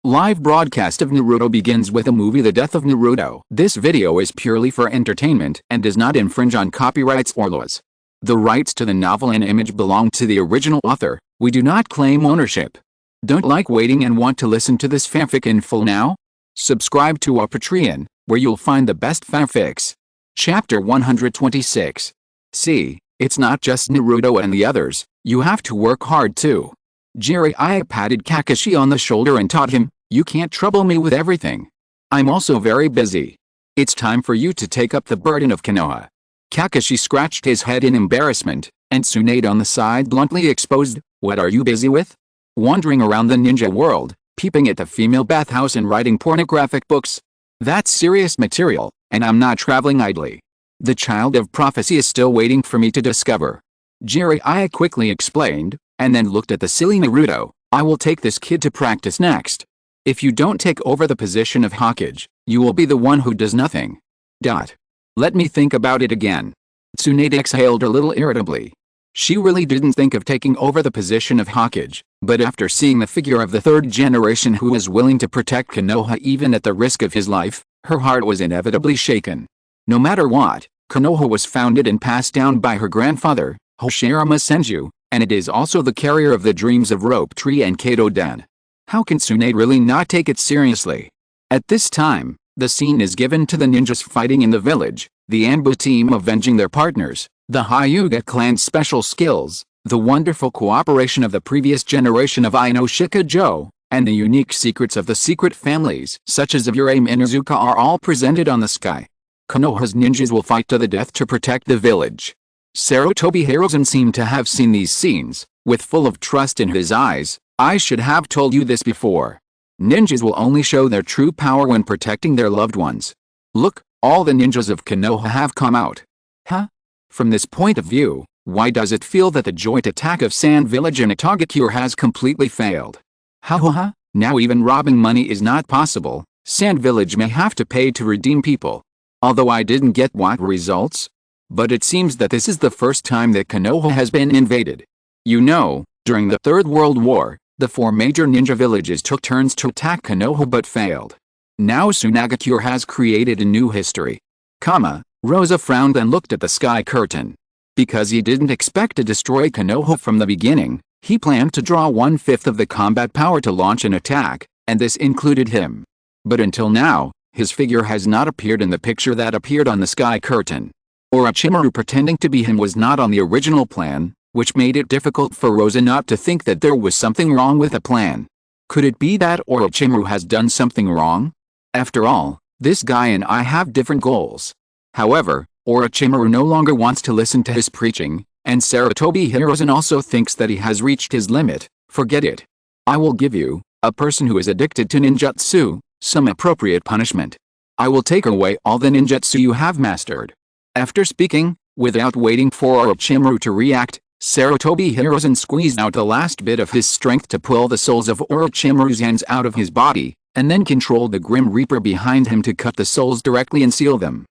Live broadcast of Naruto begins with a movie The Death of Naruto. This video is purely for entertainment and does not infringe on copyrights or laws. The rights to the novel and image belong to the original author. We do not claim ownership. Don't like waiting and want to listen to this fanfic in full now? Subscribe to our Patreon, where you'll find the best fanfics. Chapter 126. See, it's not just Naruto and the others, you have to work hard too. Jiraiya patted Kakashi on the shoulder and taught him, "You can't trouble me with everything. I'm also very busy. It's time for you to take up the burden of Konoha." Kakashi scratched his head in embarrassment, and Tsunade on the side bluntly exposed, "What are you busy with? Wandering around the ninja world, peeping at the female bathhouse and writing pornographic books? That's serious material, and I'm not traveling idly. The child of prophecy is still waiting for me to discover." Jiraiya quickly explained, and then looked at the silly Naruto. "I will take this kid to practice next. If you don't take over the position of Hokage, you will be the one who does nothing. Let me think about it again." Tsunade exhaled a little irritably. She really didn't think of taking over the position of Hokage, but after seeing the figure of the third generation who was willing to protect Konoha even at the risk of his life, her heart was inevitably shaken. No matter what, Konoha was founded and passed down by her grandfather, Hoshirama Senju, and it is also the carrier of the dreams of Rope Tree and Kato-den. How can Tsunade really not take it seriously? At this time, the scene is given to the ninjas fighting in the village, the Anbu team avenging their partners, the Hyuga clan's special skills, the wonderful cooperation of the previous generation of Ino Shikajo, and the unique secrets of the secret families such as Urame and Izuka are all presented on the sky. Konoha's ninjas will fight to the death to protect the village. Sarutobi Hiruzen seemed to have seen these scenes, with full of trust in his eyes. "I should have told you this before. Ninjas will only show their true power when protecting their loved ones. Look, all the ninjas of Konoha have come out." Huh? From this point of view, why does it feel that the joint attack of Sand Village and Itagakure has completely failed? Ha, now even robbing money is not possible. Sand Village may have to pay to redeem people. Although I didn't get what results. But it seems that this is the first time that Konoha has been invaded. You know, during the Third World War, the 4 major ninja villages took turns to attack Konoha but failed. Now Tsunagakure has created a new history. Rosa frowned and looked at the sky curtain. Because he didn't expect to destroy Konoha from the beginning, he planned to draw 1/5 of the combat power to launch an attack, and this included him. But until now, his figure has not appeared in the picture that appeared on the sky curtain. Orochimaru pretending to be him was not on the original plan, which made it difficult for Rosa not to think that there was something wrong with the plan. Could it be that Orochimaru has done something wrong? After all, this guy and I have different goals. However, Orochimaru no longer wants to listen to his preaching, and Sarutobi Hiruzen also thinks that he has reached his limit. Forget it. I will give you, a person who is addicted to ninjutsu, some appropriate punishment. I will take away all the ninjutsu you have mastered. After speaking, without waiting for Orochimaru to react, Sarutobi Hiruzen squeezed out the last bit of his strength to pull the souls of Orochimaru's hands out of his body, and then controlled the Grim Reaper behind him to cut the souls directly and seal them.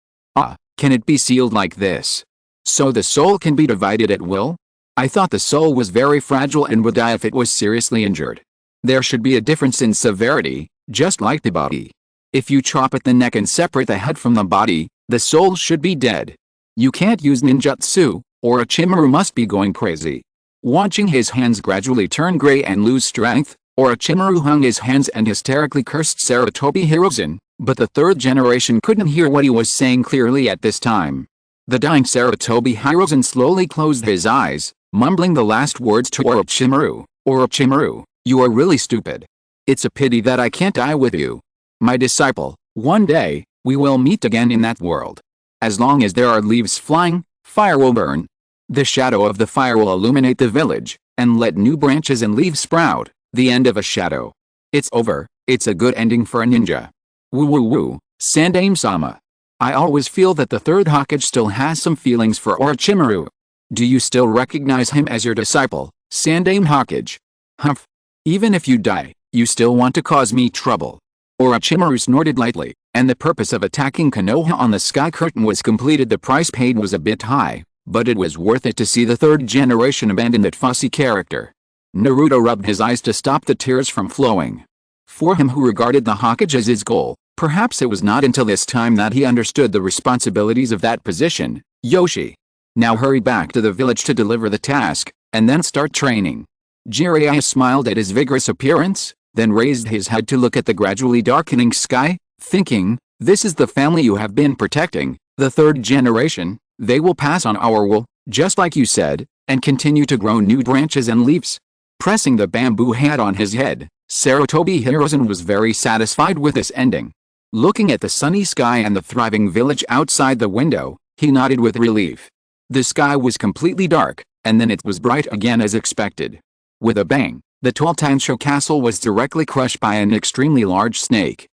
Can it be sealed like this? So the soul can be divided at will? I thought the soul was very fragile and would die if it was seriously injured. There should be a difference in severity, just like the body. If you chop at the neck and separate the head from the body, the soul should be dead. You can't use ninjutsu, or Orochimaru must be going crazy. Watching his hands gradually turn gray and lose strength, Orochimaru hung his hands and hysterically cursed Sarutobi Hiruzen, but the third generation couldn't hear what he was saying clearly at this time. The dying Sarutobi Hiruzen slowly closed his eyes, mumbling the last words to Orochimaru. "Orochimaru, you are really stupid. It's a pity that I can't die with you. My disciple, one day, we will meet again in that world. As long as there are leaves flying, fire will burn. The shadow of the fire will illuminate the village, and let new branches and leaves sprout. The end of a shadow. It's over. It's a good ending for a ninja. Woo woo woo, Sandaime-sama. I always feel that the third Hokage still has some feelings for Orochimaru. Do you still recognize him as your disciple, Sandaime Hokage? Humph. Even if you die, you still want to cause me trouble." Orochimaru snorted lightly, and the purpose of attacking Konoha on the sky curtain was completed. The price paid was a bit high, but it was worth it to see the third generation abandon that fussy character. Naruto rubbed his eyes to stop the tears from flowing. For him who regarded the Hokage as his goal, perhaps it was not until this time that he understood the responsibilities of that position. Yoshi. Now hurry back to the village to deliver the task, and then start training. Jiraiya smiled at his vigorous appearance, then raised his head to look at the gradually darkening sky, thinking, this is the family you have been protecting, the third generation. They will pass on our will, just like you said, and continue to grow new branches and leaves. Pressing the bamboo hat on his head, Sarutobi Hiruzen was very satisfied with this ending. Looking at the sunny sky and the thriving village outside the window, he nodded with relief. The sky was completely dark, and then it was bright again as expected. With a bang, the tall Tancho Castle was directly crushed by an extremely large snake.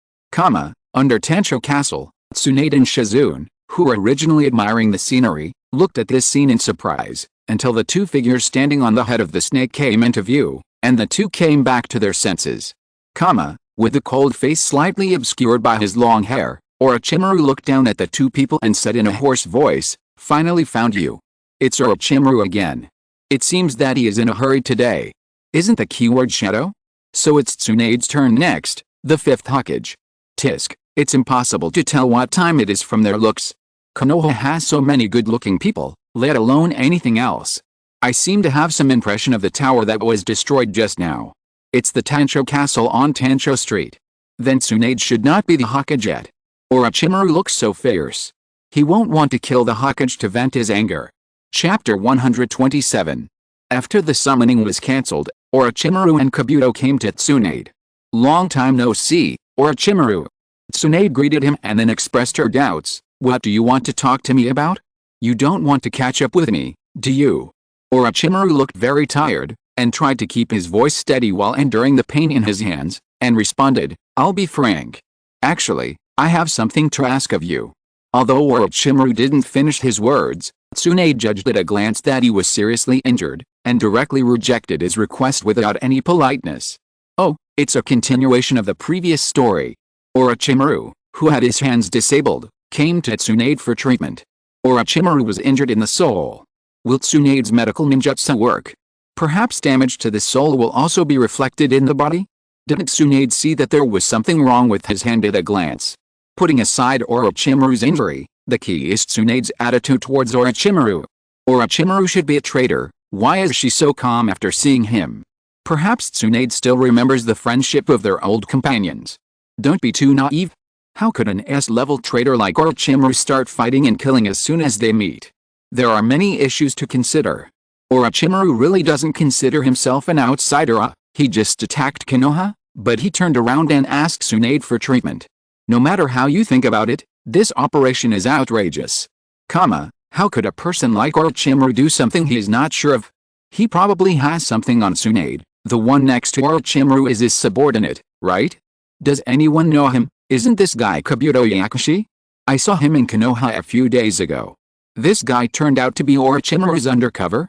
Under Tancho Castle, Tsunade and Shizune, who were originally admiring the scenery, looked at this scene in surprise, until the two figures standing on the head of the snake came into view, and the two came back to their senses. With the cold face slightly obscured by his long hair, Orochimaru looked down at the two people and said in a hoarse voice, finally found you. It's Orochimaru again. It seems that he is in a hurry today. Isn't the keyword shadow? So it's Tsunade's turn next, the fifth Hokage. Tisk, it's impossible to tell what time it is from their looks. Konoha has so many good-looking people, let alone anything else. I seem to have some impression of the tower that was destroyed just now. It's the Tancho Castle on Tancho Street. Then Tsunade should not be the Hokage yet. Orochimaru looks so fierce. He won't want to kill the Hokage to vent his anger. Chapter 127. After the summoning was cancelled, Orochimaru and Kabuto came to Tsunade. Long time no see, Orochimaru. Tsunade greeted him and then expressed her doubts. What do you want to talk to me about? You don't want to catch up with me, do you? Orochimaru looked very tired, and tried to keep his voice steady while enduring the pain in his hands, and responded, I'll be frank. Actually, I have something to ask of you. Although Orochimaru didn't finish his words, Tsunade judged at a glance that he was seriously injured, and directly rejected his request without any politeness. Oh, it's a continuation of the previous story. Orochimaru, who had his hands disabled, came to Tsunade for treatment. Orochimaru was injured in the soul. Will Tsunade's medical ninjutsu work? Perhaps damage to the soul will also be reflected in the body? Didn't Tsunade see that there was something wrong with his hand at a glance? Putting aside Orochimaru's injury, the key is Tsunade's attitude towards Orochimaru. Orochimaru should be a traitor. Why is she so calm after seeing him? Perhaps Tsunade still remembers the friendship of their old companions. Don't be too naive. How could an S-level traitor like Orochimaru start fighting and killing as soon as they meet? There are many issues to consider. Orochimaru really doesn't consider himself an outsider. He just attacked Konoha, but he turned around and asked Tsunade for treatment. No matter how you think about it, this operation is outrageous. How could a person like Orochimaru do something he is not sure of? He probably has something on Tsunade. The one next to Orochimaru is his subordinate, right? Does anyone know him? Isn't this guy Kabuto Yakushi? I saw him in Konoha a few days ago. This guy turned out to be Orochimaru's undercover?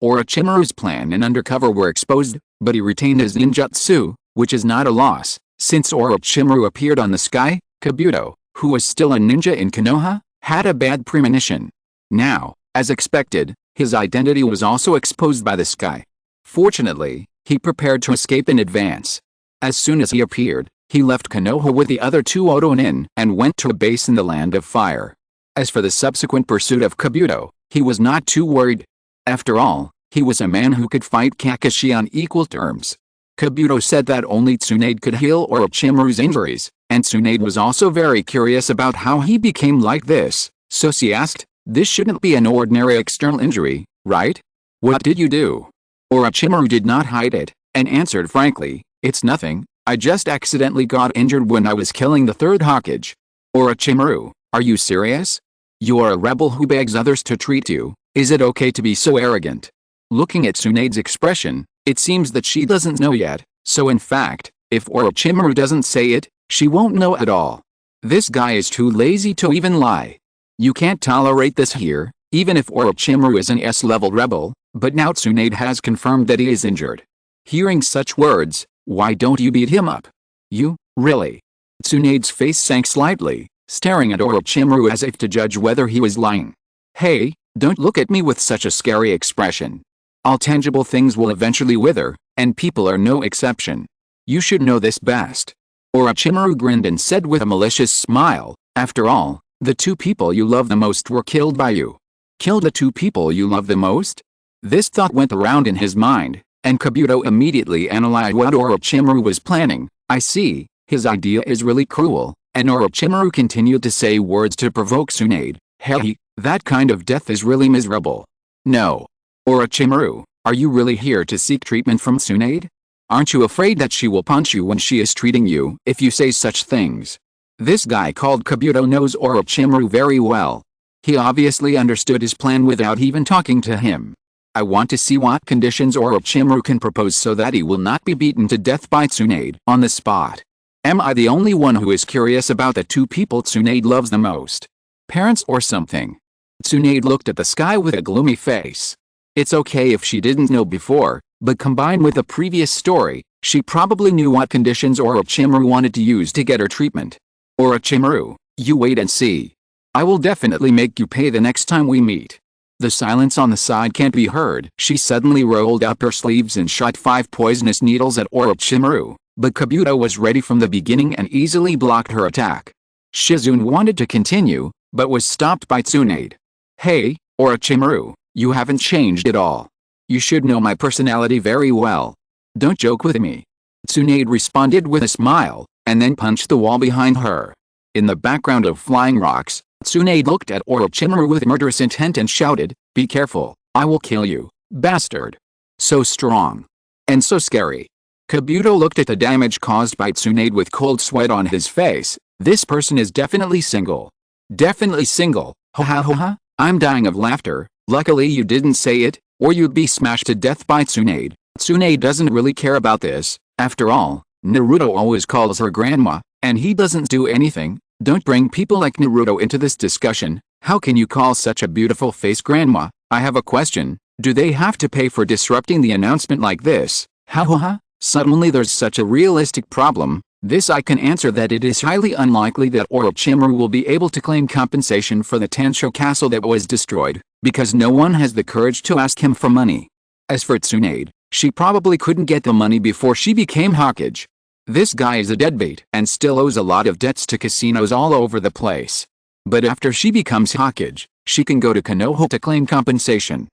Orochimaru's plan and undercover were exposed, but he retained his ninjutsu, which is not a loss. Since Orochimaru appeared on the sky, Kabuto, who was still a ninja in Konoha, had a bad premonition. Now, as expected, his identity was also exposed by the sky. Fortunately, he prepared to escape in advance. As soon as he appeared, he left Konoha with the other two Otonin and went to a base in the Land of Fire. As for the subsequent pursuit of Kabuto, he was not too worried. After all, he was a man who could fight Kakashi on equal terms. Kabuto said that only Tsunade could heal Orochimaru's injuries, and Tsunade was also very curious about how he became like this, so she asked, this shouldn't be an ordinary external injury, right? What did you do? Orochimaru did not hide it, and answered frankly, it's nothing, I just accidentally got injured when I was killing the third Hokage. Orochimaru, are you serious? You are a rebel who begs others to treat you. Is it okay to be so arrogant? Looking at Tsunade's expression, it seems that she doesn't know yet, so in fact, if Orochimaru doesn't say it, she won't know at all. This guy is too lazy to even lie. You can't tolerate this here, even if Orochimaru is an S-level rebel, but now Tsunade has confirmed that he is injured. Hearing such words, why don't you beat him up? You, really? Tsunade's face sank slightly, staring at Orochimaru as if to judge whether he was lying. Hey, don't look at me with such a scary expression. All tangible things will eventually wither, and people are no exception. You should know this best. Orochimaru grinned and said with a malicious smile, after all, the two people you love the most were killed by you. Kill the two people you love the most? This thought went around in his mind, and Kabuto immediately analyzed what Orochimaru was planning. I see, his idea is really cruel, and Orochimaru continued to say words to provoke Tsunade. Hey, that kind of death is really miserable. No. Orochimaru, are you really here to seek treatment from Tsunade? Aren't you afraid that she will punch you when she is treating you if you say such things? This guy called Kabuto knows Orochimaru very well. He obviously understood his plan without even talking to him. I want to see what conditions Orochimaru can propose so that he will not be beaten to death by Tsunade on the spot. Am I the only one who is curious about the two people Tsunade loves the most? Parents or something? Tsunade looked at the sky with a gloomy face. It's okay if she didn't know before, but combined with the previous story, she probably knew what conditions Orochimaru wanted to use to get her treatment. Orochimaru, you wait and see. I will definitely make you pay the next time we meet. The silence on the side can't be heard. She suddenly rolled up her sleeves and shot 5 poisonous needles at Orochimaru, but Kabuto was ready from the beginning and easily blocked her attack. Shizune wanted to continue, but was stopped by Tsunade. Hey, Orochimaru, you haven't changed at all. You should know my personality very well. Don't joke with me. Tsunade responded with a smile, and then punched the wall behind her. In the background of flying rocks, Tsunade looked at Orochimaru with murderous intent and shouted, "Be careful, I will kill you, bastard." So strong. And so scary. Kabuto looked at the damage caused by Tsunade with cold sweat on his face. This person is definitely single. Definitely single. Ha ha ha ha. I'm dying of laughter. Luckily you didn't say it, or you'd be smashed to death by Tsunade. Tsunade doesn't really care about this. After all, Naruto always calls her grandma, and he doesn't do anything. Don't bring people like Naruto into this discussion. How can you call such a beautiful face grandma? I have a question. Do they have to pay for disrupting the announcement like this? Ha ha ha. Suddenly there's such a realistic problem. This I can answer that it is highly unlikely that Orochimaru will be able to claim compensation for the Tansho castle that was destroyed, because no one has the courage to ask him for money. As for Tsunade, she probably couldn't get the money before she became Hokage. This guy is a deadbeat and still owes a lot of debts to casinos all over the place. But after she becomes Hokage, she can go to Konoha to claim compensation.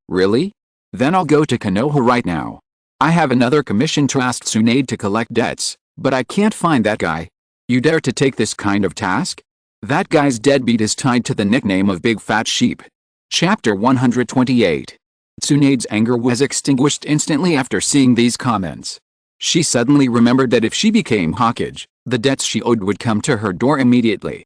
Really? Then I'll go to Konoha right now. I have another commission to ask Tsunade to collect debts, but I can't find that guy. You dare to take this kind of task? That guy's deadbeat is tied to the nickname of Big Fat Sheep. Chapter 128. Tsunade's anger was extinguished instantly after seeing these comments. She suddenly remembered that if she became Hokage, the debts she owed would come to her door immediately.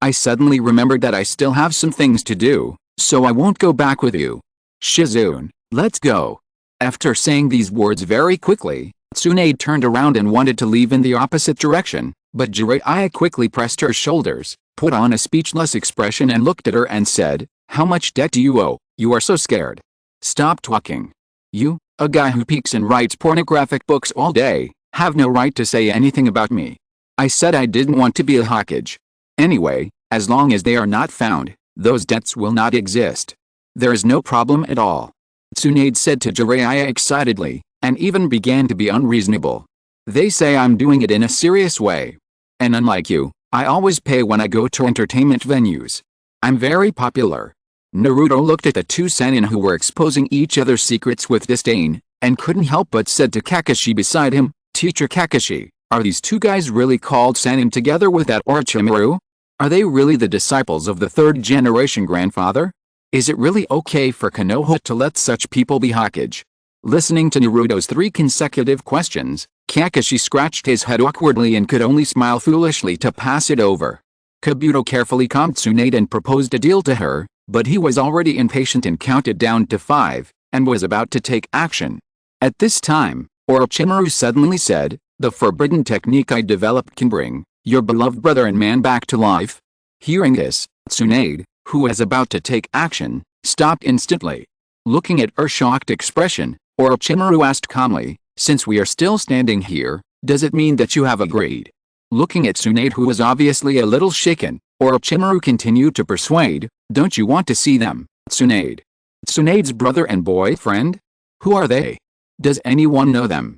I suddenly remembered that I still have some things to do, so I won't go back with you. Shizune, let's go. After saying these words very quickly, Tsunade turned around and wanted to leave in the opposite direction, but Jiraiya quickly pressed her shoulders, put on a speechless expression and looked at her and said, "How much debt do you owe? You are so scared. Stop talking. You, a guy who peeks and writes pornographic books all day, have no right to say anything about me. I said I didn't want to be a Hokage. Anyway, as long as they are not found, those debts will not exist. There is no problem at all," Tsunade said to Jiraiya excitedly, and even began to be unreasonable. "They say I'm doing it in a serious way. And unlike you, I always pay when I go to entertainment venues. I'm very popular." Naruto looked at the two Sannin who were exposing each other's secrets with disdain, and couldn't help but said to Kakashi beside him, "Teacher Kakashi, are these two guys really called Sannin together with that Orochimaru? Are they really the disciples of the third generation grandfather? Is it really okay for Konoha to let such people be Hokage?" Listening to Naruto's 3 consecutive questions, Kakashi scratched his head awkwardly and could only smile foolishly to pass it over. Kabuto carefully calmed Tsunade and proposed a deal to her, but he was already impatient and counted down to 5, and was about to take action. At this time, Orochimaru suddenly said, "The forbidden technique I developed can bring your beloved brother and man back to life." Hearing this, Tsunade, who was about to take action, stopped instantly. Looking at her shocked expression, Orochimaru asked calmly, "Since we are still standing here, does it mean that you have agreed?" Looking at Tsunade, who was obviously a little shaken, Orochimaru continued to persuade, "Don't you want to see them, Tsunade? Tsunade's brother and boyfriend? Who are they? Does anyone know them?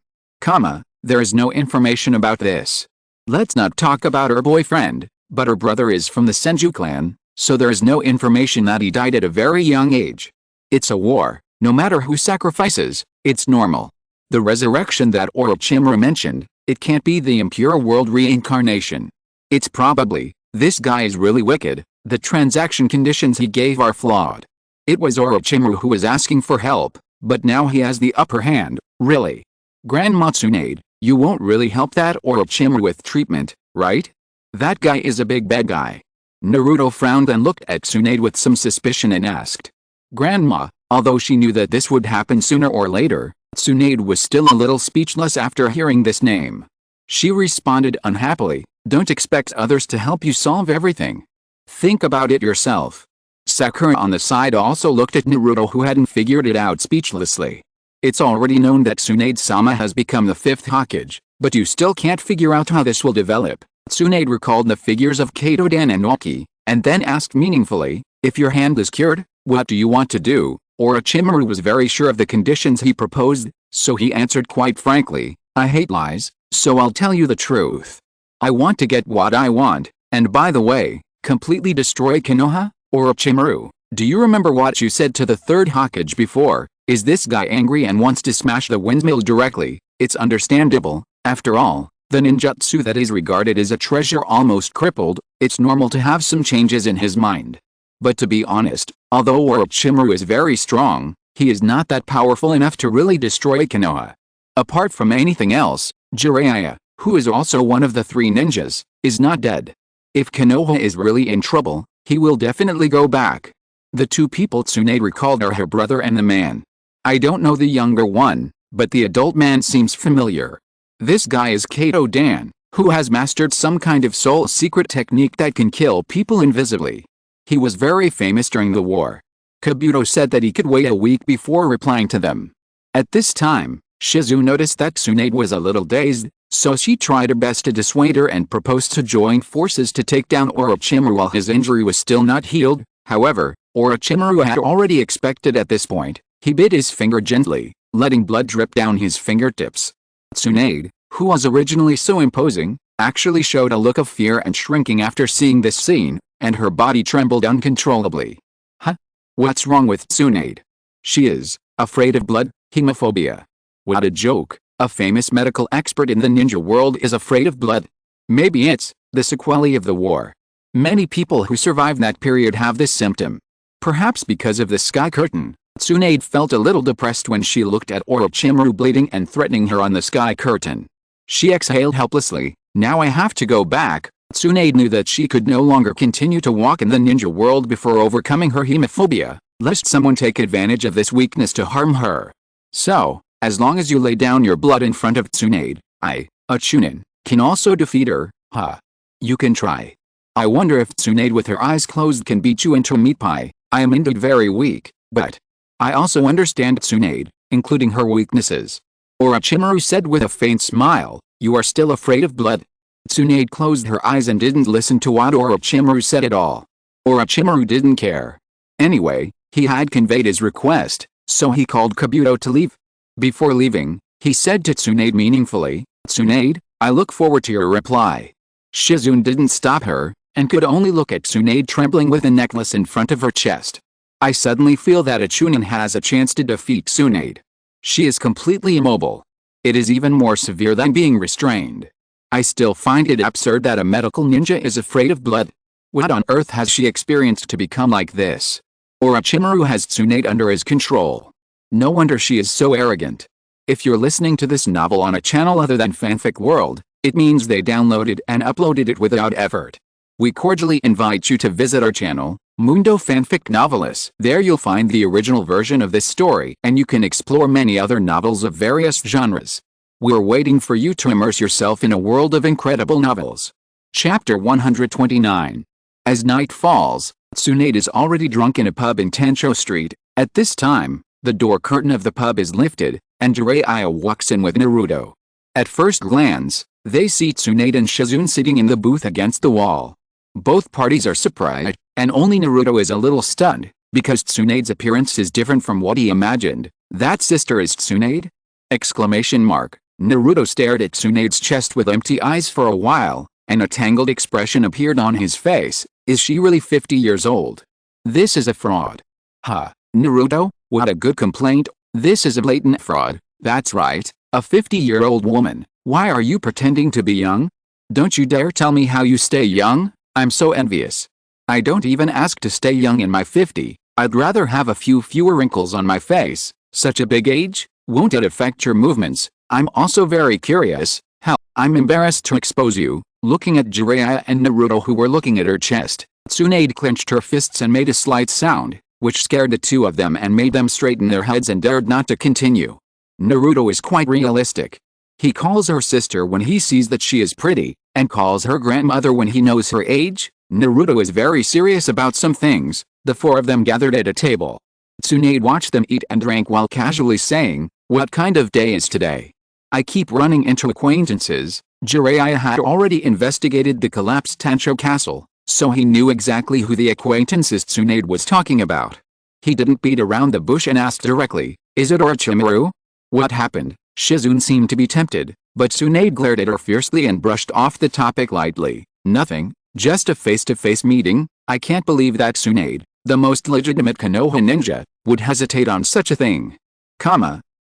There is no information about this. Let's not talk about her boyfriend, but her brother is from the Senju clan, so there is no information that he died at a very young age. It's a war, no matter who sacrifices, it's normal. The resurrection that Orochimaru mentioned, it can't be the impure world reincarnation. It's probably, this guy is really wicked, the transaction conditions he gave are flawed. It was Orochimaru who was asking for help, but now he has the upper hand, really. Grandma Tsunade, you won't really help that Orochimaru with treatment, right? That guy is a big bad guy. Naruto frowned and looked at Tsunade with some suspicion and asked. Grandma, although she knew that this would happen sooner or later, Tsunade was still a little speechless after hearing this name. She responded unhappily, don't expect others to help you solve everything. Think about it yourself. Sakura on the side also looked at Naruto, who hadn't figured it out, speechlessly. It's already known that Tsunade-sama has become the 5th Hokage, but you still can't figure out how this will develop. Tsunade recalled the figures of Kato-dan and Naoki, and then asked meaningfully, if your hand is cured, what do you want to do? Orochimaru was very sure of the conditions he proposed, so he answered quite frankly, I hate lies, so I'll tell you the truth. I want to get what I want, and by the way, completely destroy Konoha? Orochimaru, do you remember what you said to the 3rd Hokage before? Is this guy angry and wants to smash the windmill directly? It's understandable, after all, the ninjutsu that is regarded as a treasure almost crippled, it's normal to have some changes in his mind. But to be honest, although Orochimaru is very strong, he is not that powerful enough to really destroy Konoha. Apart from anything else, Jiraiya, who is also one of the 3 ninjas, is not dead. If Konoha is really in trouble, he will definitely go back. The 2 people Tsunade recalled are her brother and the man. I don't know the younger one, but the adult man seems familiar. This guy is Kato-dan, who has mastered some kind of soul secret technique that can kill people invisibly. He was very famous during the war. Kabuto said that he could wait a week before replying to them. At this time, Shizu noticed that Tsunade was a little dazed, so she tried her best to dissuade her and proposed to join forces to take down Orochimaru while his injury was still not healed. However, Orochimaru had already expected at this point. He bit his finger gently, letting blood drip down his fingertips. Tsunade, who was originally so imposing, actually showed a look of fear and shrinking after seeing this scene, and her body trembled uncontrollably. Huh? What's wrong with Tsunade? She is afraid of blood, hemophobia. What a joke, a famous medical expert in the ninja world is afraid of blood. Maybe it's the sequelae of the war. Many people who survived that period have this symptom. Perhaps because of the sky curtain. Tsunade felt a little depressed when she looked at Orochimaru bleeding and threatening her on the sky curtain. She exhaled helplessly, now I have to go back. Tsunade knew that she could no longer continue to walk in the ninja world before overcoming her hemophobia, lest someone take advantage of this weakness to harm her. So, as long as you lay down your blood in front of Tsunade, I, a Chunin, can also defeat her, huh? You can try. I wonder if Tsunade with her eyes closed can beat you into meat pie. I am indeed very weak, but I also understand Tsunade, including her weaknesses. Orochimaru said with a faint smile, you are still afraid of blood? Tsunade closed her eyes and didn't listen to what Orochimaru said at all. Orochimaru didn't care. Anyway, he had conveyed his request, so he called Kabuto to leave. Before leaving, he said to Tsunade meaningfully, Tsunade, I look forward to your reply. Shizune didn't stop her, and could only look at Tsunade trembling with a necklace in front of her chest. I suddenly feel that a Chunin has a chance to defeat Tsunade. She is completely immobile. It is even more severe than being restrained. I still find it absurd that a medical ninja is afraid of blood. What on earth has she experienced to become like this? Orochimaru has Tsunade under his control. No wonder she is so arrogant. If you're listening to this novel on a channel other than Fanfic World, it means they downloaded and uploaded it without effort. We cordially invite you to visit our channel, Mundo Fanfic Novelis. There you'll find the original version of this story and you can explore many other novels of various genres. We're waiting for you to immerse yourself in a world of incredible novels. Chapter 129. As night falls, Tsunade is already drunk in a pub in Tencho Street. At this time, the door curtain of the pub is lifted, and Jiraiya walks in with Naruto. At first glance, they see Tsunade and Shizune sitting in the booth against the wall. Both parties are surprised, and only Naruto is a little stunned, because Tsunade's appearance is different from what he imagined. That sister is Tsunade? Exclamation mark. Naruto stared at Tsunade's chest with empty eyes for a while, and a tangled expression appeared on his face. Is she really 50 years old? This is a fraud. Huh, Naruto, what a good complaint. This is a blatant fraud. That's right, a 50-year-old woman. Why are you pretending to be young? Don't you dare tell me how you stay young. I'm so envious. I don't even ask to stay young in my 50. I'd rather have a few fewer wrinkles on my face. Such a big age? Won't it affect your movements? I'm also very curious. How? I'm embarrassed to expose you. Looking at Jiraiya and Naruto, who were looking at her chest, Tsunade clenched her fists and made a slight sound, which scared the two of them and made them straighten their heads and dared not to continue. Naruto is quite realistic. He calls her sister when he sees that she is pretty, and calls her grandmother when he knows her age. Naruto is very serious about some things. The four of them gathered at a table. Tsunade watched them eat and drank while casually saying, "What kind of day is today? I keep running into acquaintances." Jiraiya had already investigated the collapsed Tancho Castle, so he knew exactly who the acquaintances Tsunade was talking about. He didn't beat around the bush and asked directly, "Is it Orochimaru? What happened?" Shizune seemed to be tempted, but Tsunade glared at her fiercely and brushed off the topic lightly. "Nothing, just a face-to-face meeting." I can't believe that Tsunade, the most legitimate Konoha ninja, would hesitate on such a thing.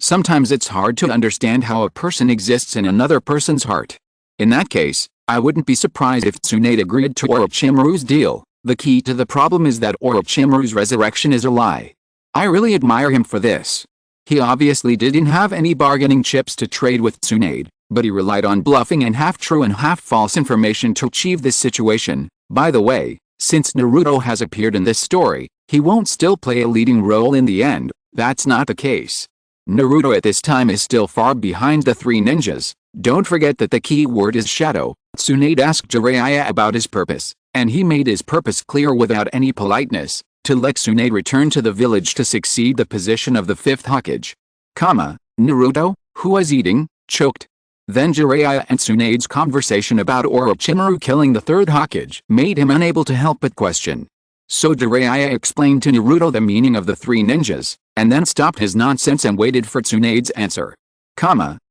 Sometimes it's hard to understand how a person exists in another person's heart. In that case, I wouldn't be surprised if Tsunade agreed to Orochimaru's deal. The key to the problem is that Orochimaru's resurrection is a lie. I really admire him for this. He obviously didn't have any bargaining chips to trade with Tsunade, but he relied on bluffing and half-true and half-false information to achieve this situation. By the way, since Naruto has appeared in this story, he won't still play a leading role in the end. That's not the case. Naruto at this time is still far behind the three ninjas. Don't forget that the key word is shadow. Tsunade asked Jiraiya about his purpose, and he made his purpose clear without any politeness, to let Tsunade return to the village to succeed the position of the fifth Hokage. Naruto, who was eating, choked. Then Jiraiya and Tsunade's conversation about Orochimaru killing the third Hokage made him unable to help but question. So Jiraiya explained to Naruto the meaning of the three ninjas, and then stopped his nonsense and waited for Tsunade's answer.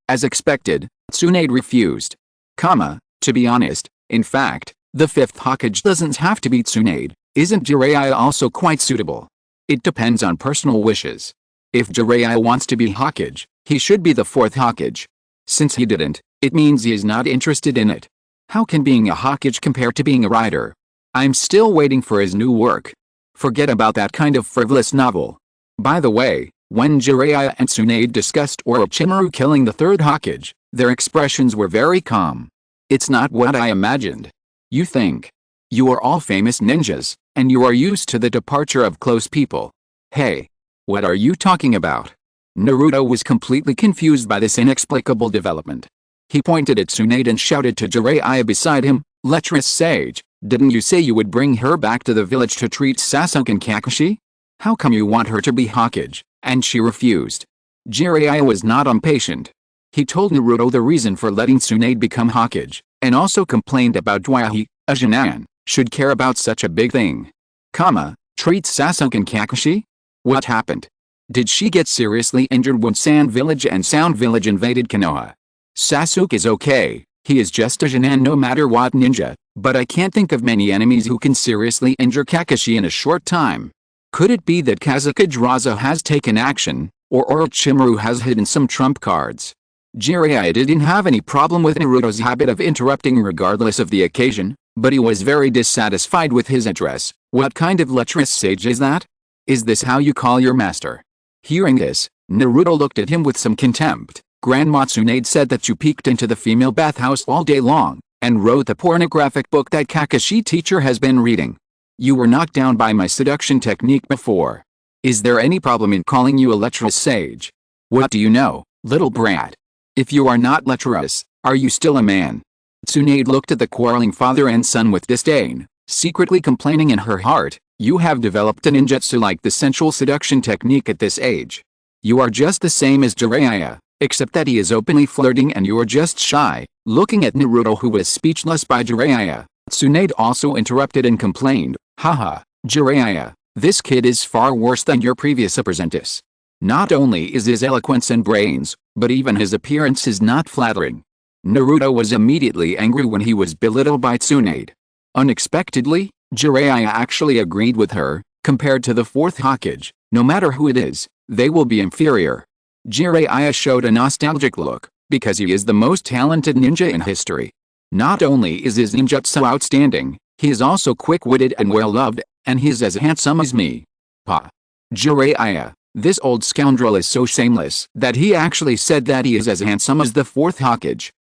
As expected, Tsunade refused. To be honest, in fact, the fifth Hokage doesn't have to be Tsunade. Isn't Jiraiya also quite suitable? It depends on personal wishes. If Jiraiya wants to be Hokage, he should be the fourth Hokage. Since he didn't, it means he is not interested in it. How can being a Hokage compare to being a writer? I'm still waiting for his new work. Forget about that kind of frivolous novel. By the way, when Jiraiya and Tsunade discussed Orochimaru killing the third Hokage, their expressions were very calm. It's not what I imagined. You think. You are all famous ninjas, and you are used to the departure of close people. Hey. What are you talking about? Naruto was completely confused by this inexplicable development. He pointed at Tsunade and shouted to Jiraiya beside him, "Lecherous sage, didn't you say you would bring her back to the village to treat Sasuke and Kakashi? How come you want her to be Hokage, and she refused?" Jiraiya was not impatient. He told Naruto the reason for letting Tsunade become Hokage, and also complained about why he, a Jonin, should care about such a big thing. Treat Sasuke and Kakashi? What happened? Did she get seriously injured when Sand Village and Sound Village invaded Konoha? Sasuke is okay, he is just a Jonin no matter what ninja, but I can't think of many enemies who can seriously injure Kakashi in a short time. Could it be that Kazekage has taken action, or Orochimaru has hidden some trump cards? Jiraiya didn't have any problem with Naruto's habit of interrupting regardless of the occasion, but he was very dissatisfied with his address. What kind of lecherous sage is that? Is this how you call your master? Hearing this, Naruto looked at him with some contempt. Grandma Tsunade said that you peeked into the female bathhouse all day long, and wrote the pornographic book that Kakashi teacher has been reading. You were knocked down by my seduction technique before. Is there any problem in calling you a lecherous sage? What do you know, little brat? If you are not lecherous, are you still a man? Tsunade looked at the quarreling father and son with disdain, secretly complaining in her heart, you have developed a ninjutsu like the sensual seduction technique at this age. You are just the same as Jiraiya, except that he is openly flirting and you are just shy. Looking at Naruto, who was speechless by Jiraiya, Tsunade also interrupted and complained, haha, Jiraiya, this kid is far worse than your previous apprentice. Not only is his eloquence and brains, but even his appearance is not flattering. Naruto was immediately angry when he was belittled by Tsunade. Unexpectedly, Jiraiya actually agreed with her. Compared to the fourth Hokage, no matter who it is, they will be inferior. Jiraiya showed a nostalgic look, because he is the most talented ninja in history. Not only is his ninjutsu outstanding, he is also quick-witted and well-loved, and he is as handsome as me. Pa. Jiraiya, this old scoundrel is so shameless that he actually said that he is as handsome as the fourth Hokage.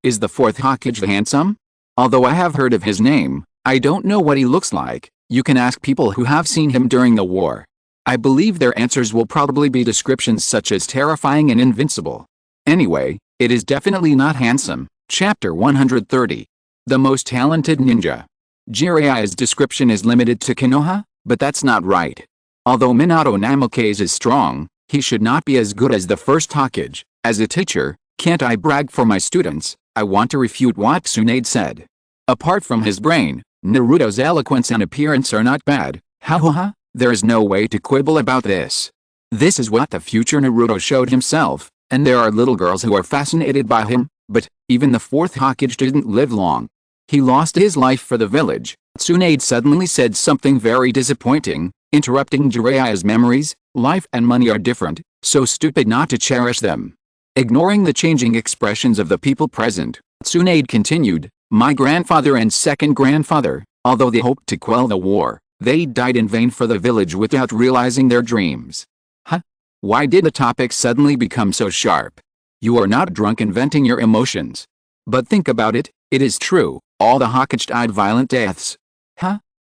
Is the fourth Hokage handsome? Although I have heard of his name, I don't know what he looks like. You can ask people who have seen him during the war. I believe their answers will probably be descriptions such as terrifying and invincible. Anyway, it is definitely not handsome. Chapter 130. The most talented ninja. Jiraiya's description is limited to Konoha, but that's not right. Although Minato Namikaze is strong, he should not be as good as the first Hokage. As a teacher, can't I brag for my students? I want to refute what Tsunade said. Apart from his brain, Naruto's eloquence and appearance are not bad. There is no way to quibble about this. This is what the future Naruto showed himself, and there are little girls who are fascinated by him, but even the fourth Hokage didn't live long. He lost his life for the village. Tsunade suddenly said something very disappointing, interrupting Jiraiya's memories. Life and money are different, so stupid not to cherish them. Ignoring the changing expressions of the people present, Tsunade continued, my grandfather and second grandfather, although they hoped to quell the war, they died in vain for the village without realizing their dreams. Why did the topic suddenly become so sharp? You are not drunk inventing your emotions. But think about it, it is true, all the Hokage died violent deaths.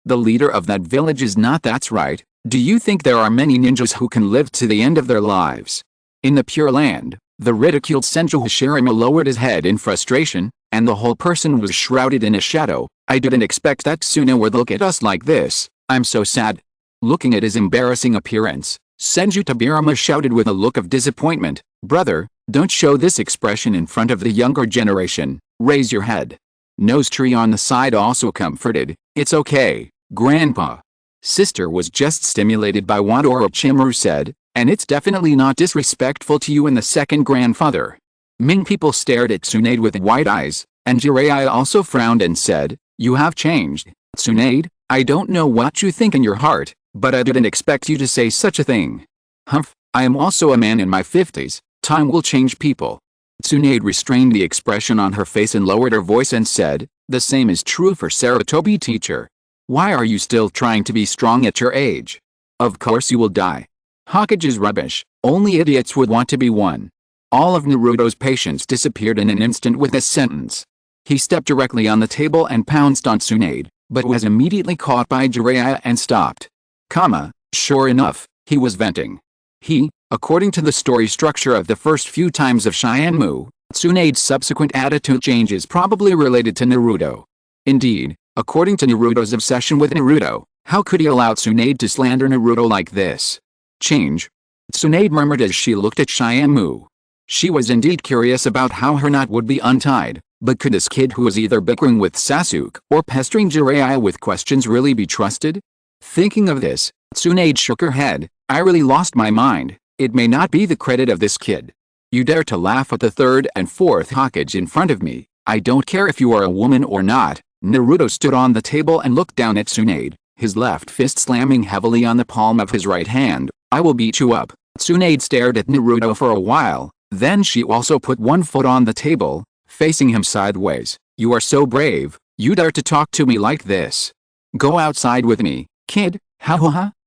The leader of that village is not. That's right. Do you think there are many ninjas who can live to the end of their lives? In the Pure Land, the ridiculed Senju Hashirama lowered his head in frustration, and the whole person was shrouded in a shadow. I didn't expect that Suna would look at us like this. I'm so sad. Looking at his embarrassing appearance, Senju Tobirama shouted with a look of disappointment, brother, don't show this expression in front of the younger generation. Raise your head. Nose Tree on the side also comforted, it's okay, Grandpa. Sister was just stimulated by what Orochimaru said, and it's definitely not disrespectful to you and the second grandfather. Ming people stared at Tsunade with wide eyes, and Jiraiya also frowned and said, you have changed, Tsunade. I don't know what you think in your heart, but I didn't expect you to say such a thing. Humph, I am also a man in my 50s, time will change people. Tsunade restrained the expression on her face and lowered her voice and said, the same is true for Sarutobi teacher. Why are you still trying to be strong at your age? Of course you will die. Hokage is rubbish, only idiots would want to be one. All of Naruto's patience disappeared in an instant with this sentence. He stepped directly on the table and pounced on Tsunade, but was immediately caught by Jiraiya and stopped. Sure enough, he was venting. According to the story structure of the first few times of Shinmu, Tsunade's subsequent attitude change is probably related to Naruto. Indeed, according to Naruto's obsession with Naruto, how could he allow Tsunade to slander Naruto like this? Change? Tsunade murmured as she looked at Shinmu. She was indeed curious about how her knot would be untied, but could this kid who was either bickering with Sasuke or pestering Jiraiya with questions really be trusted? Thinking of this, Tsunade shook her head, I really lost my mind. It may not be the credit of this kid. You dare to laugh at the third and fourth Hokage in front of me. I don't care if you are a woman or not. Naruto stood on the table and looked down at Tsunade, his left fist slamming heavily on the palm of his right hand. I will beat you up. Tsunade stared at Naruto for a while, then she also put one foot on the table, facing him sideways. You are so brave, you dare to talk to me like this. Go outside with me, kid.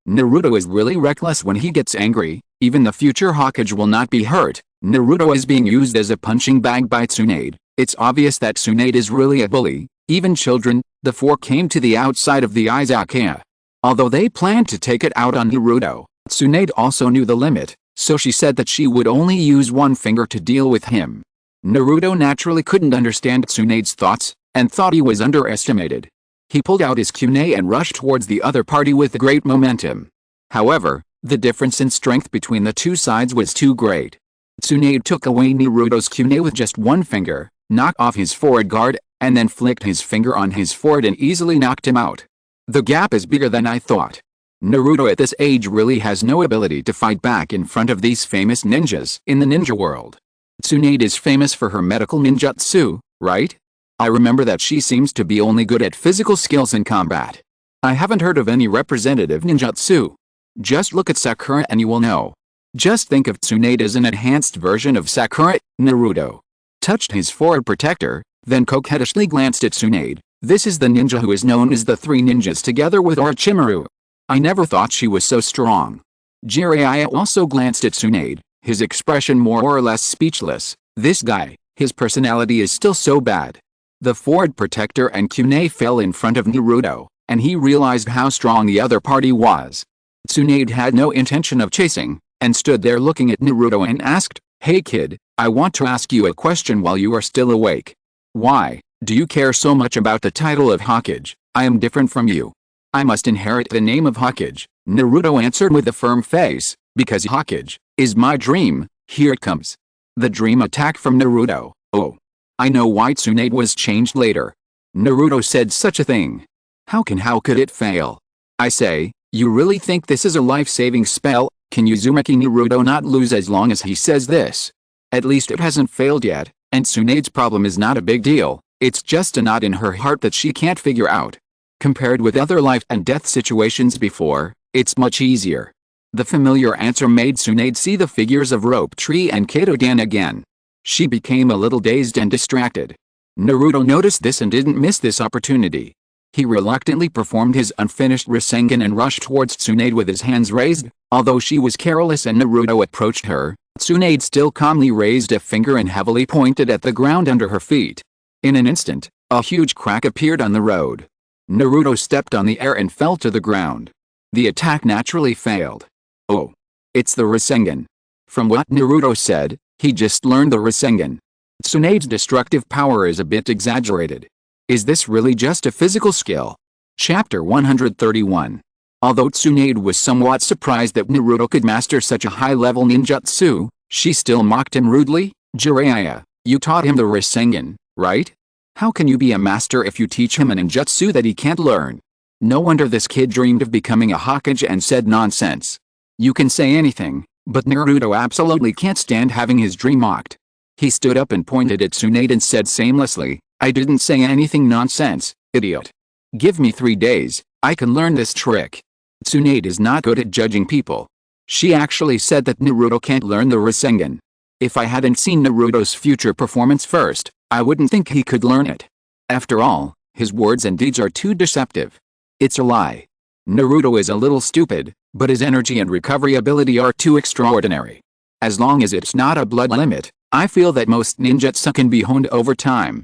Naruto is really reckless when he gets angry. Even the future Hokage will not be hurt. Naruto is being used as a punching bag by Tsunade. It's obvious that Tsunade is really a bully. Even children, the four came to the outside of the izakaya. Although they planned to take it out on Naruto, Tsunade also knew the limit, so she said that she would only use one finger to deal with him. Naruto naturally couldn't understand Tsunade's thoughts, and thought he was underestimated. He pulled out his kunai and rushed towards the other party with great momentum. However, the difference in strength between the two sides was too great. Tsunade took away Naruto's kunai with just one finger, knocked off his forward guard, and then flicked his finger on his forehead and easily knocked him out. The gap is bigger than I thought. Naruto at this age really has no ability to fight back in front of these famous ninjas in the ninja world. Tsunade is famous for her medical ninjutsu, right? I remember that she seems to be only good at physical skills in combat. I haven't heard of any representative ninjutsu. Just look at Sakura and you will know. Just think of Tsunade as an enhanced version of Sakura. Naruto touched his forward protector, then coquettishly glanced at Tsunade. This is the ninja who is known as the Three Ninjas together with Orochimaru. I never thought she was so strong. Jiraiya also glanced at Tsunade, his expression more or less speechless. This guy, his personality is still so bad. The forward protector and Tsunade fell in front of Naruto, and he realized how strong the other party was. Tsunade had no intention of chasing, and stood there looking at Naruto and asked, "Hey kid, I want to ask you a question while you are still awake. Why do you care so much about the title of Hokage? I am different from you. I must inherit the name of Hokage." Naruto answered with a firm face, "Because Hokage is my dream." Here it comes. The dream attack from Naruto. Oh. I know why Tsunade was changed later. Naruto said such a thing. How could it fail? I say, you really think this is a life-saving spell? Can Uzumaki Naruto not lose as long as he says this? At least it hasn't failed yet, and Tsunade's problem is not a big deal. It's just a knot in her heart that she can't figure out. Compared with other life and death situations before, it's much easier. The familiar answer made Tsunade see the figures of Rope Tree and Kaido-dan again. She became a little dazed and distracted. Naruto noticed this and didn't miss this opportunity. He reluctantly performed his unfinished Rasengan and rushed towards Tsunade with his hands raised. Although she was careless and Naruto approached her, Tsunade still calmly raised a finger and heavily pointed at the ground under her feet. In an instant, a huge crack appeared on the road. Naruto stepped on the air and fell to the ground. The attack naturally failed. Oh. It's the Rasengan. From what Naruto said, he just learned the Rasengan. Tsunade's destructive power is a bit exaggerated. Is this really just a physical skill? Chapter 131. Although Tsunade was somewhat surprised that Naruto could master such a high-level ninjutsu, she still mocked him rudely. "Jiraiya, you taught him the Rasengan, right? How can you be a master if you teach him a ninjutsu that he can't learn?" No wonder this kid dreamed of becoming a Hokage and said nonsense. You can say anything, but Naruto absolutely can't stand having his dream mocked. He stood up and pointed at Tsunade and said shamelessly, "I didn't say anything nonsense, idiot. Give me 3 days, I can learn this trick." Tsunade is not good at judging people. She actually said that Naruto can't learn the Rasengan. If I hadn't seen Naruto's future performance first, I wouldn't think he could learn it. After all, his words and deeds are too deceptive. It's a lie. Naruto is a little stupid, but his energy and recovery ability are too extraordinary. As long as it's not a blood limit, I feel that most ninjutsu can be honed over time.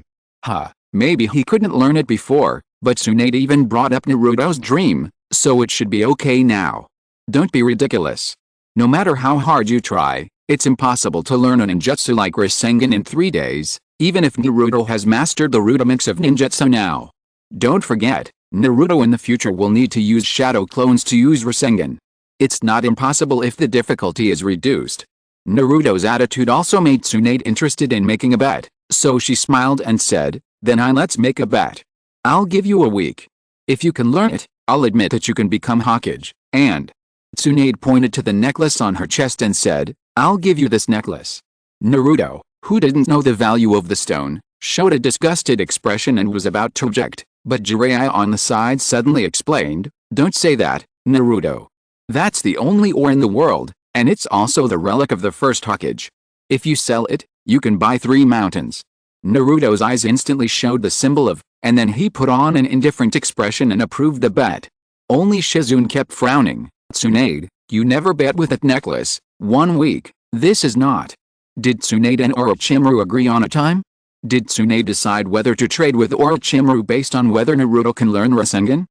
Maybe he couldn't learn it before, but Tsunade even brought up Naruto's dream, so it should be okay now. Don't be ridiculous. No matter how hard you try, it's impossible to learn a ninjutsu like Rasengan in 3 days, even if Naruto has mastered the rudiments of ninjutsu now. Don't forget, Naruto in the future will need to use shadow clones to use Rasengan. It's not impossible if the difficulty is reduced. Naruto's attitude also made Tsunade interested in making a bet, so she smiled and said, "Then let's make a bet. I'll give you a week. If you can learn it, I'll admit that you can become Hokage, and..." Tsunade pointed to the necklace on her chest and said, "I'll give you this necklace." Naruto, who didn't know the value of the stone, showed a disgusted expression and was about to object, but Jiraiya on the side suddenly explained, "Don't say that, Naruto. That's the only ore in the world, and it's also the relic of the first Hokage. If you sell it, you can buy 3 mountains." Naruto's eyes instantly showed the symbol of, and then he put on an indifferent expression and approved the bet. Only Shizune kept frowning. "Tsunade, you never bet with that necklace. 1 week, this is not." Did Tsunade and Orochimaru agree on a time? Did Tsunade decide whether to trade with Orochimaru based on whether Naruto can learn Rasengan?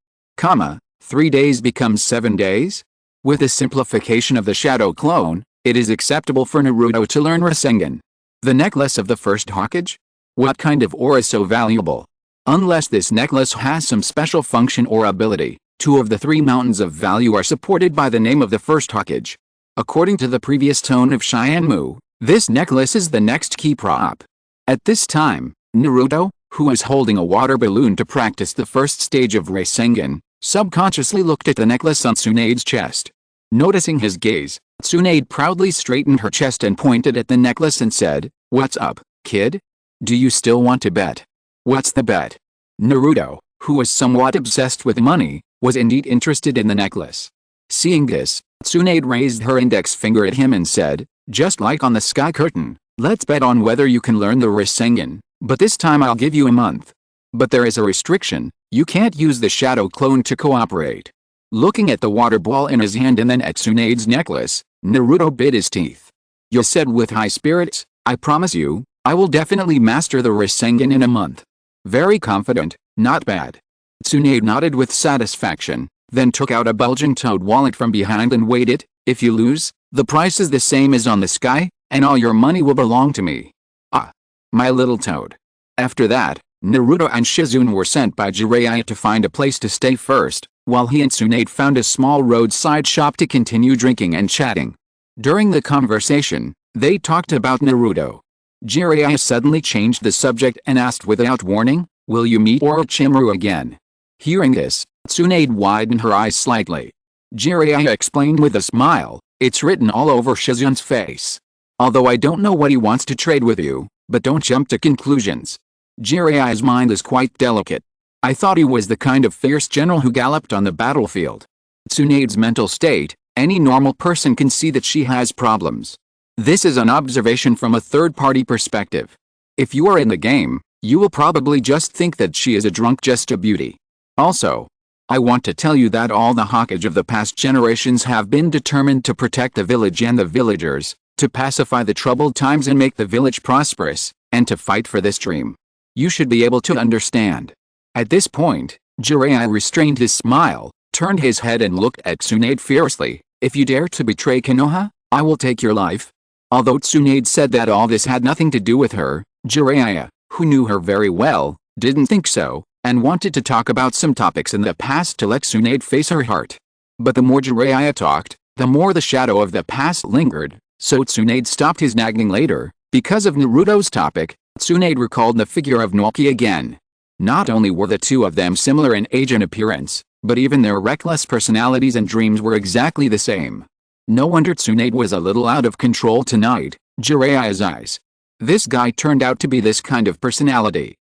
3 days becomes 7 days? With the simplification of the shadow clone, it is acceptable for Naruto to learn Rasengan. The necklace of the first Hokage? What kind of ore is so valuable? Unless this necklace has some special function or ability, 2 of the 3 mountains of value are supported by the name of the first Hokage. According to the previous tone of Shyammu, this necklace is the next key prop. At this time, Naruto, who is holding a water balloon to practice the first stage of Rasengan, subconsciously looked at the necklace on Tsunade's chest. Noticing his gaze, Tsunade proudly straightened her chest and pointed at the necklace and said, "What's up, kid? Do you still want to bet?" "What's the bet?" Naruto, who was somewhat obsessed with money, was indeed interested in the necklace. Seeing this, Tsunade raised her index finger at him and said, "Just like on the sky curtain, let's bet on whether you can learn the Rasengan, but this time I'll give you a month. But there is a restriction, you can't use the shadow clone to cooperate." Looking at the water ball in his hand and then at Tsunade's necklace, Naruto bit his teeth. "You said with high spirits, I promise you, I will definitely master the Rasengan in a month." "Very confident, not bad." Tsunade nodded with satisfaction, then took out a bulging toad wallet from behind and weighed it. "If you lose, the price is the same as on the sky, and all your money will belong to me." "Ah, my little toad." After that, Naruto and Shizune were sent by Jiraiya to find a place to stay first, while he and Tsunade found a small roadside shop to continue drinking and chatting. During the conversation, they talked about Naruto. Jiraiya suddenly changed the subject and asked without warning, "Will you meet Orochimaru again?" Hearing this, Tsunade widened her eyes slightly. Jiraiya explained with a smile, "It's written all over Shizune's face. Although I don't know what he wants to trade with you, but don't jump to conclusions. Jiraiya's mind is quite delicate. I thought he was the kind of fierce general who galloped on the battlefield." Tsunade's mental state, any normal person can see that she has problems. This is an observation from a third-party perspective. If you are in the game, you will probably just think that she is a drunk just a beauty. Also, I want to tell you that all the Hokage of the past generations have been determined to protect the village and the villagers, to pacify the troubled times and make the village prosperous, and to fight for this dream. You should be able to understand. At this point, Jiraiya restrained his smile, turned his head and looked at Tsunade fiercely. "If you dare to betray Konoha, I will take your life." Although Tsunade said that all this had nothing to do with her, Jiraiya, who knew her very well, didn't think so, and wanted to talk about some topics in the past to let Tsunade face her heart. But the more Jiraiya talked, the more the shadow of the past lingered, so Tsunade stopped his nagging later. Because of Naruto's topic, Tsunade recalled the figure of Naoki again. Not only were the two of them similar in age and appearance, but even their reckless personalities and dreams were exactly the same. No wonder Tsunade was a little out of control tonight. Jiraiya's eyes. This guy turned out to be this kind of personality.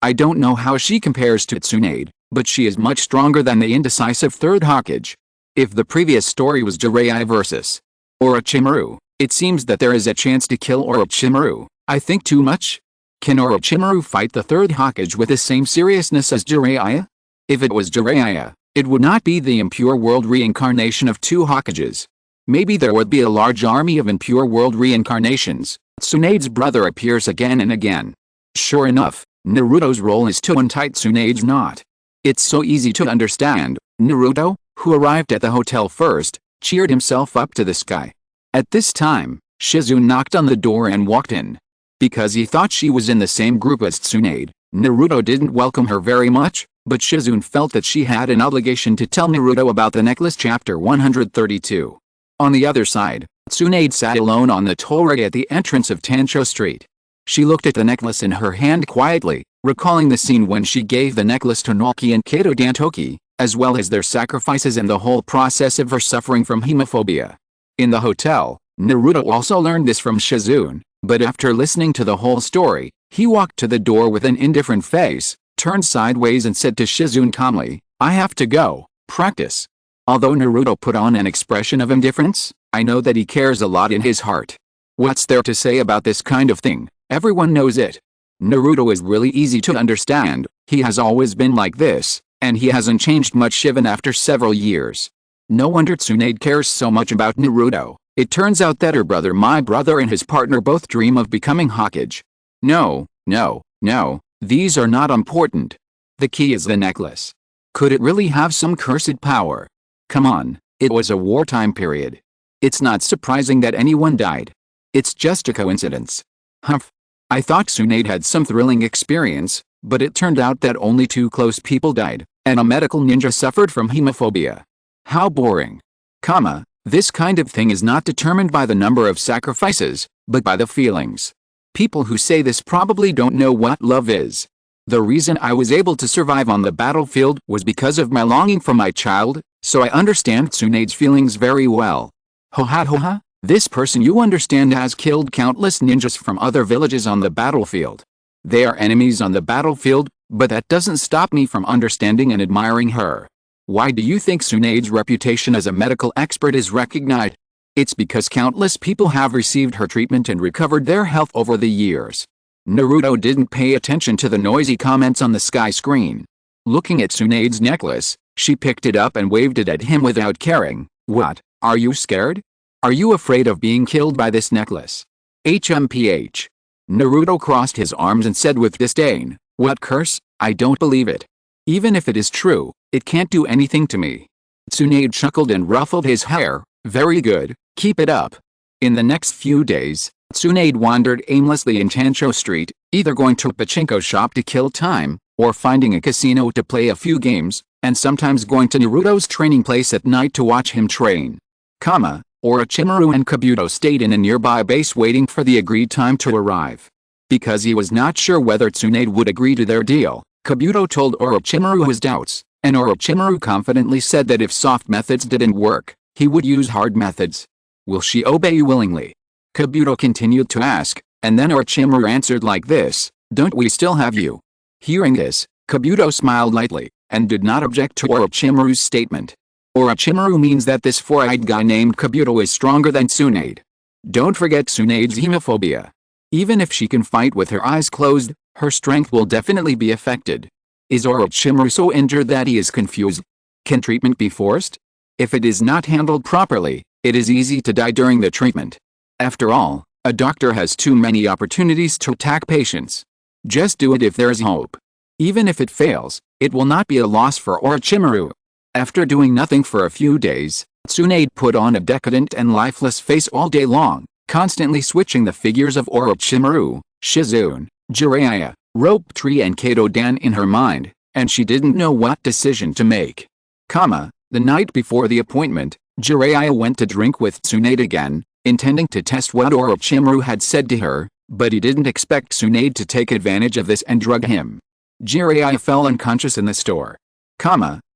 I don't know how she compares to Tsunade, but she is much stronger than the indecisive third Hokage. If the previous story was Jiraiya versus Orochimaru, it seems that there is a chance to kill Orochimaru. I think too much? Can Orochimaru fight the third Hokage with the same seriousness as Jiraiya? If it was Jiraiya, it would not be the impure world reincarnation of two Hokages. Maybe there would be a large army of impure world reincarnations. Tsunade's brother appears again and again. Sure enough, Naruto's role is to untie Tsunade's knot. It's so easy to understand. Naruto, who arrived at the hotel first, cheered himself up to the sky. At this time, Shizune knocked on the door and walked in. Because he thought she was in the same group as Tsunade, Naruto didn't welcome her very much, but Shizune felt that she had an obligation to tell Naruto about the necklace. Chapter 132. On the other side, Tsunade sat alone on the tollway at the entrance of Tancho Street. She looked at the necklace in her hand quietly, recalling the scene when she gave the necklace to Naoki and Kato Dantoki, as well as their sacrifices and the whole process of her suffering from hemophobia. In the hotel, Naruto also learned this from Shizune, but after listening to the whole story, he walked to the door with an indifferent face, turned sideways and said to Shizune calmly, "I have to go, practice." Although Naruto put on an expression of indifference, I know that he cares a lot in his heart. What's there to say about this kind of thing? Everyone knows it. Naruto is really easy to understand. He has always been like this, and he hasn't changed much even after several years. No wonder Tsunade cares so much about Naruto. It turns out that my brother and his partner both dream of becoming Hokage. No, these are not important. The key is the necklace. Could it really have some cursed power? Come on, it was a wartime period. It's not surprising that anyone died. It's just a coincidence. Humph. I thought Tsunade had some thrilling experience, but it turned out that only 2 close people died, and a medical ninja suffered from hemophobia. How boring. This kind of thing is not determined by the number of sacrifices, but by the feelings. People who say this probably don't know what love is. The reason I was able to survive on the battlefield was because of my longing for my child, so I understand Tsunade's feelings very well. Hoha, this person you understand has killed countless ninjas from other villages on the battlefield. They are enemies on the battlefield, but that doesn't stop me from understanding and admiring her. Why do you think Tsunade's reputation as a medical expert is recognized? It's because countless people have received her treatment and recovered their health over the years. Naruto didn't pay attention to the noisy comments on the sky screen. Looking at Tsunade's necklace, she picked it up and waved it at him without caring. What, are you scared? Are you afraid of being killed by this necklace? HMPH. Naruto crossed his arms and said with disdain, what curse? I don't believe it. Even if it is true, it can't do anything to me. Tsunade chuckled and ruffled his hair. Very good, keep it up. In the next few days, Tsunade wandered aimlessly in Tancho Street, either going to a pachinko shop to kill time, or finding a casino to play a few games, and sometimes going to Naruto's training place at night to watch him train. Orochimaru and Kabuto stayed in a nearby base waiting for the agreed time to arrive. Because he was not sure whether Tsunade would agree to their deal, Kabuto told Orochimaru his doubts, and Orochimaru confidently said that if soft methods didn't work, he would use hard methods. Will she obey willingly? Kabuto continued to ask, and then Orochimaru answered like this, don't we still have you? Hearing this, Kabuto smiled lightly, and did not object to Orochimaru's statement. Orochimaru means that this four-eyed guy named Kabuto is stronger than Tsunade. Don't forget Tsunade's hemophobia. Even if she can fight with her eyes closed, her strength will definitely be affected. Is Orochimaru so injured that he is confused? Can treatment be forced? If it is not handled properly, it is easy to die during the treatment. After all, a doctor has too many opportunities to attack patients. Just do it if there is hope. Even if it fails, it will not be a loss for Orochimaru. After doing nothing for a few days, Tsunade put on a decadent and lifeless face all day long, constantly switching the figures of Orochimaru, Shizune, Jiraiya, Rope Tree and Kato-dan in her mind, and she didn't know what decision to make. The night before the appointment, Jiraiya went to drink with Tsunade again, intending to test what Orochimaru had said to her, but he didn't expect Tsunade to take advantage of this and drug him. Jiraiya fell unconscious in the store.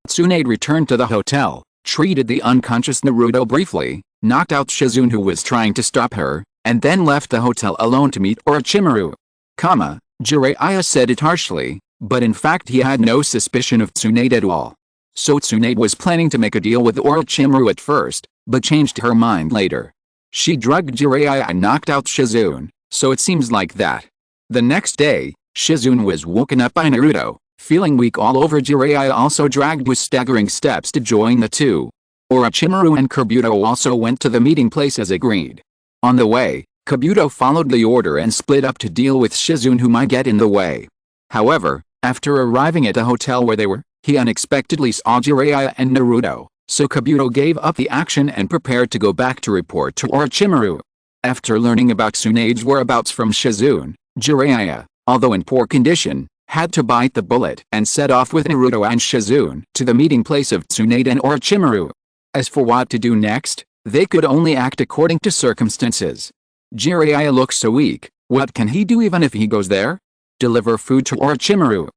Tsunade returned to the hotel, treated the unconscious Naruto briefly, knocked out Shizune who was trying to stop her, and then left the hotel alone to meet Orochimaru. Jiraiya said it harshly, but in fact he had no suspicion of Tsunade at all. So Tsunade was planning to make a deal with Orochimaru at first, but changed her mind later. She drugged Jiraiya and knocked out Shizune, so it seems like that. The next day, Shizune was woken up by Naruto, feeling weak all over. Jiraiya also dragged with staggering steps to join the two. Orochimaru and Kabuto also went to the meeting place as agreed. On the way, Kabuto followed the order and split up to deal with Shizune who might get in the way. However, after arriving at the hotel where they were, he unexpectedly saw Jiraiya and Naruto, so Kabuto gave up the action and prepared to go back to report to Orochimaru. After learning about Tsunade's whereabouts from Shizune, Jiraiya, although in poor condition, had to bite the bullet and set off with Naruto and Shizune to the meeting place of Tsunade and Orochimaru. As for what to do next, they could only act according to circumstances. Jiraiya looks so weak, what can he do even if he goes there? Deliver food to Orochimaru.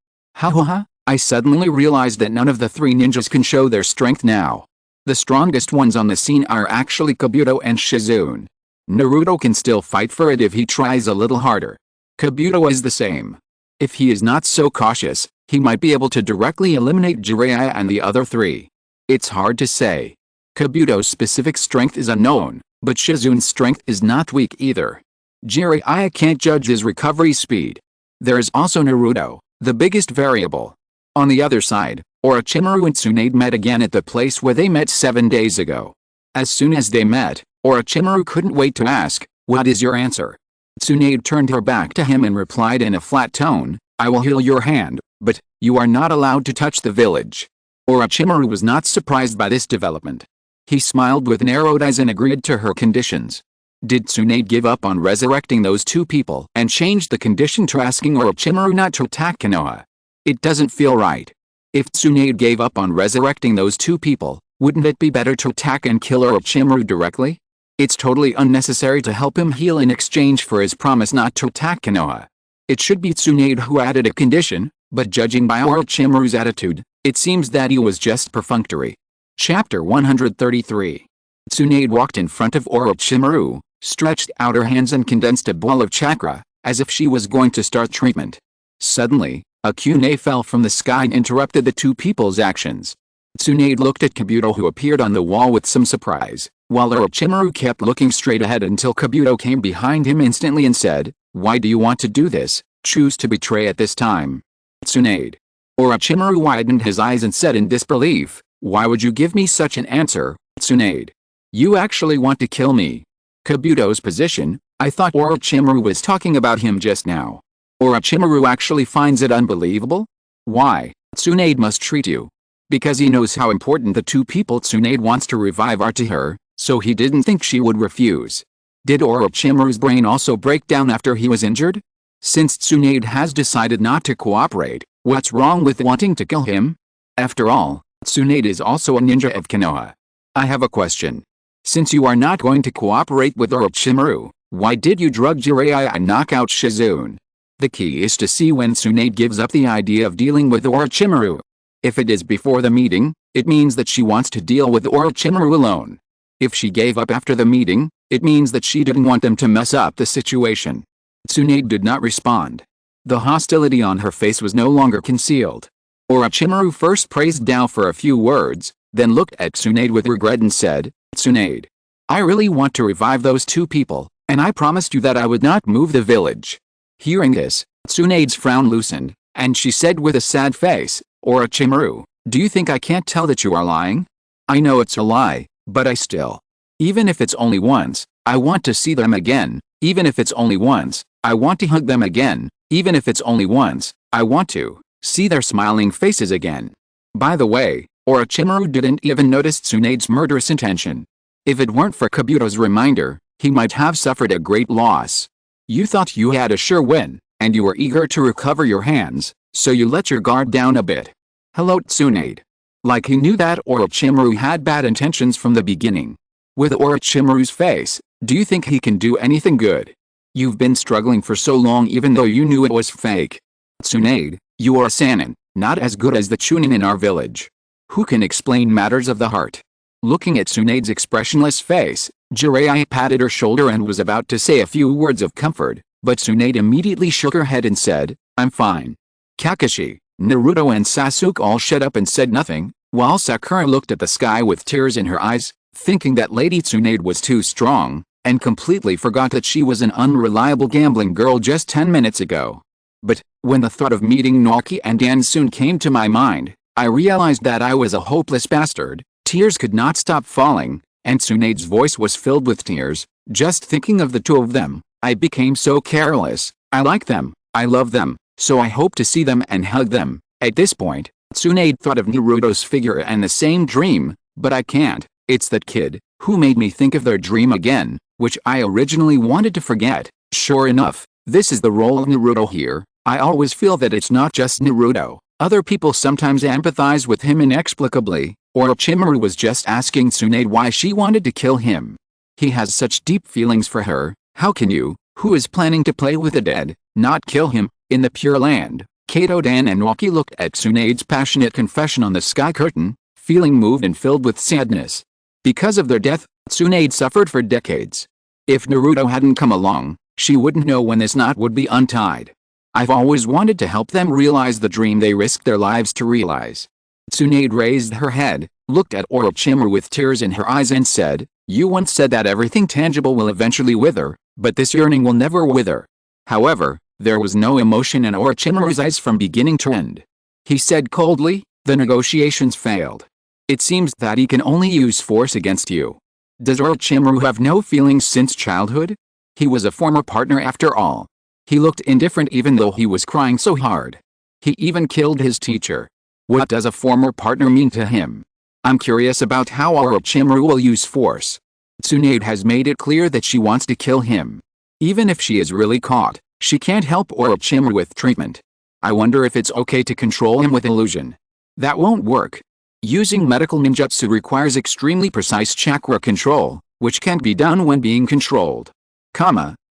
I suddenly realized that none of the three ninjas can show their strength now. The strongest ones on the scene are actually Kabuto and Shizune. Naruto can still fight for it if he tries a little harder. Kabuto is the same. If he is not so cautious, he might be able to directly eliminate Jiraiya and the other three. It's hard to say. Kabuto's specific strength is unknown, but Shizune's strength is not weak either. Jiraiya can't judge his recovery speed. There is also Naruto, the biggest variable. On the other side, Orochimaru and Tsunade met again at the place where they met 7 days ago. As soon as they met, Orochimaru couldn't wait to ask, "What is your answer?" Tsunade turned her back to him and replied in a flat tone, "I will heal your hand, but you are not allowed to touch the village." Orochimaru was not surprised by this development. He smiled with narrowed eyes and agreed to her conditions. Did Tsunade give up on resurrecting those two people and change the condition to asking Orochimaru not to attack Konoha? It doesn't feel right. If Tsunade gave up on resurrecting those two people, wouldn't it be better to attack and kill Orochimaru directly? It's totally unnecessary to help him heal in exchange for his promise not to attack Konoha. It should be Tsunade who added a condition, But judging by Orochimaru's attitude, it seems that he was just perfunctory. Chapter 133. Tsunade walked in front of Orochimaru, stretched out her hands and condensed a ball of chakra, as if she was going to start treatment. Suddenly, a kunai fell from the sky and interrupted the two people's actions. Tsunade looked at Kabuto, who appeared on the wall with some surprise, while Orochimaru kept looking straight ahead until Kabuto came behind him instantly and said, "Why do you want to do this? Choose to betray at this time." Tsunade. Orochimaru widened his eyes and said in disbelief, "Why would you give me such an answer, Tsunade? You actually want to kill me?" Kabuto's position, I thought Orochimaru was talking about him just now. Orochimaru actually finds it unbelievable? Why, Tsunade must treat you. Because he knows how important the two people Tsunade wants to revive are to her, so he didn't think she would refuse. Did Orochimaru's brain also break down after he was injured? Since Tsunade has decided not to cooperate, what's wrong with wanting to kill him? After all, Tsunade is also a ninja of Konoha. I have a question. Since you are not going to cooperate with Orochimaru, why did you drug Jiraiya and knock out Shizune? The key is to see when Tsunade gives up the idea of dealing with Orochimaru. If it is before the meeting, it means that she wants to deal with Orochimaru alone. If she gave up after the meeting, it means that she didn't want them to mess up the situation. Tsunade did not respond. The hostility on her face was no longer concealed. Orochimaru first praised Dao for a few words, then looked at Tsunade with regret and said, "Tsunade, I really want to revive those two people, and I promised you that I would not move the village." Hearing this, Tsunade's frown loosened, and she said with a sad face, "Orochimaru, do you think I can't tell that you are lying? I know it's a lie, but I still. Even if it's only once, I want to see them again. Even if it's only once, I want to hug them again. Even if it's only once, I want to see their smiling faces again." By the way, Orochimaru didn't even notice Tsunade's murderous intention. If it weren't for Kabuto's reminder, he might have suffered a great loss. You thought you had a sure win, and you were eager to recover your hands, so you let your guard down a bit. Hello, Tsunade. Like he knew that Orochimaru had bad intentions from the beginning. With Orochimaru's face, do you think he can do anything good? You've been struggling for so long even though you knew it was fake. Tsunade, you are a Sannin, not as good as the Chunin in our village. Who can explain matters of the heart? Looking at Tsunade's expressionless face, Jiraiya patted her shoulder and was about to say a few words of comfort, but Tsunade immediately shook her head and said, "I'm fine." Kakashi, Naruto and Sasuke all shut up and said nothing, while Sakura looked at the sky with tears in her eyes, thinking that Lady Tsunade was too strong, and completely forgot that she was an unreliable gambling girl just 10 minutes ago. But, when the thought of meeting Naruto and Dansun came to my mind, I realized that I was a hopeless bastard. Tears could not stop falling, and Tsunade's voice was filled with tears. Just thinking of the two of them, I became so careless. I like them, I love them, so I hope to see them and hug them. At this point, Tsunade thought of Naruto's figure and the same dream, but I can't. It's that kid who made me think of their dream again, which I originally wanted to forget. Sure enough, this is the role of Naruto here. I always feel that it's not just Naruto. Other people sometimes empathize with him inexplicably. Orochimaru was just asking Tsunade why she wanted to kill him. He has such deep feelings for her. How can you, who is planning to play with the dead, not kill him? In the Pure Land, Kato-dan and Naruto looked at Tsunade's passionate confession on the sky curtain, feeling moved and filled with sadness. Because of their death, Tsunade suffered for decades. If Naruto hadn't come along, she wouldn't know when this knot would be untied. I've always wanted to help them realize the dream they risked their lives to realize. Tsunade raised her head, looked at Orochimaru with tears in her eyes and said, "You once said that everything tangible will eventually wither, but this yearning will never wither." However, there was no emotion in Orochimaru's eyes from beginning to end. He said coldly, "The negotiations failed. It seems that he can only use force against you." Does Orochimaru have no feelings since childhood? He was a former partner after all. He looked indifferent even though he was crying so hard. He even killed his teacher. What does a former partner mean to him? I'm curious about how Orochimaru will use force. Tsunade has made it clear that she wants to kill him. Even if she is really caught, she can't help Orochimaru with treatment. I wonder if it's okay to control him with illusion. That won't work. Using medical ninjutsu requires extremely precise chakra control, which can't be done when being controlled.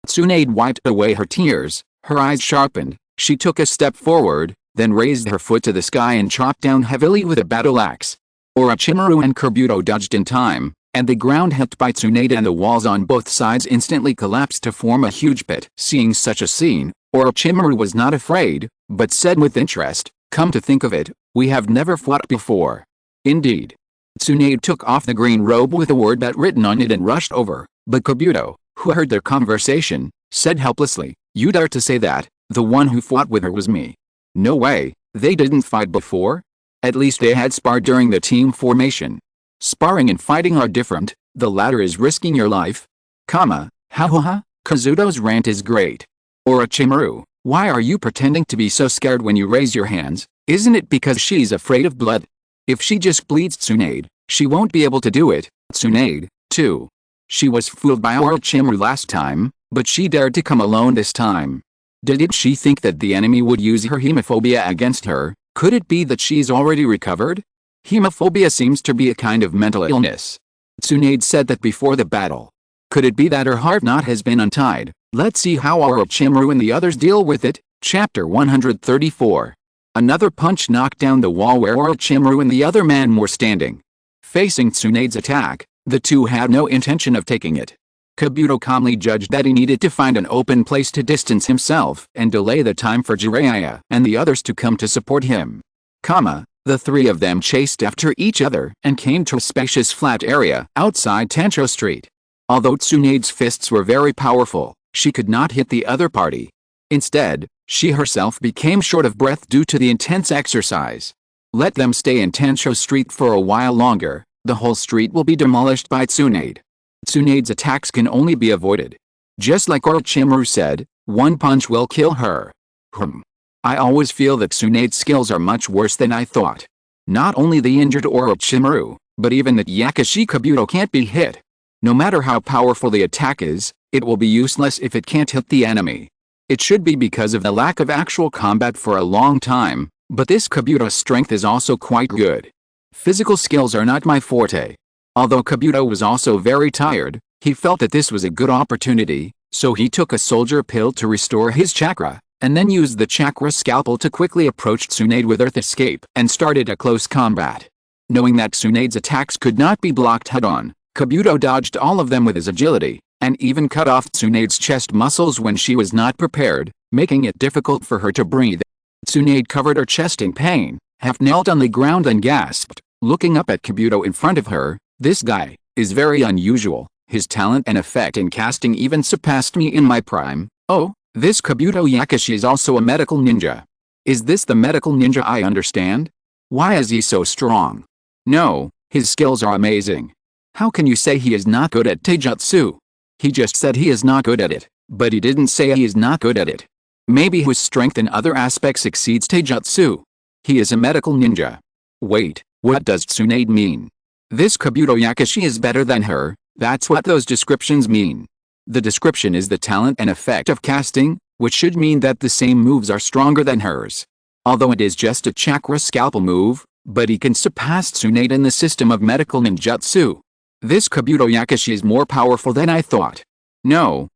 Tsunade wiped away her tears, her eyes sharpened, she took a step forward, then raised her foot to the sky and chopped down heavily with a battle axe. Orochimaru and Kabuto dodged in time, and the ground hit by Tsunade and the walls on both sides instantly collapsed to form a huge pit. Seeing such a scene, Orochimaru was not afraid, but said with interest, "Come to think of it, we have never fought before." Indeed. Tsunade took off the green robe with a word bat written on it and rushed over, but Kabuto, who heard their conversation, said helplessly, "You dare to say that? The one who fought with her was me." "No way, they didn't fight before? At least they had sparred during the team formation. Sparring and fighting are different, the latter is risking your life." Ha ha ha, Kazuto's rant is great. "Orochimaru, why are you pretending to be so scared when you raise your hands? Isn't it because she's afraid of blood? If she just bleeds Tsunade, she won't be able to do it." Tsunade, too. She was fooled by Orochimaru last time, but she dared to come alone this time. Didn't she think that the enemy would use her hemophobia against her? Could it be that she's already recovered? Hemophobia seems to be a kind of mental illness. Tsunade said that before the battle. Could it be that her heart knot has been untied? Let's see how Orochimaru and the others deal with it. Chapter 134. Another punch knocked down the wall where Orochimaru and the other man were standing. Facing Tsunade's attack, the two had no intention of taking it. Kabuto calmly judged that he needed to find an open place to distance himself and delay the time for Jiraiya and the others to come to support him. The three of them chased after each other and came to a spacious flat area outside Tancho Street. Although Tsunade's fists were very powerful, she could not hit the other party. Instead, she herself became short of breath due to the intense exercise. Let them stay in Tancho Street for a while longer, the whole street will be demolished by Tsunade. Tsunade's attacks can only be avoided. Just like Orochimaru said, one punch will kill her. I always feel that Tsunade's skills are much worse than I thought. Not only the injured Orochimaru, but even that Kakashi Kabuto can't be hit. No matter how powerful the attack is, it will be useless if it can't hit the enemy. It should be because of the lack of actual combat for a long time, but this Kabuto's strength is also quite good. Physical skills are not my forte. Although Kabuto was also very tired, he felt that this was a good opportunity, so he took a soldier pill to restore his chakra, and then used the chakra scalpel to quickly approach Tsunade with Earth Escape and started a close combat. Knowing that Tsunade's attacks could not be blocked head-on, Kabuto dodged all of them with his agility, and even cut off Tsunade's chest muscles when she was not prepared, making it difficult for her to breathe. Tsunade covered her chest in pain, half knelt on the ground and gasped, looking up at Kabuto in front of her. "This guy is very unusual. His talent and effect in casting even surpassed me in my prime. Oh, this Kabuto Kakashi is also a medical ninja. Is this the medical ninja I understand? Why is he so strong? No, his skills are amazing. How can you say he is not good at taijutsu? He just said he is not good at it, but he didn't say he is not good at it. Maybe his strength in other aspects exceeds taijutsu. He is a medical ninja. Wait, what does Tsunade mean? This Kabuto Kakashi is better than her, that's what those descriptions mean. The description is the talent and effect of casting, which should mean that the same moves are stronger than hers. Although it is just a chakra scalpel move, but he can surpass Tsunade in the system of medical ninjutsu. This Kabuto Kakashi is more powerful than I thought. No,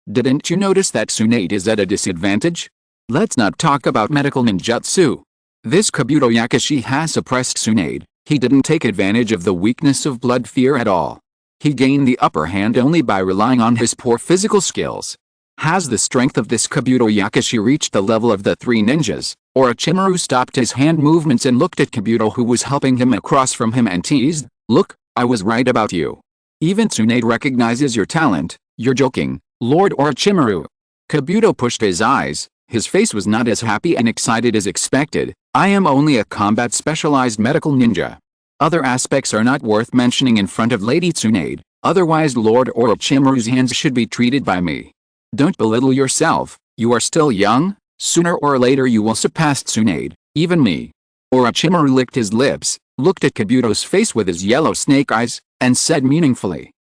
didn't you notice that Tsunade is at a disadvantage? Let's not talk about medical ninjutsu. This Kabuto Kakashi has suppressed Tsunade. He didn't take advantage of the weakness of blood fear at all. He gained the upper hand only by relying on his poor physical skills. Has the strength of this Kabuto Kakashi reached the level of the three ninjas? Orochimaru stopped his hand movements and looked at Kabuto, who was helping him across from him, and teased, "Look, I was right about you. Even Tsunade recognizes your talent. You're joking, Lord Orochimaru." Kabuto pushed his eyes. His face was not as happy and excited as expected. "I am only a combat specialized medical ninja. Other aspects are not worth mentioning in front of Lady Tsunade, otherwise Lord Orochimaru's hands should be treated by me. Don't belittle yourself, you are still young, sooner or later you will surpass Tsunade, even me." Orochimaru licked his lips, looked at Kabuto's face with his yellow snake eyes, and said meaningfully,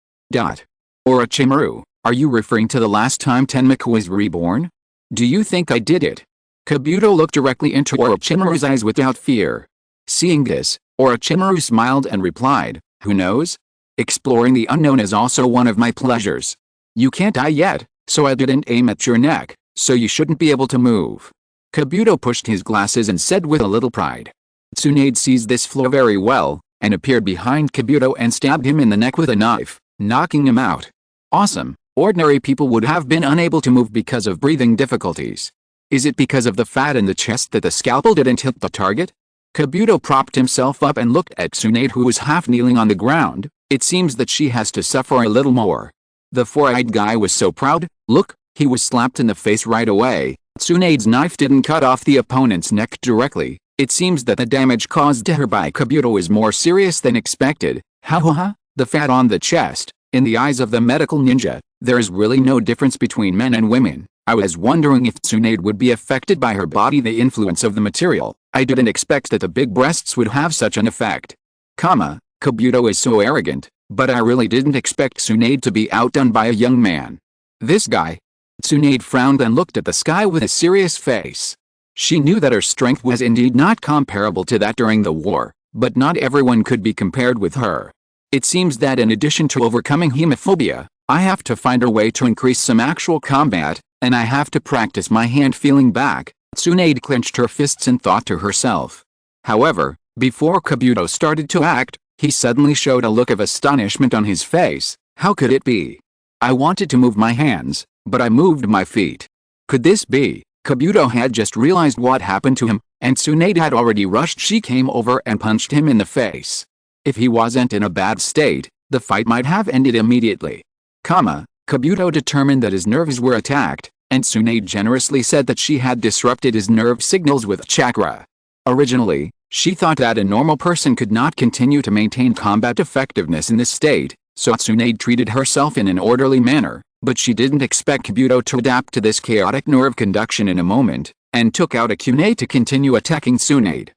"Orochimaru, are you referring to the last time Tenmaku was reborn? Do you think I did it?" Kabuto looked directly into Orochimaru's eyes without fear. Seeing this, Orochimaru smiled and replied, "Who knows? Exploring the unknown is also one of my pleasures. You can't die yet, so I didn't aim at your neck, so you shouldn't be able to move." Kabuto pushed his glasses and said with a little pride. Tsunade sees this flow very well, and appeared behind Kabuto and stabbed him in the neck with a knife, knocking him out. Awesome. Ordinary people would have been unable to move because of breathing difficulties. Is it because of the fat in the chest that the scalpel didn't hit the target? Kabuto propped himself up and looked at Tsunade, who was half kneeling on the ground. It seems that she has to suffer a little more. The four-eyed guy was so proud. Look, he was slapped in the face right away. Tsunade's knife didn't cut off the opponent's neck directly. It seems that the damage caused to her by Kabuto is more serious than expected. Ha. The fat on the chest. In the eyes of the medical ninja, there is really no difference between men and women. I was wondering if Tsunade would be affected by her body, the influence of the material. I didn't expect that the big breasts would have such an effect. Kabuto is so arrogant, but I really didn't expect Tsunade to be outdone by a young man. This guy. Tsunade frowned and looked at the sky with a serious face. She knew that her strength was indeed not comparable to that during the war, but not everyone could be compared with her. It seems that in addition to overcoming hemophobia, I have to find a way to increase some actual combat, and I have to practice my hand feeling back. Tsunade clenched her fists and thought to herself. However, before Kabuto started to act, he suddenly showed a look of astonishment on his face. How could it be? I wanted to move my hands, but I moved my feet. Could this be? Kabuto had just realized what happened to him, and Tsunade had already rushed. She came over and punched him in the face. If he wasn't in a bad state, the fight might have ended immediately. Kabuto determined that his nerves were attacked, and Tsunade generously said that she had disrupted his nerve signals with chakra. Originally, she thought that a normal person could not continue to maintain combat effectiveness in this state, so Tsunade treated herself in an orderly manner, but she didn't expect Kabuto to adapt to this chaotic nerve conduction in a moment, and took out a kunai to continue attacking Tsunade.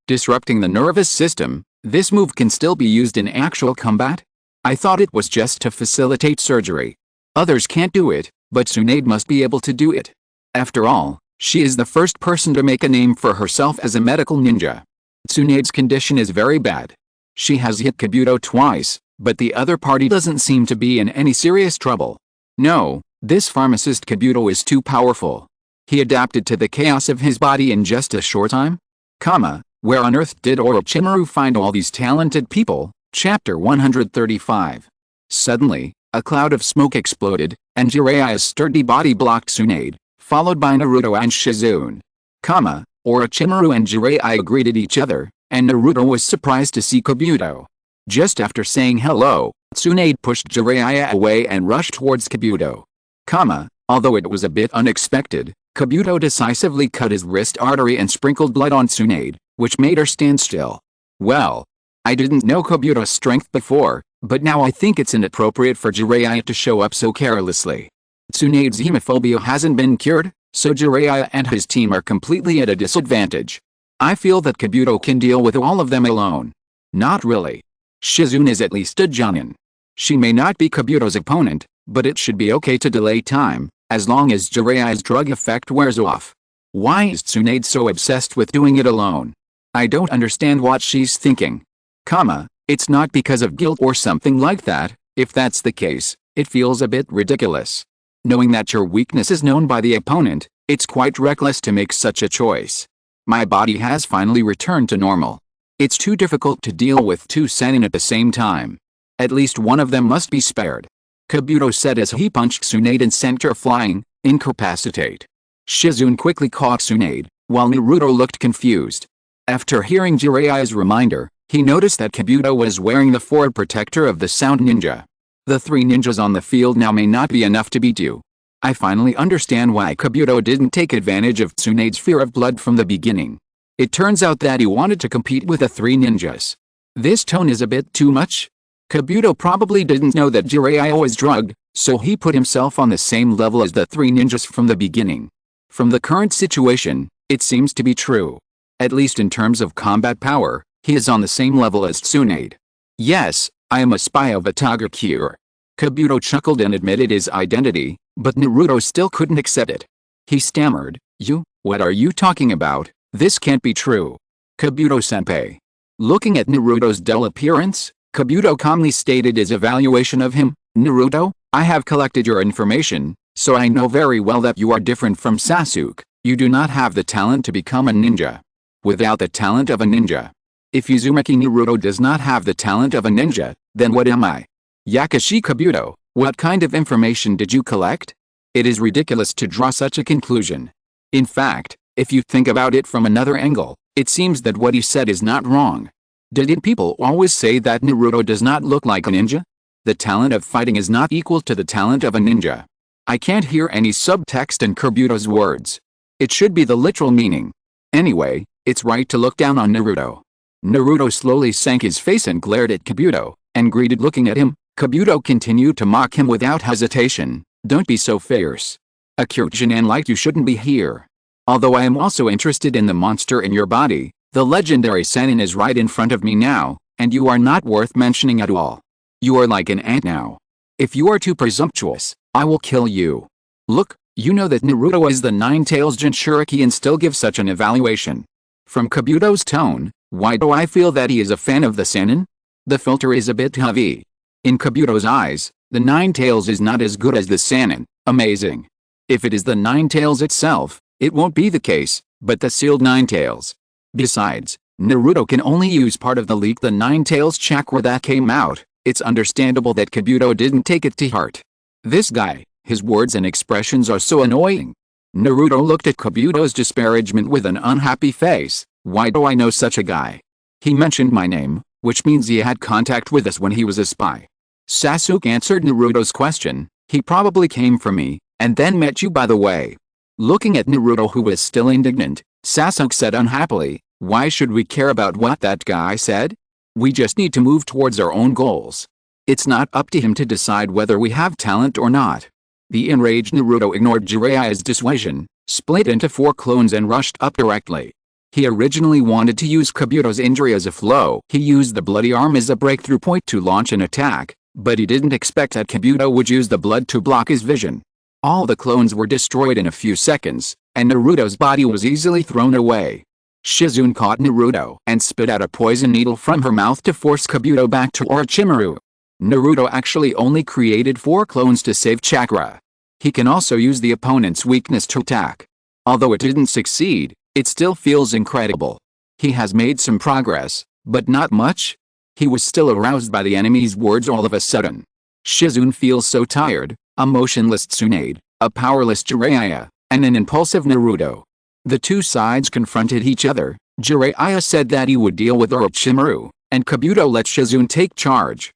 Disrupting the nervous system. This move can still be used in actual combat? I thought it was just to facilitate surgery. Others can't do it, but Tsunade must be able to do it. After all, she is the first person to make a name for herself as a medical ninja. Tsunade's condition is very bad. She has hit Kabuto twice, but the other party doesn't seem to be in any serious trouble. No, this pharmacist Kabuto is too powerful. He adapted to the chaos of his body in just a short time? Where on earth did Orochimaru find all these talented people? Chapter 135. Suddenly, a cloud of smoke exploded, and Jiraiya's sturdy body blocked Tsunade, followed by Naruto and Shizune. Orochimaru and Jiraiya greeted each other, and Naruto was surprised to see Kabuto. Just after saying hello, Tsunade pushed Jiraiya away and rushed towards Kabuto. Although it was a bit unexpected, Kabuto decisively cut his wrist artery and sprinkled blood on Tsunade, which made her stand still. Well, I didn't know Kabuto's strength before, but now I think it's inappropriate for Jiraiya to show up so carelessly. Tsunade's hemophobia hasn't been cured, so Jiraiya and his team are completely at a disadvantage. I feel that Kabuto can deal with all of them alone. Not really. Shizune is at least a Jonin. She may not be Kabuto's opponent, but it should be okay to delay time, as long as Jiraiya's drug effect wears off. Why is Tsunade so obsessed with doing it alone? I don't understand what she's thinking. It's not because of guilt or something like that. If that's the case, it feels a bit ridiculous. Knowing that your weakness is known by the opponent, it's quite reckless to make such a choice. My body has finally returned to normal. It's too difficult to deal with two Sennin at the same time. At least one of them must be spared. Kabuto said as he punched Tsunade and sent her flying. Incapacitate. Shizune quickly caught Tsunade, while Naruto looked confused. After hearing Jiraiya's reminder, he noticed that Kabuto was wearing the forward protector of the Sound Ninja. The three ninjas on the field now may not be enough to beat you. I finally understand why Kabuto didn't take advantage of Tsunade's fear of blood from the beginning. It turns out that he wanted to compete with the three ninjas. This tone is a bit too much. Kabuto probably didn't know that Jiraiya was drugged, so he put himself on the same level as the three ninjas from the beginning. From the current situation, it seems to be true. At least in terms of combat power, he is on the same level as Tsunade. Yes, I am a spy of Itagakure. Kabuto chuckled and admitted his identity, but Naruto still couldn't accept it. He stammered, What are you talking about? This can't be true. Kabuto-senpai. Looking at Naruto's dull appearance, Kabuto calmly stated his evaluation of him. Naruto, I have collected your information, so I know very well that you are different from Sasuke. You do not have the talent to become a ninja. Without the talent of a ninja. If Uzumaki Naruto does not have the talent of a ninja, then what am I? Yakushi Kabuto, what kind of information did you collect? It is ridiculous to draw such a conclusion. In fact, if you think about it from another angle, it seems that what he said is not wrong. Didn't people always say that Naruto does not look like a ninja? The talent of fighting is not equal to the talent of a ninja. I can't hear any subtext in Kabuto's words. It should be the literal meaning. Anyway, it's right to look down on Naruto. Naruto slowly sank his face and glared at Kabuto, and greeted looking at him. Kabuto continued to mock him without hesitation. Don't be so fierce. A Kyuujin like you shouldn't be here. Although I am also interested in the monster in your body, the legendary Sannin is right in front of me now, and you are not worth mentioning at all. You are like an ant now. If you are too presumptuous, I will kill you. Look, you know that Naruto is the Nine-Tails Jinchuriki and still give such an evaluation. From Kabuto's tone, why do I feel that he is a fan of the Sannin? The filter is a bit heavy. In Kabuto's eyes, the Nine-Tails is not as good as the Sannin. Amazing. If it is the Nine-Tails itself, it won't be the case, but the sealed Nine-Tails. Besides, Naruto can only use part of the leak the Nine-Tails chakra that came out. It's understandable that Kabuto didn't take it to heart. This guy, his words and expressions are so annoying. Naruto looked at Kabuto's disparagement with an unhappy face. Why do I know such a guy? He mentioned my name, which means he had contact with us when he was a spy. Sasuke answered Naruto's question. He probably came for me, and then met you by the way. Looking at Naruto who was still indignant, Sasuke said unhappily, why should we care about what that guy said? We just need to move towards our own goals. It's not up to him to decide whether we have talent or not. The enraged Naruto ignored Jiraiya's dissuasion, split into 4 clones and rushed up directly. He originally wanted to use Kabuto's injury as a flow. He used the bloody arm as a breakthrough point to launch an attack, but he didn't expect that Kabuto would use the blood to block his vision. All the clones were destroyed in a few seconds, and Naruto's body was easily thrown away. Shizune caught Naruto and spit out a poison needle from her mouth to force Kabuto back to Orochimaru. Naruto actually only created 4 clones to save chakra. He can also use the opponent's weakness to attack. Although it didn't succeed, it still feels incredible. He has made some progress, but not much. He was still aroused by the enemy's words all of a sudden. Shizune feels so tired, a motionless Tsunade, a powerless Jiraiya, and an impulsive Naruto. The two sides confronted each other. Jiraiya said that he would deal with Orochimaru, and Kabuto let Shizune take charge.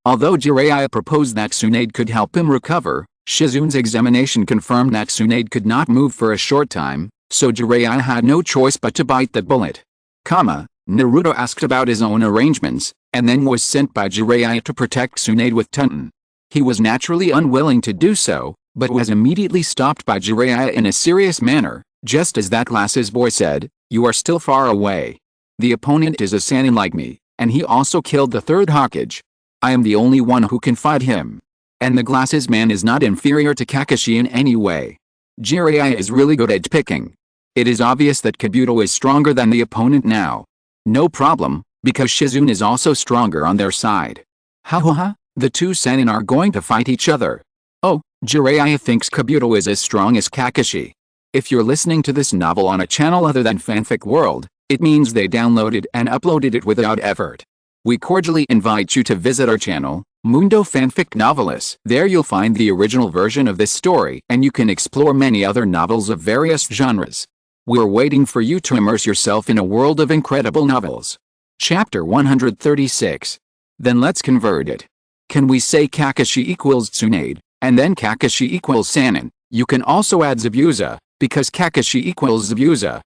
Although Jiraiya proposed that Tsunade could help him recover, Shizune's examination confirmed that Tsunade could not move for a short time, so Jiraiya had no choice but to bite the bullet. Naruto asked about his own arrangements, and then was sent by Jiraiya to protect Tsunade with Tenten. He was naturally unwilling to do so, but was immediately stopped by Jiraiya in a serious manner. Just as that glasses boy said, you are still far away. The opponent is a Sannin like me, and he also killed the 3rd Hokage. I am the only one who can fight him. And the glasses man is not inferior to Kakashi in any way. Jiraiya is really good at picking. It is obvious that Kabuto is stronger than the opponent now. No problem, because Shizune is also stronger on their side. The two Sannin are going to fight each other. Oh, Jiraiya thinks Kabuto is as strong as Kakashi. If you're listening to this novel on a channel other than Fanfic World, it means they downloaded and uploaded it without effort. We cordially invite you to visit our channel, Mundo Fanfic Novelis. There you'll find the original version of this story and you can explore many other novels of various genres. We're waiting for you to immerse yourself in a world of incredible novels. Chapter 136. Then let's convert it. Can we say Kakashi equals Tsunade, and then Kakashi equals Sannin? You can also add Zabuza, because Kakashi equals Zabuza.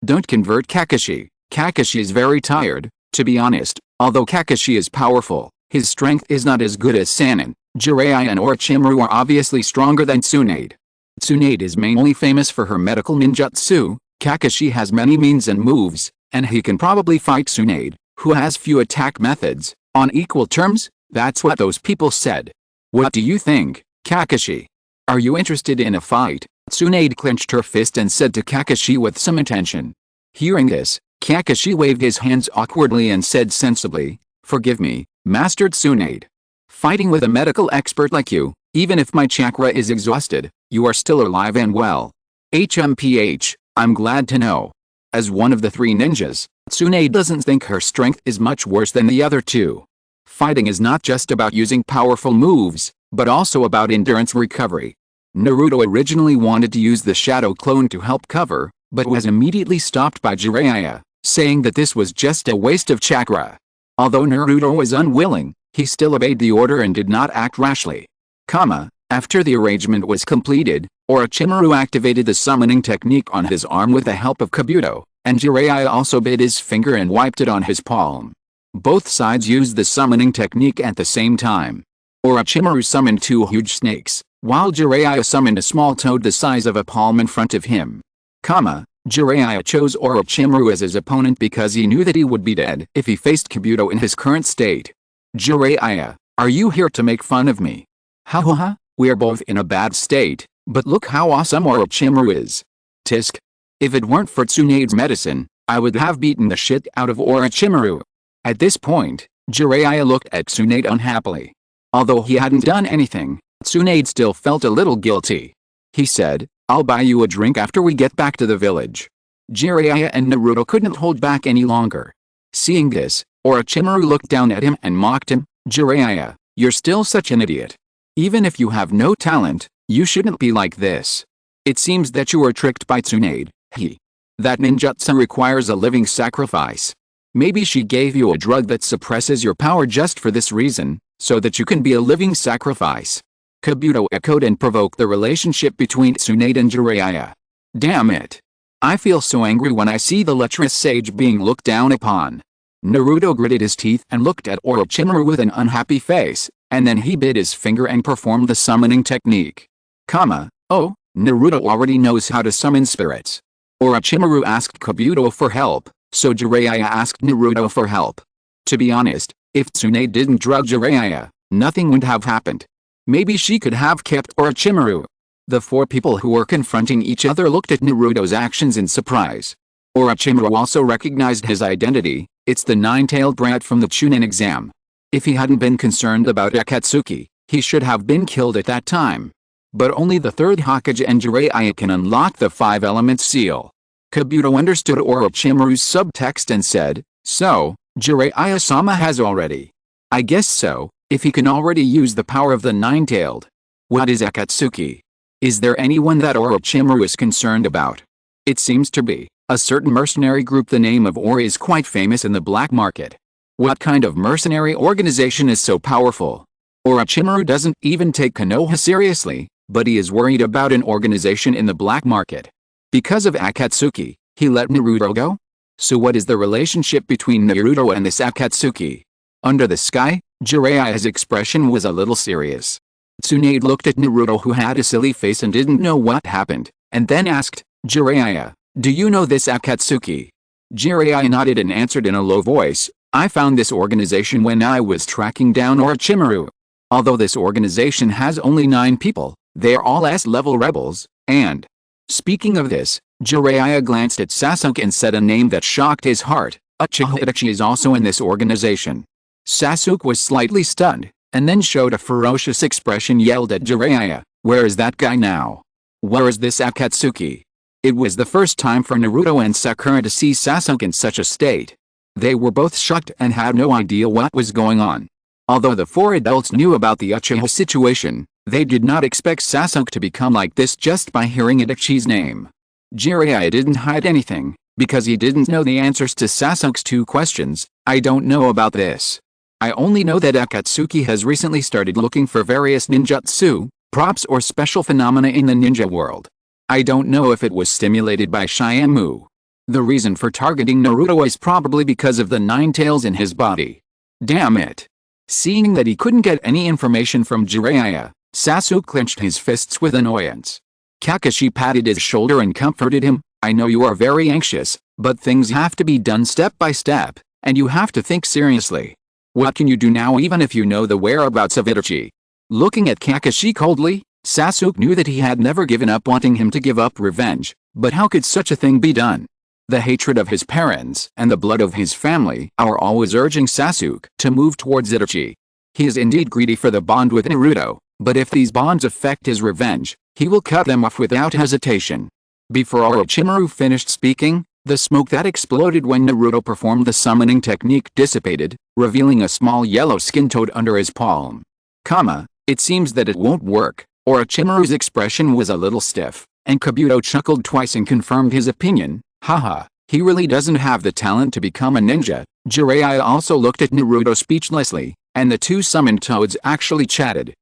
Don't convert Kakashi. Kakashi is very tired, to be honest. Although Kakashi is powerful, his strength is not as good as Sannin. Jiraiya and Orochimaru are obviously stronger than Tsunade. Tsunade is mainly famous for her medical ninjutsu. Kakashi has many means and moves, and he can probably fight Tsunade, who has few attack methods, on equal terms. That's what those people said. What do you think, Kakashi? Are you interested in a fight? Tsunade clenched her fist and said to Kakashi with some intention. Hearing this, Kakashi waved his hands awkwardly and said sensibly, forgive me, Master Tsunade. Fighting with a medical expert like you, even if my chakra is exhausted, you are still alive and well. HMPH, I'm glad to know. As one of the three ninjas, Tsunade doesn't think her strength is much worse than the other two. Fighting is not just about using powerful moves, but also about endurance recovery. Naruto originally wanted to use the Shadow Clone to help cover, but was immediately stopped by Jiraiya, saying that this was just a waste of chakra. Although Naruto was unwilling, he still obeyed the order and did not act rashly. After the arrangement was completed, Orochimaru activated the summoning technique on his arm with the help of Kabuto, and Jiraiya also bit his finger and wiped it on his palm. Both sides used the summoning technique at the same time. Orochimaru summoned two huge snakes, while Jiraiya summoned a small toad the size of a palm in front of him. Jiraiya chose Orochimaru as his opponent because he knew that he would be dead if he faced Kabuto in his current state. Jiraiya, are you here to make fun of me? Ha, we're both in a bad state, but look how awesome Orochimaru is. Tisk. If it weren't for Tsunade's medicine, I would have beaten the shit out of Orochimaru. At this point, Jiraiya looked at Tsunade unhappily. Although he hadn't done anything, Tsunade still felt a little guilty. He said, I'll buy you a drink after we get back to the village. Jiraiya and Naruto couldn't hold back any longer. Seeing this, Orochimaru looked down at him and mocked him. Jiraiya, you're still such an idiot. Even if you have no talent, you shouldn't be like this. It seems that you were tricked by Tsunade. That ninjutsu requires a living sacrifice. Maybe she gave you a drug that suppresses your power just for this reason, so that you can be a living sacrifice. Kabuto echoed and provoked the relationship between Tsunade and Jiraiya. Damn it. I feel so angry when I see the lecherous sage being looked down upon. Naruto gritted his teeth and looked at Orochimaru with an unhappy face, and then he bit his finger and performed the summoning technique. Oh, Naruto already knows how to summon spirits. Orochimaru asked Kabuto for help, so Jiraiya asked Naruto for help. To be honest, if Tsunade didn't drug Jiraiya, nothing would have happened. Maybe she could have kept Orochimaru. The four people who were confronting each other looked at Naruto's actions in surprise. Orochimaru also recognized his identity. It's the nine-tailed brat from the Chunin exam. If he hadn't been concerned about Akatsuki, he should have been killed at that time. But only the third Hokage and Jiraiya can unlock the five elements seal. Kabuto understood Orochimaru's subtext and said, so, Jiraiya-sama has already. I guess so, if he can already use the power of the nine-tailed. What is Akatsuki? Is there anyone that Orochimaru is concerned about? It seems to be a certain mercenary group. The name of Ori is quite famous in the black market. What kind of mercenary organization is so powerful? Orochimaru doesn't even take Konoha seriously, but he is worried about an organization in the black market. Because of Akatsuki, he let Naruto go? So what is the relationship between Naruto and this Akatsuki? Under the sky, Jiraiya's expression was a little serious. Tsunade looked at Naruto, who had a silly face and didn't know what happened, and then asked, Jiraiya, do you know this Akatsuki? Jiraiya nodded and answered in a low voice, I found this organization when I was tracking down Orochimaru. Although this organization has only 9 people, they are all S-level rebels, and... Speaking of this, Jiraiya glanced at Sasuke and said a name that shocked his heart. Uchiha Itachi is also in this organization. Sasuke was slightly stunned, and then showed a ferocious expression, yelled at Jiraiya, where is that guy now? Where is this Akatsuki? It was the first time for Naruto and Sakura to see Sasuke in such a state. They were both shocked and had no idea what was going on. Although the 4 adults knew about the Uchiha situation, they did not expect Sasuke to become like this just by hearing Itachi's name. Jiraiya didn't hide anything, because he didn't know the answers to Sasuke's 2 questions. I don't know about this. I only know that Akatsuki has recently started looking for various ninjutsu, props or special phenomena in the ninja world. I don't know if it was stimulated by Shyamamu. The reason for targeting Naruto is probably because of the 9 tails in his body. Damn it. Seeing that he couldn't get any information from Jiraiya, Sasuke clenched his fists with annoyance. Kakashi patted his shoulder and comforted him, I know you are very anxious, but things have to be done step by step, and you have to think seriously. What can you do now even if you know the whereabouts of Itachi? Looking at Kakashi coldly, Sasuke knew that he had never given up wanting him to give up revenge, but how could such a thing be done? The hatred of his parents and the blood of his family are always urging Sasuke to move towards Itachi. He is indeed greedy for the bond with Naruto, but if these bonds affect his revenge, he will cut them off without hesitation. Before Orochimaru finished speaking, the smoke that exploded when Naruto performed the summoning technique dissipated, revealing a small yellow skin toad under his palm. It seems that it won't work. Orochimaru's expression was a little stiff, and Kabuto chuckled twice and confirmed his opinion. Haha, he really doesn't have the talent to become a ninja. Jiraiya also looked at Naruto speechlessly, and the two summoned toads actually chatted.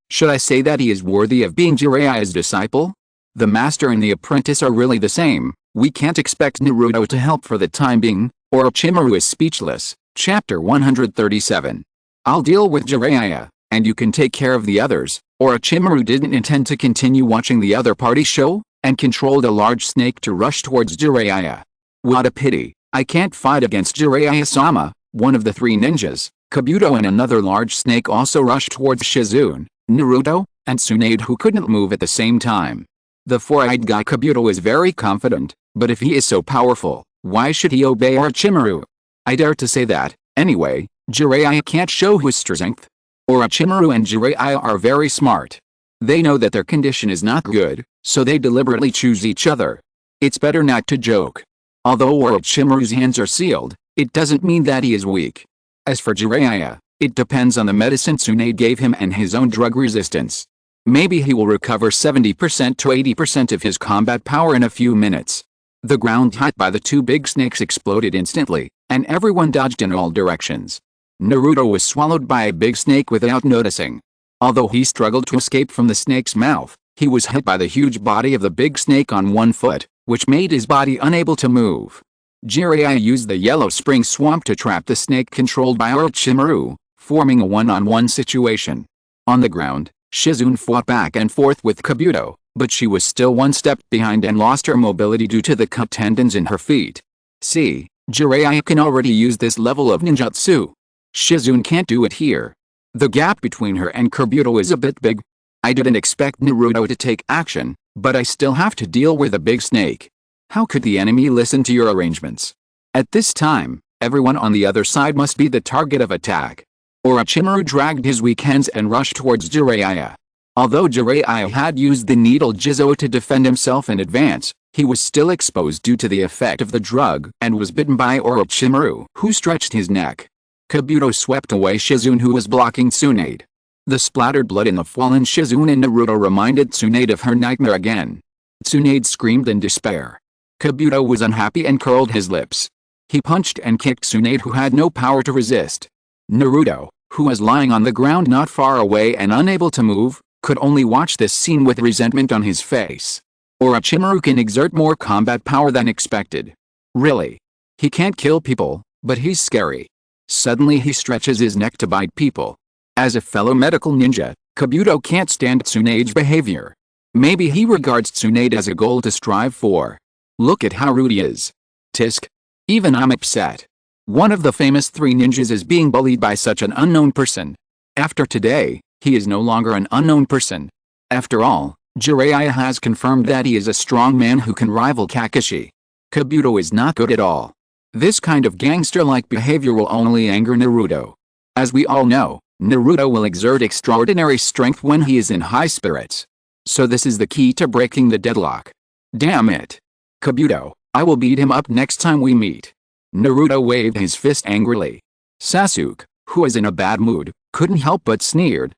Should I say that he is worthy of being Jiraiya's disciple? The master and the apprentice are really the same. We can't expect Naruto to help for the time being. Orochimaru is speechless. Chapter 137. I'll deal with Jiraiya, and you can take care of the others. Orochimaru didn't intend to continue watching the other party show, and controlled a large snake to rush towards Jiraiya. What a pity, I can't fight against Jiraiya-sama, one of the three ninjas. Kabuto and another large snake also rushed towards Shizune, Naruto, and Tsunade, who couldn't move at the same time. The four-eyed guy Kabuto is very confident, but if he is so powerful, why should he obey Orochimaru? I dare to say that, anyway, Jiraiya can't show his strength. Orochimaru and Jiraiya are very smart. They know that their condition is not good, so they deliberately choose each other. It's better not to joke. Although Orochimaru's hands are sealed, it doesn't mean that he is weak. As for Jiraiya, it depends on the medicine Tsunade gave him and his own drug resistance. Maybe he will recover 70% to 80% of his combat power in a few minutes. The ground hit by the two big snakes exploded instantly, and everyone dodged in all directions. Naruto was swallowed by a big snake without noticing. Although he struggled to escape from the snake's mouth, he was hit by the huge body of the big snake on one foot, which made his body unable to move. Jiraiya used the yellow spring swamp to trap the snake controlled by Orochimaru, forming a one-on-one situation. On the ground, Shizune fought back and forth with Kabuto, but she was still one step behind and lost her mobility due to the cut tendons in her feet. See, Jiraiya can already use this level of ninjutsu. Shizune can't do it here. The gap between her and Kabuto is a bit big. I didn't expect Naruto to take action, but I still have to deal with a big snake. How could the enemy listen to your arrangements? At this time, everyone on the other side must be the target of attack. Orochimaru dragged his weak hands and rushed towards Jiraiya. Although Jiraiya had used the needle Jizo to defend himself in advance, he was still exposed due to the effect of the drug and was bitten by Orochimaru, who stretched his neck. Kabuto swept away Shizune, who was blocking Tsunade. The splattered blood in the fallen Shizune and Naruto reminded Tsunade of her nightmare again. Tsunade screamed in despair. Kabuto was unhappy and curled his lips. He punched and kicked Tsunade, who had no power to resist. Naruto, who was lying on the ground not far away and unable to move, could only watch this scene with resentment on his face. Orochimaru can exert more combat power than expected. Really? He can't kill people, but he's scary. Suddenly he stretches his neck to bite people. As a fellow medical ninja, Kabuto can't stand Tsunade's behavior. Maybe he regards Tsunade as a goal to strive for. Look at how rude he is. Tisk. Even I'm upset. One of the famous three ninjas is being bullied by such an unknown person. After today, he is no longer an unknown person. After all, Jiraiya has confirmed that he is a strong man who can rival Kakashi. Kabuto is not good at all. This kind of gangster-like behavior will only anger Naruto. As we all know, Naruto will exert extraordinary strength when he is in high spirits. So this is the key to breaking the deadlock. Damn it. Kabuto, I will beat him up next time we meet. Naruto waved his fist angrily. Sasuke, who was in a bad mood, couldn't help but sneered.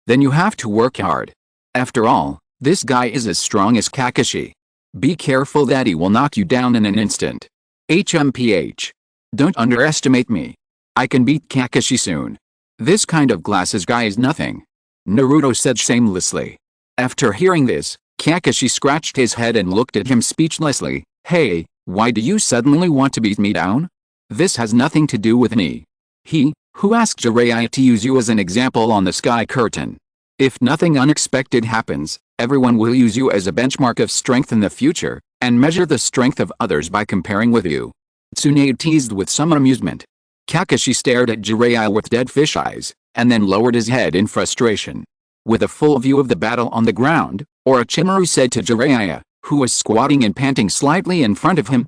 Then you have to work hard. After all, this guy is as strong as Kakashi. Be careful that he will knock you down in an instant. HMPH. Don't underestimate me. I can beat Kakashi soon. This kind of glasses guy is nothing. Naruto said shamelessly. After hearing this, Kakashi scratched his head and looked at him speechlessly. Hey, why do you suddenly want to beat me down? This has nothing to do with me. Who asked Jiraiya to use you as an example on the sky curtain? If nothing unexpected happens, everyone will use you as a benchmark of strength in the future, and measure the strength of others by comparing with you. Tsunade teased with some amusement. Kakashi stared at Jiraiya with dead fish eyes, and then lowered his head in frustration. With a full view of the battle on the ground, Orochimaru said to Jiraiya, who was squatting and panting slightly in front of him,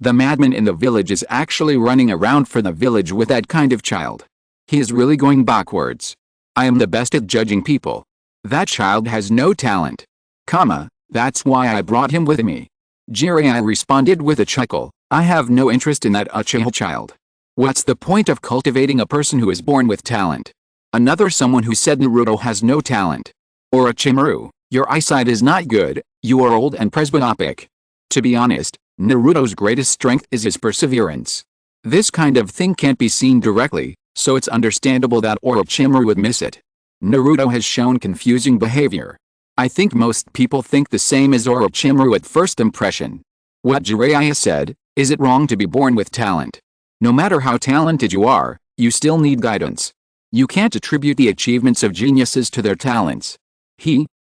the madman in the village is actually running around for the village with that kind of child. He is really going backwards. I am the best at judging people. That child has no talent. That's why I brought him with me. Jiraiya responded with a chuckle. I have no interest in that Uchiha child. What's the point of cultivating a person who is born with talent? Another someone who said Naruto has no talent. Orochimaru, your eyesight is not good, you are old and presbyopic. To be honest, Naruto's greatest strength is his perseverance. This kind of thing can't be seen directly, so it's understandable that Orochimaru would miss it. Naruto has shown confusing behavior. I think most people think the same as Orochimaru at first impression. What Jiraiya said, is it wrong to be born with talent? No matter how talented you are, you still need guidance. You can't attribute the achievements of geniuses to their talents.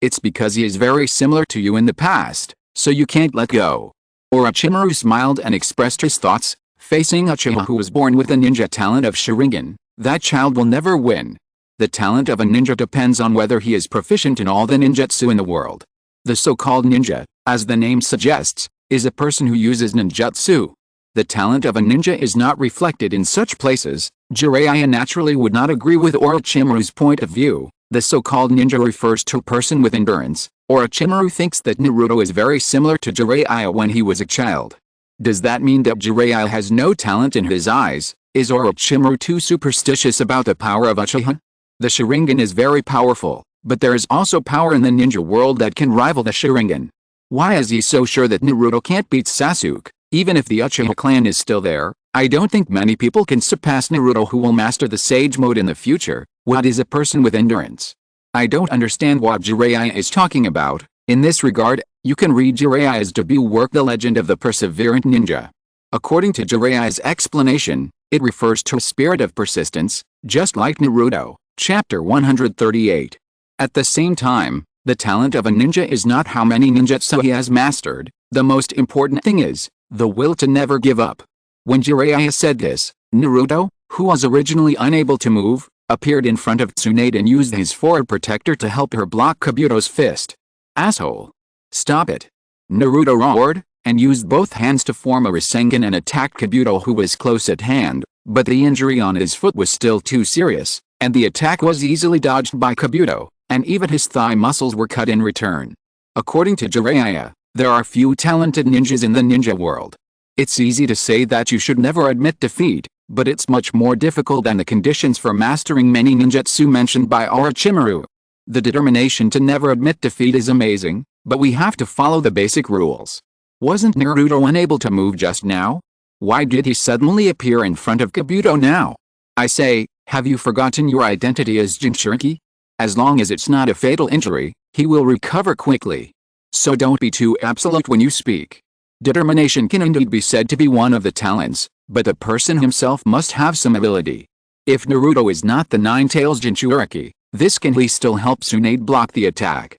It's because he is very similar to you in the past, so you can't let go. Orochimaru smiled and expressed his thoughts, facing Uchiha who was born with the ninja talent of Sharingan. That child will never win. The talent of a ninja depends on whether he is proficient in all the ninjutsu in the world. The so-called ninja, as the name suggests, is a person who uses ninjutsu. The talent of a ninja is not reflected in such places. Jiraiya naturally would not agree with Orochimaru's point of view. The so-called ninja refers to a person with endurance. Orochimaru thinks that Naruto is very similar to Jiraiya when he was a child. Does that mean that Jiraiya has no talent in his eyes? Is Orochimaru too superstitious about the power of Uchiha? The Sharingan is very powerful, but there is also power in the ninja world that can rival the Sharingan. Why is he so sure that Naruto can't beat Sasuke? Even if the Uchiha clan is still there, I don't think many people can surpass Naruto who will master the Sage Mode in the future. What is a person with endurance? I don't understand what Jiraiya is talking about. In this regard, you can read Jiraiya's debut work The Legend of the Perseverant Ninja. According to Jiraiya's explanation, it refers to a spirit of persistence, just like Naruto, chapter 138. At the same time, the talent of a ninja is not how many ninjutsu he has mastered. The most important thing is the will to never give up. When Jiraiya said this, Naruto, who was originally unable to move, appeared in front of Tsunade and used his forward protector to help her block Kabuto's fist. Asshole! Stop it! Naruto roared, and used both hands to form a Rasengan and attacked Kabuto who was close at hand, but the injury on his foot was still too serious, and the attack was easily dodged by Kabuto, and even his thigh muscles were cut in return. According to Jiraiya, there are few talented ninjas in the ninja world. It's easy to say that you should never admit defeat, but it's much more difficult than the conditions for mastering many ninjutsu mentioned by Orochimaru. The determination to never admit defeat is amazing, but we have to follow the basic rules. Wasn't Naruto unable to move just now? Why did he suddenly appear in front of Kabuto now? I say, have you forgotten your identity as Jinchuriki? As long as it's not a fatal injury, he will recover quickly. So don't be too absolute when you speak. Determination can indeed be said to be one of the talents, but the person himself must have some ability. If Naruto is not the Nine-Tails Jinchuriki, this can at least still help Tsunade block the attack.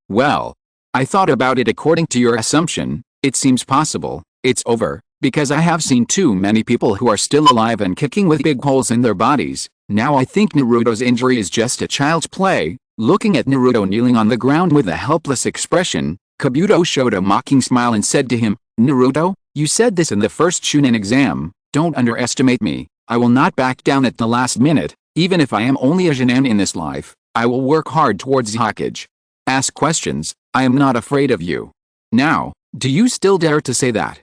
Well, I thought about it according to your assumption, it seems possible, it's over, because I have seen too many people who are still alive and kicking with big holes in their bodies. Now I think Naruto's injury is just a child's play. Looking at Naruto kneeling on the ground with a helpless expression, Kabuto showed a mocking smile and said to him, Naruto, you said this in the first Chunin exam, don't underestimate me, I will not back down at the last minute, even if I am only a Genin in this life, I will work hard towards Hokage. Ask questions, I am not afraid of you. Now, do you still dare to say that?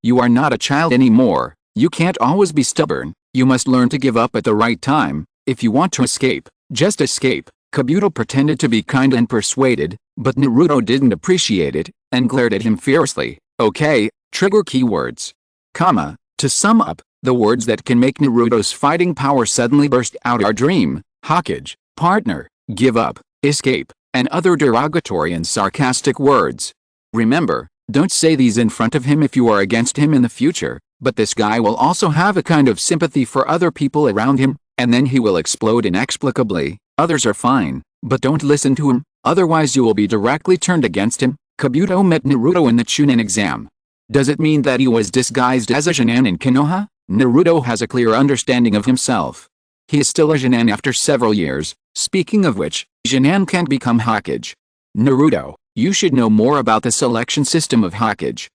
You are not a child anymore, you can't always be stubborn, you must learn to give up at the right time, if you want to escape, just escape. Kabuto pretended to be kind and persuaded, but Naruto didn't appreciate it, and glared at him fiercely. Okay, trigger keywords. To sum up, the words that can make Naruto's fighting power suddenly burst out are dream, Hokage, partner, give up, escape, and other derogatory and sarcastic words. Remember, don't say these in front of him if you are against him in the future, but this guy will also have a kind of sympathy for other people around him, and then he will explode inexplicably. Others are fine, but don't listen to him, otherwise you will be directly turned against him. Kabuto met Naruto in the Chunin exam. Does it mean that he was disguised as a Genin in Konoha? Naruto has a clear understanding of himself. He is still a Genin after several years. Speaking of which, Genin can't become Hokage. Naruto, you should know more about the selection system of Hokage.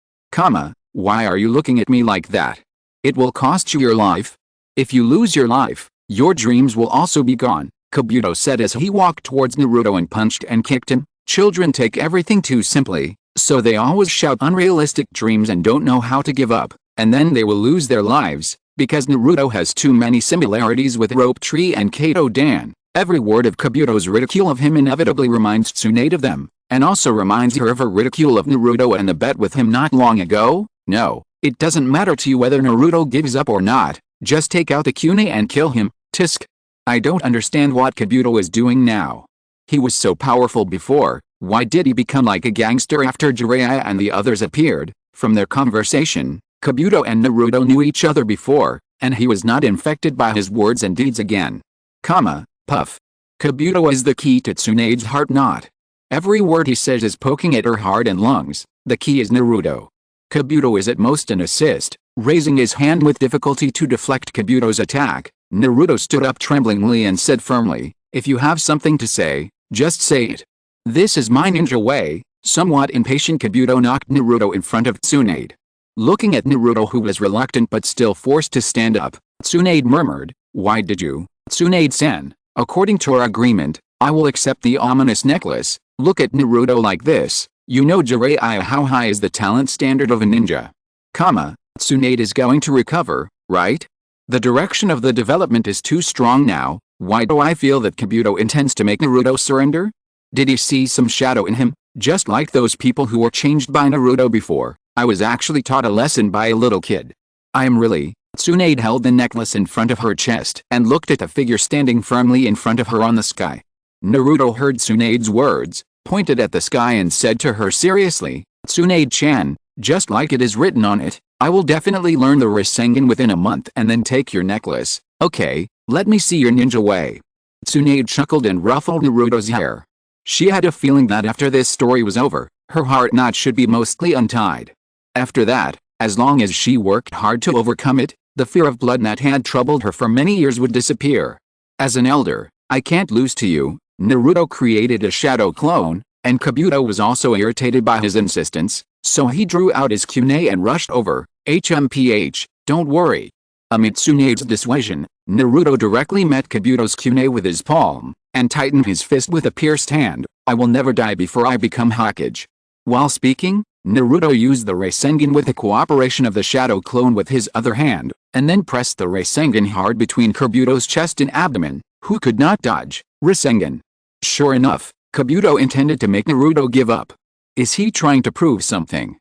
Why are you looking at me like that? It will cost you your life. If you lose your life, your dreams will also be gone, Kabuto said as he walked towards Naruto and punched and kicked him. Children take everything too simply, so they always shout unrealistic dreams and don't know how to give up, and then they will lose their lives, because Naruto has too many similarities with Rope Tree and Kato Dan. Every word of Kabuto's ridicule of him inevitably reminds Tsunade of them, and also reminds her of her ridicule of Naruto and the bet with him not long ago. No, it doesn't matter to you whether Naruto gives up or not, just take out the Kune and kill him, tisk. I don't understand what Kabuto is doing now. He was so powerful before, why did he become like a gangster after Jiraiya and the others appeared? From their conversation, Kabuto and Naruto knew each other before, and he was not infected by his words and deeds again. Puff. Kabuto is the key to Tsunade's heart knot. Every word he says is poking at her heart and lungs. The key is Naruto. Kabuto is at most an assist, raising his hand with difficulty to deflect Kabuto's attack. Naruto stood up tremblingly and said firmly, "If you have something to say, just say it." "This is my ninja way." Somewhat impatient, Kabuto knocked Naruto in front of Tsunade. Looking at Naruto, who was reluctant but still forced to stand up, Tsunade murmured, "Why did you?" "Tsunade-san, according to our agreement, I will accept the ominous necklace. Look at Naruto like this. You know Jiraiya, how high is the talent standard of a ninja? Tsunade is going to recover, right? The direction of the development is too strong now. Why do I feel that Kabuto intends to make Naruto surrender? Did he see some shadow in him, just like those people who were changed by Naruto before? I was actually taught a lesson by a little kid. I am really." Tsunade held the necklace in front of her chest and looked at the figure standing firmly in front of her on the sky. Naruto heard Tsunade's words, pointed at the sky and said to her seriously, "Tsunade-chan, just like it is written on it, I will definitely learn the Rasengan within a month and then take your necklace. Okay, let me see your ninja way." Tsunade chuckled and ruffled Naruto's hair. She had a feeling that after this story was over, her heart knot should be mostly untied. After that, as long as she worked hard to overcome it, the fear of blood that had troubled her for many years would disappear. As an elder, "I can't lose to you." Naruto created a shadow clone, and Kabuto was also irritated by his insistence, so he drew out his Kune and rushed over. Don't worry." Amid Tsunade's dissuasion, Naruto directly met Kabuto's Kune with his palm, and tightened his fist with a pierced hand. "I will never die before I become Hokage." While speaking, Naruto used the Rasengan with the cooperation of the shadow clone with his other hand, and then pressed the Rasengan hard between Kabuto's chest and abdomen, who could not dodge. Rasengan. Sure enough, Kabuto intended to make Naruto give up. Is he trying to prove something?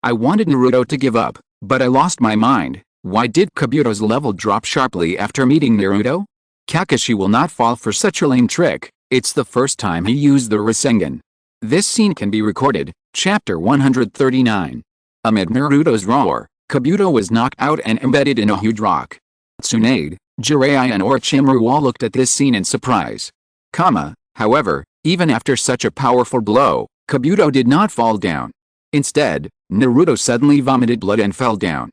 I wanted Naruto to give up, but I lost my mind. Why did Kabuto's level drop sharply after meeting Naruto? Kakashi will not fall for such a lame trick. It's the first time he used the Rasengan. This scene can be recorded. Chapter 139. Amid Naruto's roar, Kabuto was knocked out and embedded in a huge rock. Tsunade, Jiraiya and Orochimaru all looked at this scene in surprise. However, even after such a powerful blow, Kabuto did not fall down. Instead, Naruto suddenly vomited blood and fell down.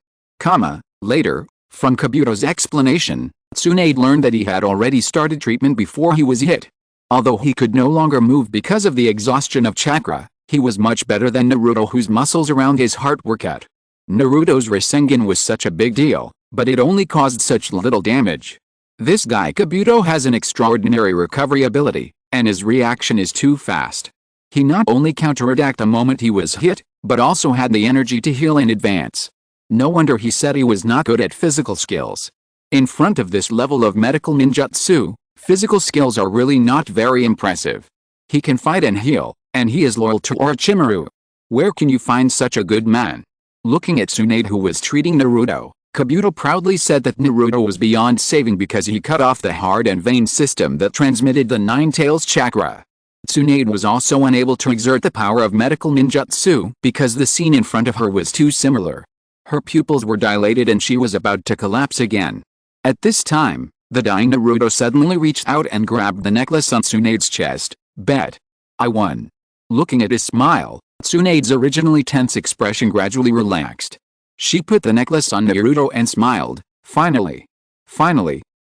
Later, from Kabuto's explanation, Tsunade learned that he had already started treatment before he was hit. Although he could no longer move because of the exhaustion of chakra, he was much better than Naruto, whose muscles around his heart were cut. Naruto's Rasengan was such a big deal, but it only caused such little damage. This guy Kabuto has an extraordinary recovery ability, and his reaction is too fast. He not only counterattacked the moment he was hit, but also had the energy to heal in advance. No wonder he said he was not good at physical skills. In front of this level of medical ninjutsu, physical skills are really not very impressive. He can fight and heal, and he is loyal to Orochimaru. Where can you find such a good man? Looking at Tsunade, who was treating Naruto, Kabuto proudly said that Naruto was beyond saving because he cut off the heart and vein system that transmitted the Nine Tails chakra. Tsunade was also unable to exert the power of medical ninjutsu because the scene in front of her was too similar. Her pupils were dilated and she was about to collapse again. At this time, the dying Naruto suddenly reached out and grabbed the necklace on Tsunade's chest. "Bet. I won." Looking at his smile, Tsunade's originally tense expression gradually relaxed. She put the necklace on Naruto and smiled. Finally,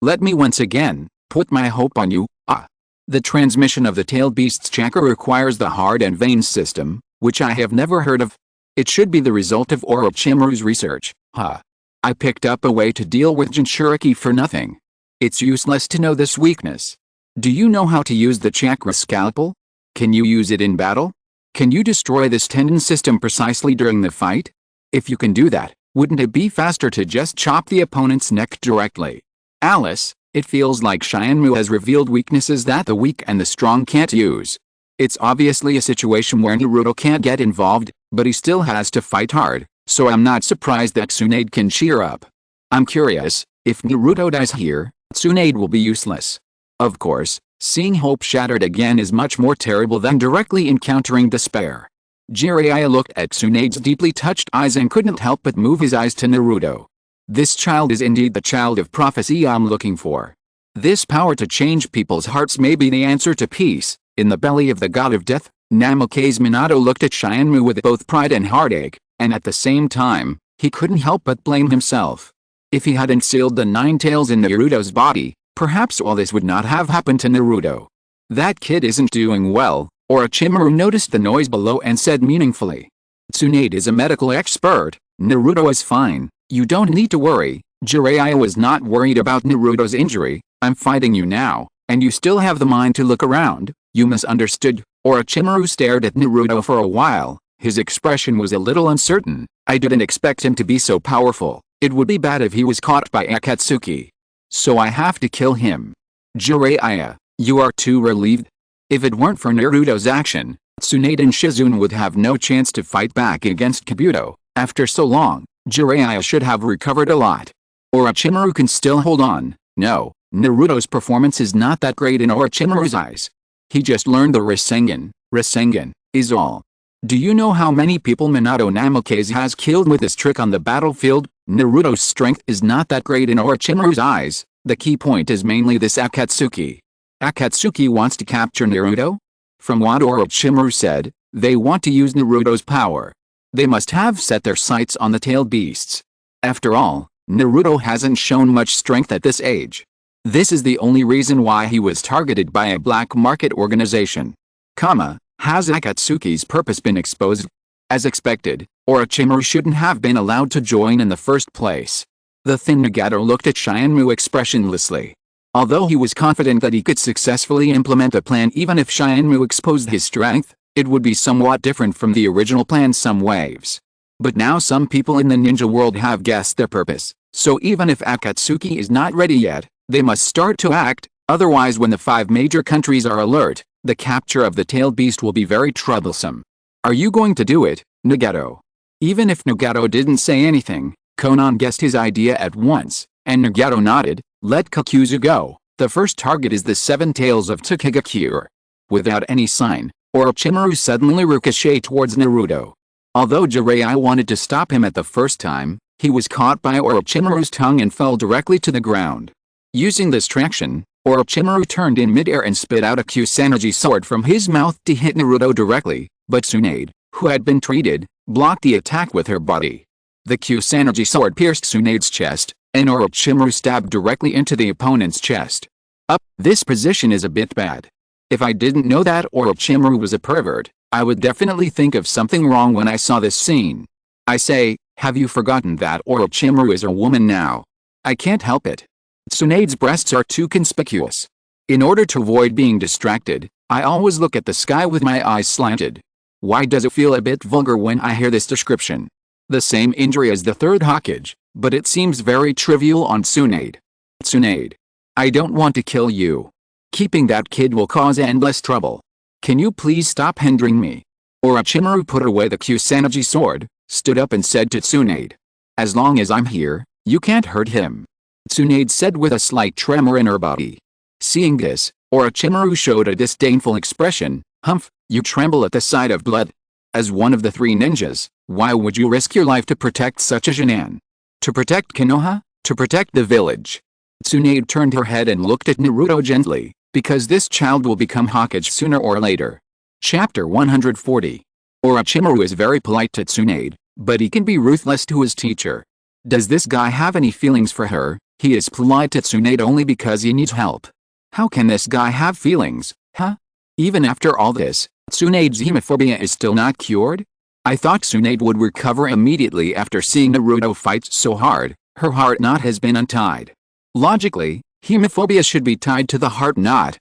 let me once again put my hope on you." The transmission of the tailed beast's chakra requires the heart and vein system, which I have never heard of. It should be the result of Orochimaru's research. I picked up a way to deal with Jinchuriki for nothing. It's useless to know this weakness. Do you know how to use the chakra scalpel? Can you use it in battle? Can you destroy this tendon system precisely during the fight? If you can do that, wouldn't it be faster to just chop the opponent's neck directly? Alice, it feels like Shinmu has revealed weaknesses that the weak and the strong can't use. It's obviously a situation where Naruto can't get involved, but he still has to fight hard, so I'm not surprised that Tsunade can cheer up. I'm curious, if Naruto dies here, Tsunade will be useless. Of course, seeing hope shattered again is much more terrible than directly encountering despair. Jiraiya looked at Tsunade's deeply touched eyes and couldn't help but move his eyes to Naruto. This child is indeed the child of prophecy I'm looking for. This power to change people's hearts may be the answer to peace. In the belly of the god of death, Namokaze Minato looked at Shinmu with both pride and heartache, and at the same time, he couldn't help but blame himself. If he hadn't sealed the 9 tails in Naruto's body, perhaps all this would not have happened to Naruto. That kid isn't doing well. Orochimaru noticed the noise below and said meaningfully. Tsunade is a medical expert. Naruto is fine. You don't need to worry. Jiraiya was not worried about Naruto's injury. I'm fighting you now, and you still have the mind to look around. You misunderstood. Orochimaru stared at Naruto for a while. His expression was a little uncertain. I didn't expect him to be so powerful. It would be bad if he was caught by Akatsuki. So I have to kill him. Jiraiya, you are too relieved? If it weren't for Naruto's action, Tsunade and Shizune would have no chance to fight back against Kabuto. After so long, Jiraiya should have recovered a lot. Orochimaru can still hold on. No, Naruto's performance is not that great in Orochimaru's eyes. He just learned the Rasengan. Rasengan is all. Do you know how many people Minato Namokaze has killed with this trick on the battlefield? Naruto's strength is not that great in Orochimaru's eyes. The key point is mainly this Akatsuki. Akatsuki wants to capture Naruto? From what Orochimaru said, they want to use Naruto's power. They must have set their sights on the tailed beasts. After all, Naruto hasn't shown much strength at this age. This is the only reason why he was targeted by a black market organization. Has Akatsuki's purpose been exposed? As expected, Orochimaru shouldn't have been allowed to join in the first place. The thin Nagato looked at Shinmu expressionlessly. Although he was confident that he could successfully implement the plan even if Shinmu exposed his strength, it would be somewhat different from the original plan some ways. But now some people in the ninja world have guessed their purpose, so even if Akatsuki is not ready yet, they must start to act, otherwise when the 5 major countries are alert, the capture of the tailed beast will be very troublesome. Are you going to do it, Nagato? Even if Nagato didn't say anything, Konan guessed his idea at once, and Nagato nodded. Let Kakuzu go. The first target is the 7 tails of Tokigakure. Without any sign, Orochimaru suddenly ricocheted towards Naruto. Although Jiraiya wanted to stop him at the first time, he was caught by Orochimaru's tongue and fell directly to the ground. Using this traction, Orochimaru turned in midair and spit out a Kusanagi sword from his mouth to hit Naruto directly, but Tsunade, who had been treated, blocked the attack with her body. The Kusanagi sword pierced Tsunade's chest, and Orochimaru stabbed directly into the opponent's chest. This position is a bit bad. If I didn't know that Orochimaru was a pervert, I would definitely think of something wrong when I saw this scene. I say, have you forgotten that Orochimaru is a woman now? I can't help it. Tsunade's breasts are too conspicuous. In order to avoid being distracted, I always look at the sky with my eyes slanted. Why does it feel a bit vulgar when I hear this description? The same injury as the 3rd Hokage, but it seems very trivial on Tsunade. Tsunade. I don't want to kill you. Keeping that kid will cause endless trouble. Can you please stop hindering me? Orochimaru put away the Kusanagi sword, stood up and said to Tsunade. As long as I'm here, you can't hurt him. Tsunade said with a slight tremor in her body. Seeing this, Orochimaru showed a disdainful expression. Humph, you tremble at the sight of blood. As one of the 3 ninjas, why would you risk your life to protect such a Jonin? To protect Konoha? To protect the village? Tsunade turned her head and looked at Naruto gently, because this child will become Hokage sooner or later. Chapter 140. Orochimaru is very polite to Tsunade, but he can be ruthless to his teacher. Does this guy have any feelings for her? He is polite to Tsunade only because he needs help. How can this guy have feelings, huh? Even after all this, Tsunade's hemophobia is still not cured? I thought Tsunade would recover immediately after seeing Naruto fight so hard. Her heart knot has been untied. Logically, hemophobia should be tied to the heart knot.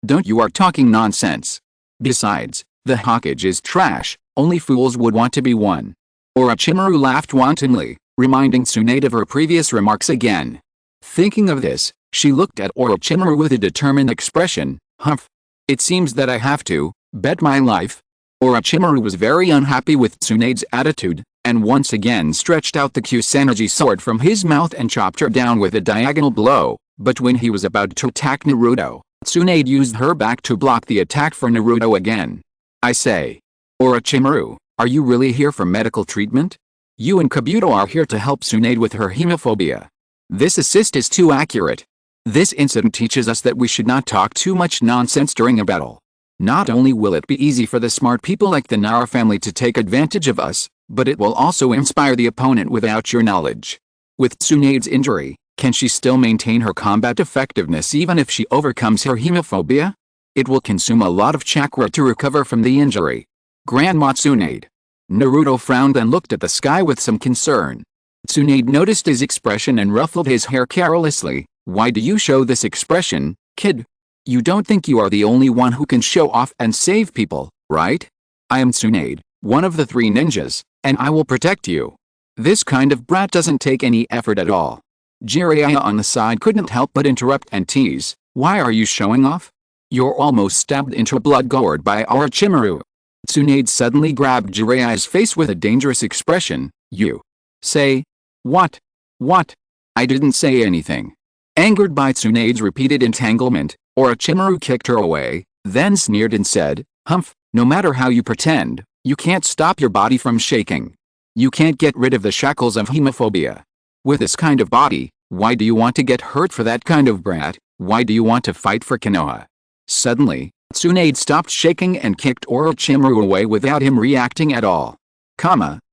Don't you are talking nonsense. Besides, the Hokage is trash, only fools would want to be one. Orochimaru laughed wantonly, reminding Tsunade of her previous remarks again. Thinking of this, she looked at Orochimaru with a determined expression. Humph. It seems that I have to bet my life. Orochimaru was very unhappy with Tsunade's attitude, and once again stretched out the Kusanagi sword from his mouth and chopped her down with a diagonal blow, but when he was about to attack Naruto, Tsunade used her back to block the attack for Naruto again. I say. Orochimaru, are you really here for medical treatment? You and Kabuto are here to help Tsunade with her hemophobia. This assist is too accurate. This incident teaches us that we should not talk too much nonsense during a battle. Not only will it be easy for the smart people like the Nara family to take advantage of us, but it will also inspire the opponent without your knowledge. With Tsunade's injury, can she still maintain her combat effectiveness even if she overcomes her hemophobia? It will consume a lot of chakra to recover from the injury. Grandma Tsunade. Naruto frowned and looked at the sky with some concern. Tsunade noticed his expression and ruffled his hair carelessly. Why do you show this expression, kid? You don't think you are the only one who can show off and save people, right? I am Tsunade, one of the 3 ninjas, and I will protect you. This kind of brat doesn't take any effort at all. Jiraiya on the side couldn't help but interrupt and tease. Why are you showing off? You're almost stabbed into a blood gourd by Orochimaru. Tsunade suddenly grabbed Jiraiya's face with a dangerous expression. You say, what? What? I didn't say anything. Angered by Tsunade's repeated entanglement, Orochimaru kicked her away, then sneered and said, Humph, no matter how you pretend, you can't stop your body from shaking. You can't get rid of the shackles of hemophobia. With this kind of body, why do you want to get hurt for that kind of brat? Why do you want to fight for Konoha? Suddenly, Tsunade stopped shaking and kicked Orochimaru away without him reacting at all.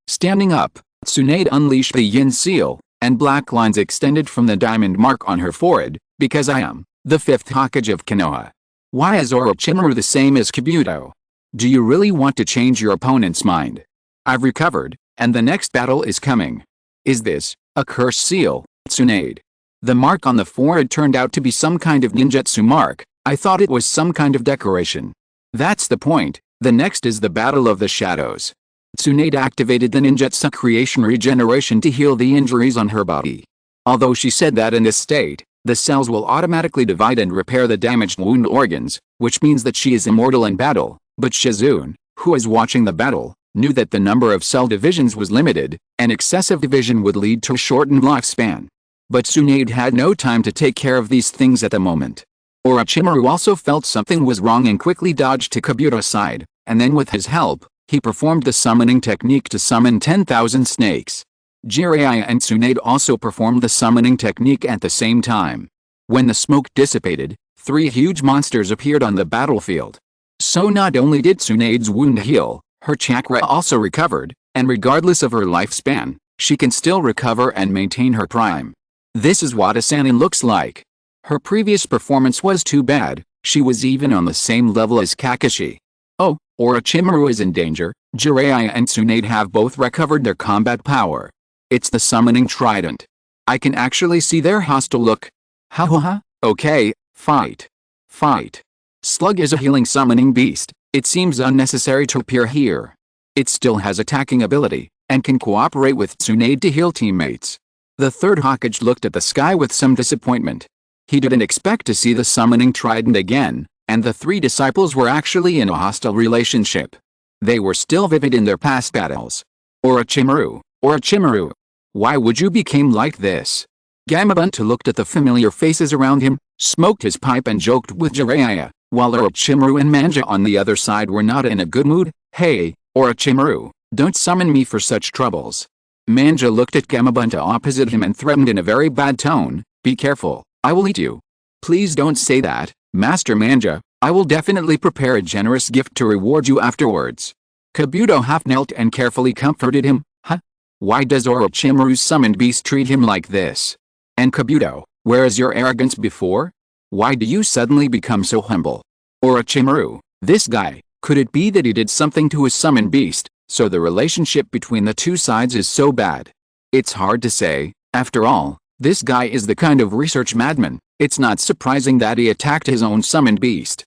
Standing up, Tsunade unleashed the Yin seal, and black lines extended from the diamond mark on her forehead, because I am the 5th Hokage of Konoha. Why is Orochimaru the same as Kabuto? Do you really want to change your opponent's mind? I've recovered, and the next battle is coming. Is this a curse seal, Tsunade? The mark on the forehead turned out to be some kind of ninjutsu mark. I thought it was some kind of decoration. That's the point. The next is the Battle of the Shadows. Tsunade activated the ninjutsu creation regeneration to heal the injuries on her body. Although she said that in this state, the cells will automatically divide and repair the damaged wound organs, which means that she is immortal in battle, but Shizune, who is watching the battle, knew that the number of cell divisions was limited, and excessive division would lead to a shortened lifespan. But Tsunade had no time to take care of these things at the moment. Orochimaru also felt something was wrong and quickly dodged to Kabuto's side, and then with his help, he performed the summoning technique to summon 10,000 snakes. Jiraiya and Tsunade also performed the summoning technique at the same time. When the smoke dissipated, 3 huge monsters appeared on the battlefield. So not only did Tsunade's wound heal, her chakra also recovered, and regardless of her lifespan, she can still recover and maintain her prime. This is what a Sannin looks like. Her previous performance was too bad, she was even on the same level as Kakashi. Oh, Orochimaru is in danger. Jiraiya and Tsunade have both recovered their combat power. It's the summoning trident. I can actually see their hostile look. Ha ha ha, okay, fight. Fight. Slug is a healing summoning beast. It seems unnecessary to appear here. It still has attacking ability, and can cooperate with Tsunade to heal teammates. The 3rd Hokage looked at the sky with some disappointment. He didn't expect to see the summoning trident again, and the 3 disciples were actually in a hostile relationship. They were still vivid in their past battles. Orochimaru, Orochimaru. Why would you become like this? Gamabunta looked at the familiar faces around him, smoked his pipe and joked with Jiraiya, while Orochimaru and Manja on the other side were not in a good mood. Hey, Orochimaru, don't summon me for such troubles. Manja looked at Gamabunta opposite him and threatened in a very bad tone, be careful, I will eat you. Please don't say that, Master Manja, I will definitely prepare a generous gift to reward you afterwards. Kabuto half knelt and carefully comforted him. Huh? Why does Orochimaru's summoned beast treat him like this? And Kabuto, where is your arrogance before? Why do you suddenly become so humble? Orochimaru, this guy, could it be that he did something to his summoned beast, so the relationship between the 2 sides is so bad? It's hard to say. After all, this guy is the kind of research madman. It's not surprising that he attacked his own summoned beast.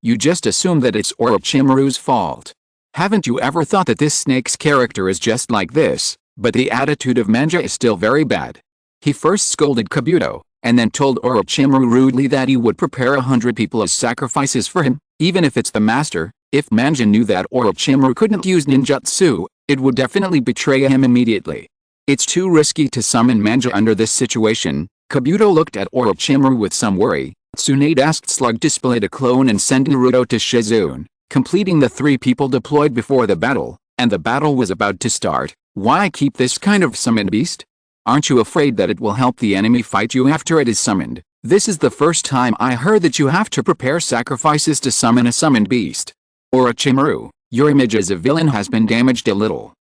you just assume that it's Orochimaru's fault. Haven't you ever thought that this snake's character is just like this, but the attitude of Manja is still very bad? He first scolded Kabuto, and then told Orochimaru rudely that he would prepare 100 people as sacrifices for him, even if it's the master. If Manja knew that Orochimaru couldn't use ninjutsu, it would definitely betray him immediately. It's too risky to summon Manja under this situation. Kabuto looked at Orochimaru with some worry. Tsunade asked Slug to split a clone and send Naruto to Shizune, completing the 3 people deployed before the battle, and the battle was about to start. Why keep this kind of summoned beast? Aren't you afraid that it will help the enemy fight you after it is summoned? This is the first time I heard that you have to prepare sacrifices to summon a summoned beast. Orochimaru, your image as a villain has been damaged a little.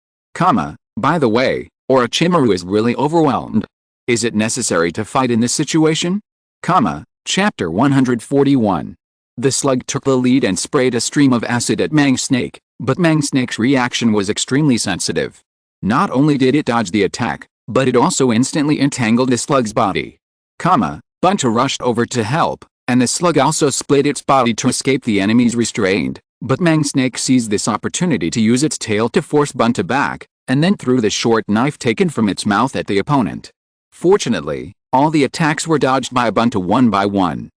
By the way, Orochimaru is really overwhelmed. Is it necessary to fight in this situation? Chapter 141. The slug took the lead and sprayed a stream of acid at Mang Snake, but Mang Snake's reaction was extremely sensitive. Not only did it dodge the attack, but it also instantly entangled the slug's body. Bunta rushed over to help, and the slug also split its body to escape the enemy's restraint, but Mang Snake seized this opportunity to use its tail to force Bunta back, and then threw the short knife taken from its mouth at the opponent. Fortunately, all the attacks were dodged by Bunta one by one.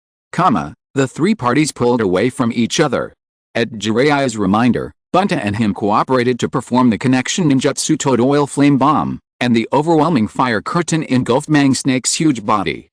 The 3 parties pulled away from each other. At Jiraiya's reminder, Bunta and him cooperated to perform the connection ninjutsu Toad Oil Flame Bomb, and the overwhelming fire curtain engulfed Mang Snake's huge body.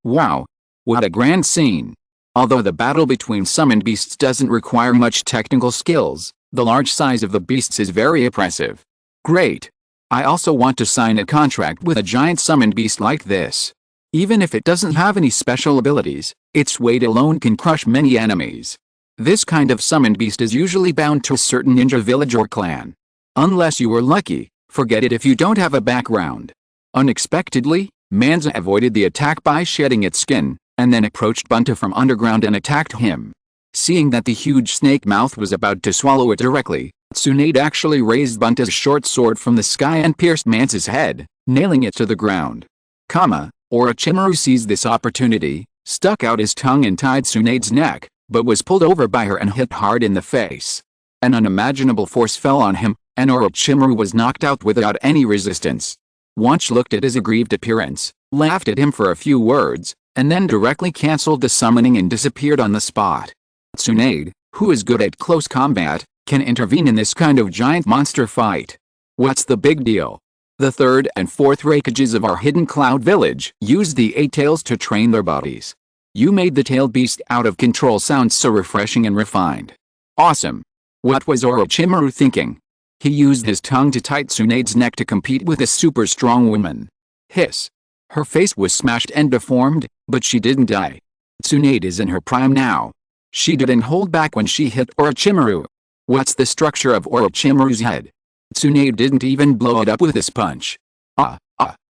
Wow! What a grand scene! Although the battle between summoned beasts doesn't require much technical skills, the large size of the beasts is very impressive. Great! I also want to sign a contract with a giant summoned beast like this. Even if it doesn't have any special abilities, its weight alone can crush many enemies. This kind of summoned beast is usually bound to a certain ninja village or clan. Unless you were lucky, forget it if you don't have a background. Unexpectedly, Manza avoided the attack by shedding its skin, and then approached Bunta from underground and attacked him. Seeing that the huge snake mouth was about to swallow it directly, Tsunade actually raised Bunta's short sword from the sky and pierced Manza's head, nailing it to the ground. Orochimaru seized this opportunity, stuck out his tongue and tied Tsunade's neck, but was pulled over by her and hit hard in the face. An unimaginable force fell on him, and Orochimaru was knocked out without any resistance. Wanch looked at his aggrieved appearance, laughed at him for a few words, and then directly cancelled the summoning and disappeared on the spot. Tsunade, who is good at close combat, can intervene in this kind of giant monster fight. What's the big deal? The 3rd and 4th Raikages of our hidden cloud village used the 8 tails to train their bodies. You made the tail beast out of control sound so refreshing and refined. Awesome. What was Orochimaru thinking? He used his tongue to tie Tsunade's neck to compete with a super strong woman. Hiss. Her face was smashed and deformed, but she didn't die. Tsunade is in her prime now. She didn't hold back when she hit Orochimaru. What's the structure of Orochimaru's head? Tsunade didn't even blow it up with his punch.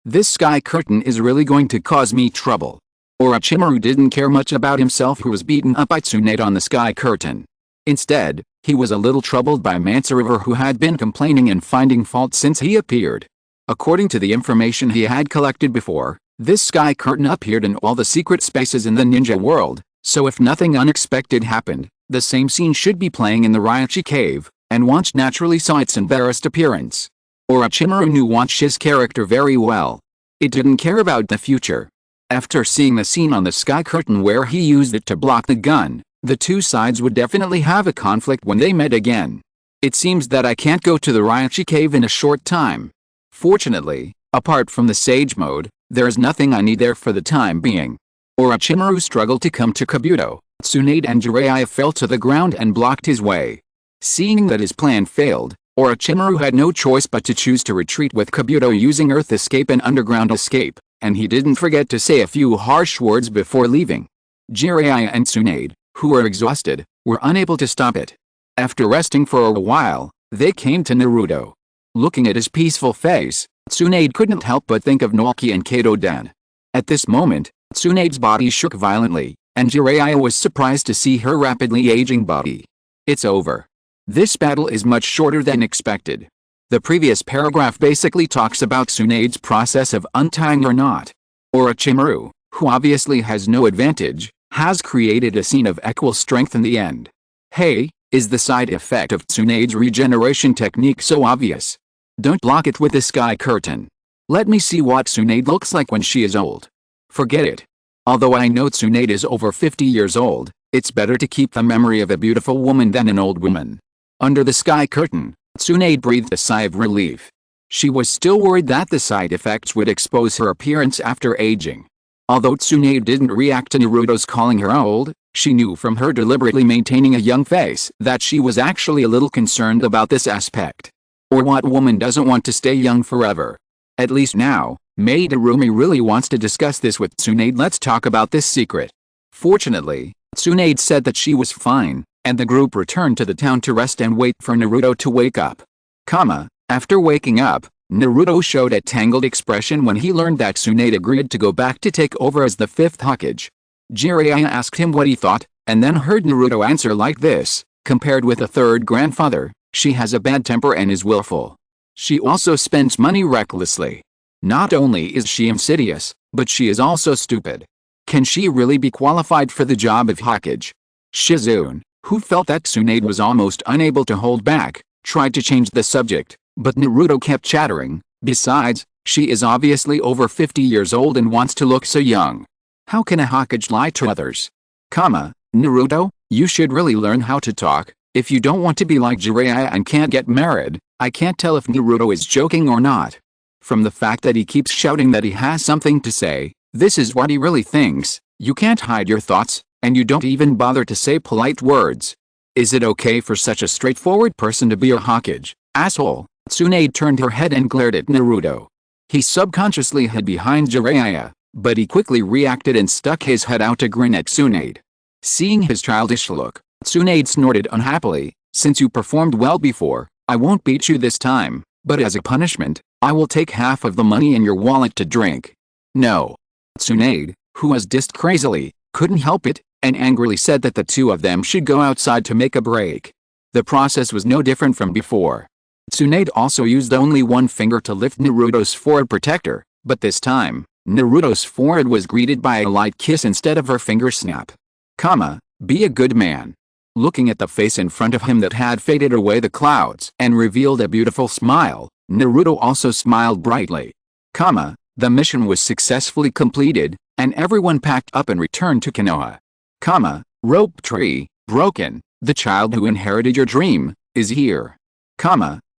This sky curtain is really going to cause me trouble. Orochimaru didn't care much about himself who was beaten up by Tsunade on the sky curtain. Instead, he was a little troubled by Mansa who had been complaining and finding fault since he appeared. According to the information he had collected before, this sky curtain appeared in all the secret spaces in the ninja world, so if nothing unexpected happened, the same scene should be playing in the Raichi cave, and Wanch naturally saw its embarrassed appearance. Orochimaru knew Wanch's character very well. It didn't care about the future. After seeing the scene on the sky curtain where he used it to block the gun, the 2 sides would definitely have a conflict when they met again. It seems that I can't go to the Raichi cave in a short time. Fortunately, apart from the Sage mode, there is nothing I need there for the time being. Orochimaru struggled to come to Kabuto. Tsunade and Jiraiya fell to the ground and blocked his way. Seeing that his plan failed, Orochimaru had no choice but to choose to retreat with Kabuto using Earth Escape and Underground Escape, and he didn't forget to say a few harsh words before leaving. Jiraiya and Tsunade, who were exhausted, were unable to stop it. After resting for a while, they came to Naruto. Looking at his peaceful face, Tsunade couldn't help but think of Naoki and Kato-den. At this moment, Tsunade's body shook violently, and Jiraiya was surprised to see her rapidly aging body. It's over. This battle is much shorter than expected. The previous paragraph basically talks about Tsunade's process of untying her knot. Orochimaru, who obviously has no advantage, has created a scene of equal strength in the end. Hey, is the side effect of Tsunade's regeneration technique so obvious? Don't block it with the sky curtain. Let me see what Tsunade looks like when she is old. Forget it. Although I know Tsunade is over 50 years old, it's better to keep the memory of a beautiful woman than an old woman. Under the sky curtain, Tsunade breathed a sigh of relief. She was still worried that the side effects would expose her appearance after aging. Although Tsunade didn't react to Naruto's calling her old, she knew from her deliberately maintaining a young face that she was actually a little concerned about this aspect. Or what woman doesn't want to stay young forever? At least now, Madarumi really wants to discuss this with Tsunade. Let's talk about this secret. Fortunately, Tsunade said that she was fine, and the group returned to the town to rest and wait for Naruto to wake up. After waking up, Naruto showed a tangled expression when he learned that Tsunade agreed to go back to take over as the 5th Hokage. Jiraiya asked him what he thought, and then heard Naruto answer like this: compared with a third grandfather, she has a bad temper and is willful. She also spends money recklessly. Not only is she insidious, but she is also stupid. Can she really be qualified for the job of Hokage? Shizune, who felt that Tsunade was almost unable to hold back, tried to change the subject, but Naruto kept chattering. Besides, she is obviously over 50 years old and wants to look so young. How can a Hokage lie to others? Naruto, you should really learn how to talk. If you don't want to be like Jiraiya and can't get married. I can't tell if Naruto is joking or not. From the fact that he keeps shouting that he has something to say, this is what he really thinks. You can't hide your thoughts, and you don't even bother to say polite words. Is it okay for such a straightforward person to be a Hokage, asshole? Tsunade turned her head and glared at Naruto. He subconsciously hid behind Jiraiya, but he quickly reacted and stuck his head out to grin at Tsunade. Seeing his childish look, Tsunade snorted unhappily. Since you performed well before, I won't beat you this time, but as a punishment, I will take half of the money in your wallet to drink. No. Tsunade, who was dissed crazily, couldn't help it, and angrily said that the two of them should go outside to make a break. The process was no different from before. Tsunade also used only one finger to lift Naruto's forehead protector, but this time, Naruto's forehead was greeted by a light kiss instead of her finger snap. Be a good man. Looking at the face in front of him that had faded away the clouds and revealed a beautiful smile, Naruto also smiled brightly. The mission was successfully completed, and everyone packed up and returned to Konoha. Rope tree, broken, the child who inherited your dream, is here.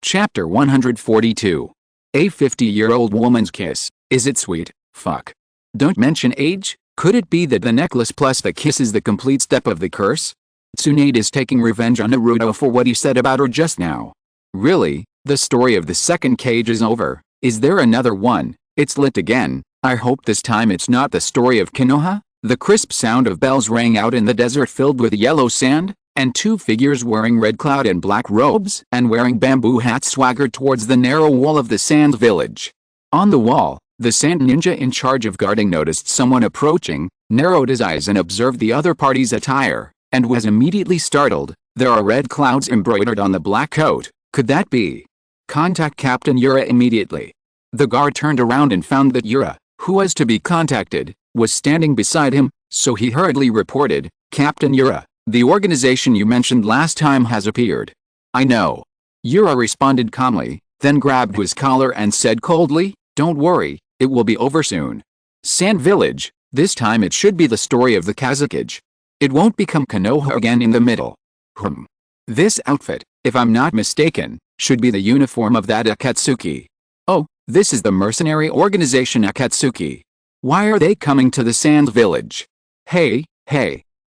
Chapter 142. A 50-year-old woman's kiss, is it sweet? Fuck. Don't mention age, could it be that the necklace plus the kiss is the complete step of the curse? Tsunade is taking revenge on Naruto for what he said about her just now. Really, the story of the second cage is over. Is there another one? It's lit again. I hope this time it's not the story of Konoha. The crisp sound of bells rang out in the desert filled with yellow sand, and two figures wearing red cloud and black robes and wearing bamboo hats swaggered towards the narrow wall of the sand village. On the wall, the sand ninja in charge of guarding noticed someone approaching, narrowed his eyes and observed the other party's attire, and was immediately startled. There are red clouds embroidered on the black coat. Could that be? Contact Captain Yura immediately. The guard turned around and found that Yura, who was to be contacted, was standing beside him, so he hurriedly reported, Captain Yura, the organization you mentioned last time has appeared. I know. Yura responded calmly, then grabbed his collar and said coldly, don't worry, it will be over soon. Sand Village, this time it should be the story of the Kazakage. It won't become Konoha again in the middle. This outfit, if I'm not mistaken, should be the uniform of that Akatsuki. Oh, this is the mercenary organization Akatsuki. Why are they coming to the Sand Village? Hey,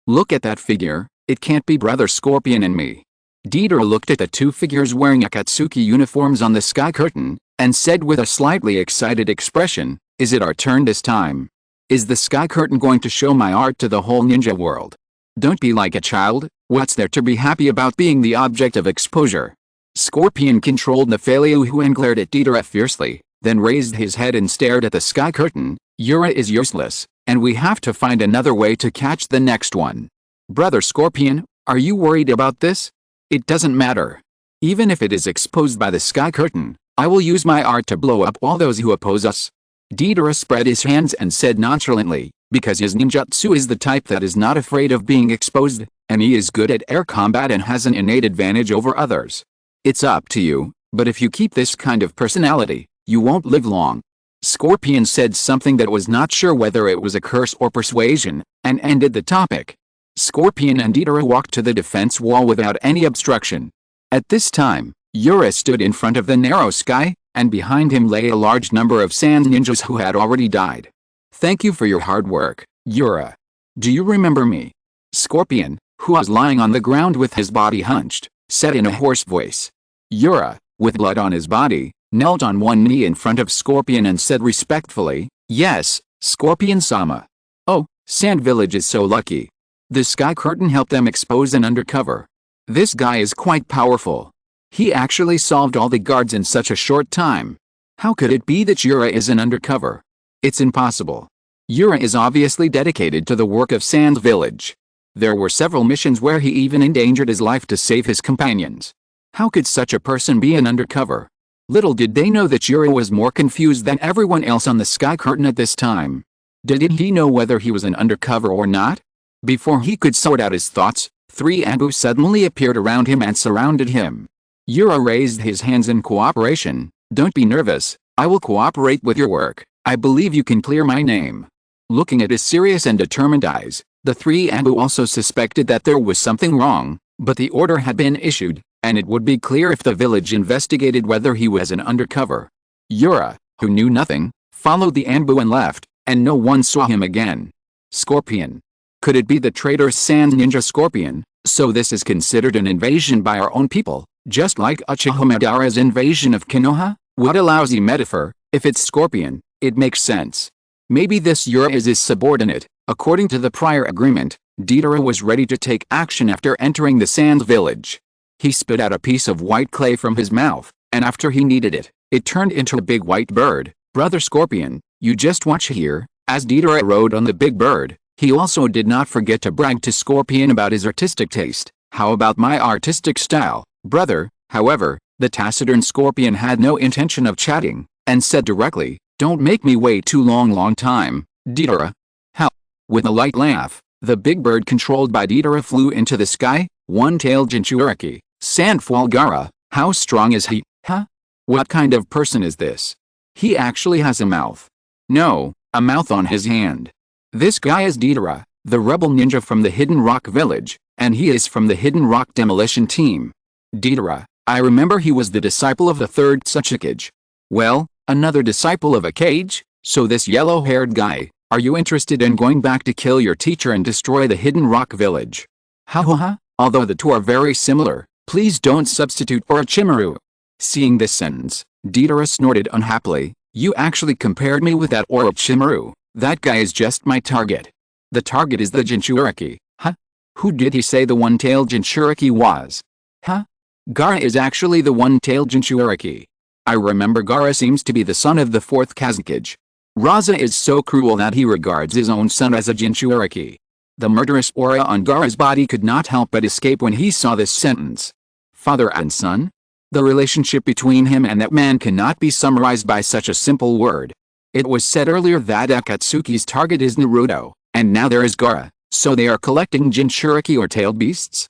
look at that figure, it can't be Brother Scorpion and me. Dieter looked at the two figures wearing Akatsuki uniforms on the sky curtain, and said with a slightly excited expression, is it our turn this time? Is the sky curtain going to show my art to the whole ninja world? Don't be like a child, what's there to be happy about being the object of exposure? Scorpion controlled Nephaliuhu and glared at Dieter fiercely, then raised his head and stared at the sky curtain. Yura is useless, and we have to find another way to catch the next one. Brother Scorpion, are you worried about this? It doesn't matter. Even if it is exposed by the sky curtain, I will use my art to blow up all those who oppose us. Dieter spread his hands and said nonchalantly, Because his ninjutsu is the type that is not afraid of being exposed, and he is good at air combat and has an innate advantage over others. It's up to you, but if you keep this kind of personality, you won't live long. Scorpion said something that was not sure whether it was a curse or persuasion, and ended the topic. Scorpion and Deidara walked to the defense wall without any obstruction. At this time, Yura stood in front of the narrow sky, and behind him lay a large number of sand ninjas who had already died. Thank you for your hard work, Yura. Do you remember me? Scorpion, who was lying on the ground with his body hunched, said in a hoarse voice. Yura, with blood on his body, knelt on one knee in front of Scorpion and said respectfully, "Yes, Scorpion-sama. Oh, Sand Village is so lucky. The sky curtain helped them expose an undercover. This guy is quite powerful. He actually solved all the guards in such a short time. How could it be that Yura is an undercover? It's impossible. Yura is obviously dedicated to the work of Sand Village. There were several missions where he even endangered his life to save his companions. How could such a person be an undercover?" Little did they know that Yura was more confused than everyone else on the sky curtain at this time. Didn't he know whether he was an undercover or not? Before he could sort out his thoughts, 3 Anbu suddenly appeared around him and surrounded him. Yura raised his hands in cooperation. "Don't be nervous, I will cooperate with your work. I believe you can clear my name." Looking at his serious and determined eyes, the 3 Anbu also suspected that there was something wrong, but the order had been issued, and it would be clear if the village investigated whether he was an undercover. Yura, who knew nothing, followed the Anbu and left, and no one saw him again. Scorpion. Could it be the traitorous Sand Ninja Scorpion? So this is considered an invasion by our own people, just like Uchiha Madara's invasion of Konoha? What a lousy metaphor. If it's Scorpion, it makes sense. Maybe this Yura is his subordinate. According to the prior agreement, Deidara was ready to take action after entering the Sand Village. He spit out a piece of white clay from his mouth, and after he kneaded it, it turned into a big white bird. "Brother Scorpion, you just watch here." As Deidara rode on the big bird, he also did not forget to brag to Scorpion about his artistic taste. "How about my artistic style, brother?" However, the taciturn Scorpion had no intention of chatting, and said directly, "Don't make me wait too long time, Deidara." "How?" With a light laugh, the big bird controlled by Deidara flew into the sky. One-tailed Jinchuriki. Sandfall Gara. How strong is he? Huh? What kind of person is this? He actually has a mouth. No, a mouth on his hand. This guy is Deidara, the rebel ninja from the Hidden Rock Village, and he is from the Hidden Rock Demolition Team. Deidara, I remember he was the disciple of the third Tsuchikage. Well, another disciple of a cage? So this yellow-haired guy, are you interested in going back to kill your teacher and destroy the Hidden Rock Village? Ha ha ha, although the two are very similar, please don't substitute Orochimaru. Seeing this sentence, Deidara snorted unhappily. You actually compared me with that Orochimaru. That guy is just my target. The target is the Jinchuriki. Huh? Who did he say the one-tailed Jinchuriki was? Huh? Gaara is actually the one-tailed Jinchuriki. I remember Gaara seems to be the son of the fourth Kazekage. Raza is so cruel that he regards his own son as a Jinchuriki. The murderous aura on Gaara's body could not help but escape when he saw this sentence. Father and son? The relationship between him and that man cannot be summarized by such a simple word. It was said earlier that Akatsuki's target is Naruto, and now there is Gaara, so they are collecting Jinchuriki or tailed beasts?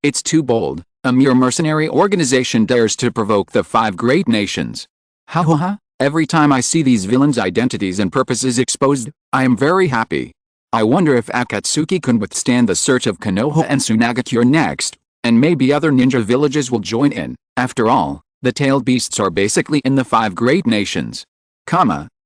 It's too bold. A mere mercenary organization dares to provoke the 5 great nations. Ha ha ha, every time I see these villains' identities and purposes exposed, I am very happy. I wonder if Akatsuki can withstand the search of Konoha and Tsunagakure next, and maybe other ninja villages will join in. After all, the tailed beasts are basically in the 5 great nations.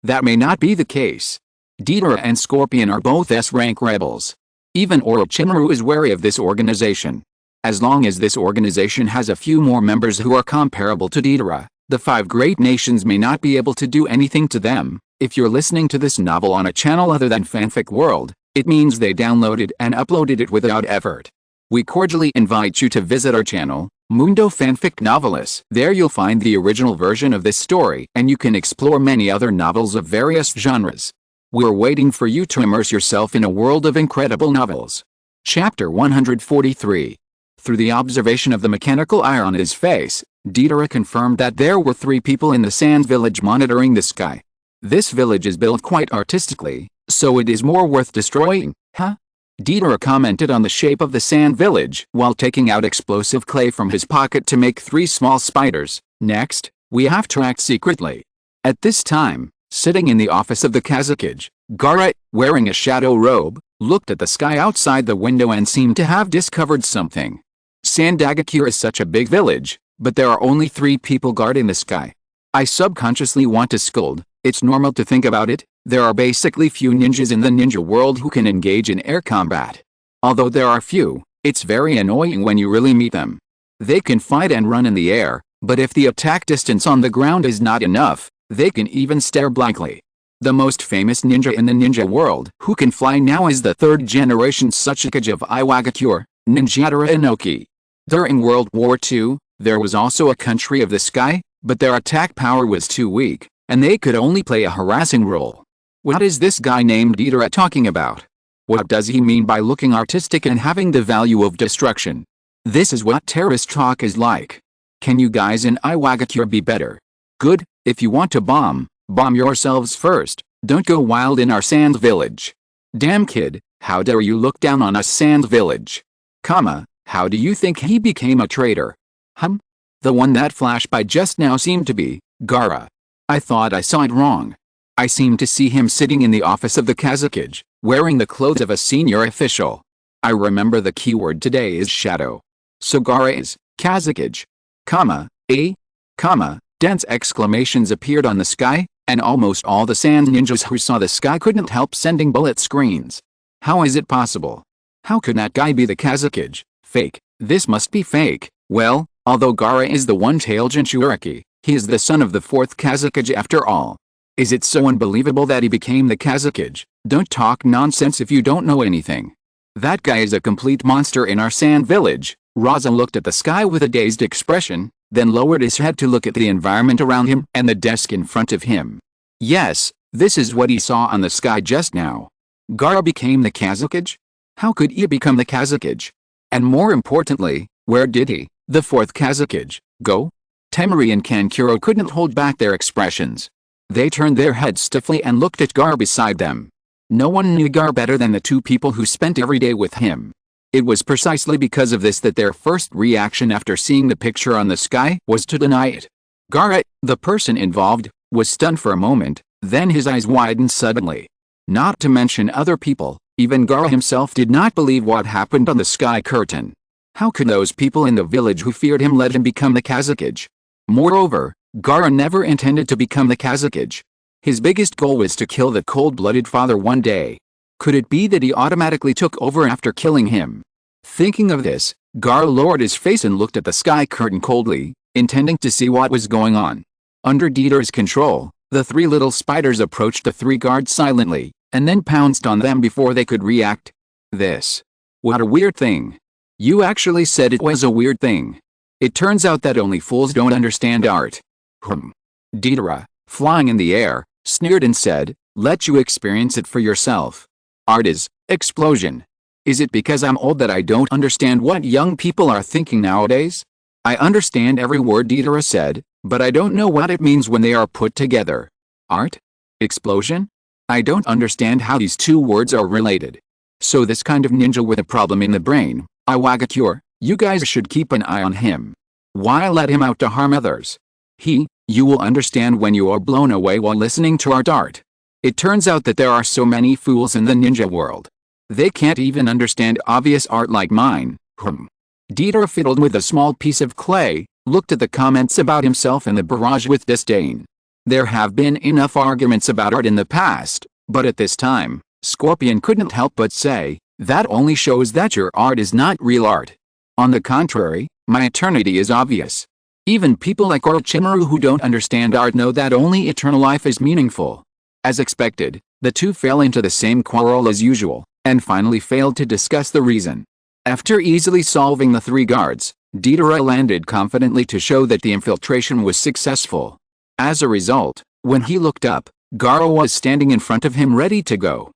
That may not be the case. Deidara and Scorpion are both S-rank rebels. Even Orochimaru is wary of this organization. As long as this organization has a few more members who are comparable to Deidara, the 5 great nations may not be able to do anything to them. If you're listening to this novel on a channel other than Fanfic World, it means they downloaded and uploaded it without effort. We cordially invite you to visit our channel, Mundo Fanfic Novelis. There you'll find the original version of this story, and you can explore many other novels of various genres. We're waiting for you to immerse yourself in a world of incredible novels. Chapter 143. Through the observation of the mechanical eye on his face, Deidara confirmed that there were 3 people in the Sand Village monitoring the sky. This village is built quite artistically, So it is more worth destroying, huh? Deidara commented on the shape of the sand village while taking out explosive clay from his pocket to make 3 small spiders. Next, we have to act secretly. At this time, sitting in the office of the Kazakage, Gaara, wearing a shadow robe, looked at the sky outside the window and seemed to have discovered something. Sandagakure is such a big village, but there are only 3 people guarding the sky. I subconsciously want to scold. It's normal to think about it. There are basically few ninjas in the ninja world who can engage in air combat. Although there are few, it's very annoying when you really meet them. They can fight and run in the air, but if the attack distance on the ground is not enough, they can even stare blankly. The most famous ninja in the ninja world who can fly now is the 3rd generation Tsuchikage of Iwagakure, Ninjatara Inoki. During World War II, there was also a country of the sky, but their attack power was too weak, and they could only play a harassing role. What is this guy named Deidara talking about? What does he mean by looking artistic and having the value of destruction? This is what terrorist talk is like. Can you guys in Iwagakure be better? Good, if you want to bomb yourselves first, don't go wild in our sand village. Damn kid, how dare you look down on us sand village? How do you think he became a traitor? The one that flashed by just now seemed to be Gaara. I thought I saw it wrong. I seemed to see him sitting in the office of the Kazakage, wearing the clothes of a senior official. I remember the keyword today is shadow. So Gaara is Kazakage. Dense exclamations appeared on the sky, and almost all the sand ninjas who saw the sky couldn't help sending bullet screens. How is it possible? How could that guy be the Kazakage? Fake. This must be fake. Well, although Gaara is the one-tailed Jinchuriki, he is the son of the 4th Kazakage after all. Is it so unbelievable that he became the Kazakage? Don't talk nonsense if you don't know anything. That guy is a complete monster in our sand village. Raza looked at the sky with a dazed expression, then lowered his head to look at the environment around him and the desk in front of him. Yes, this is what he saw on the sky just now. Gaara became the Kazakage? How could he become the Kazakage? And more importantly, where did he, the 4th Kazakage, go? Temari and Kankuro couldn't hold back their expressions. They turned their heads stiffly and looked at Gaara beside them. No one knew Gaara better than the 2 people who spent every day with him. It was precisely because of this that their first reaction after seeing the picture on the sky was to deny it. Gaara, the person involved, was stunned for a moment, then his eyes widened suddenly. Not to mention other people, even Gaara himself did not believe what happened on the sky curtain. How could those people in the village who feared him let him become the Kazakage? Moreover, Gaara never intended to become the Kazakage. His biggest goal was to kill the cold-blooded father one day. Could it be that he automatically took over after killing him? Thinking of this, Gaara lowered his face and looked at the sky curtain coldly, intending to see what was going on. Under Deidara's control, the 3 little spiders approached the 3 guards silently, and then pounced on them before they could react. What a weird thing. You actually said it was a weird thing. It turns out that only fools don't understand art. Deidara, flying in the air, sneered and said, let you experience it for yourself. Art is explosion. Is it because I'm old that I don't understand what young people are thinking nowadays? I understand every word Deidara said, but I don't know what it means when they are put together. Art? Explosion? I don't understand how these 2 words are related. So this kind of ninja with a problem in the brain, Iwagakure, you guys should keep an eye on him. Why let him out to harm others? You will understand when you are blown away while listening to art. It turns out that there are so many fools in the ninja world. They can't even understand obvious art like mine. Deidara fiddled with a small piece of clay, looked at the comments about himself and the barrage with disdain. There have been enough arguments about art in the past, but at this time, Scorpion couldn't help but say, that only shows that your art is not real art. On the contrary, my eternity is obvious. Even people like Orochimaru who don't understand art know that only eternal life is meaningful. As expected, the 2 fell into the same quarrel as usual, and finally failed to discuss the reason. After easily solving the 3 guards, Deidara landed confidently to show that the infiltration was successful. As a result, when he looked up, Gaara was standing in front of him ready to go.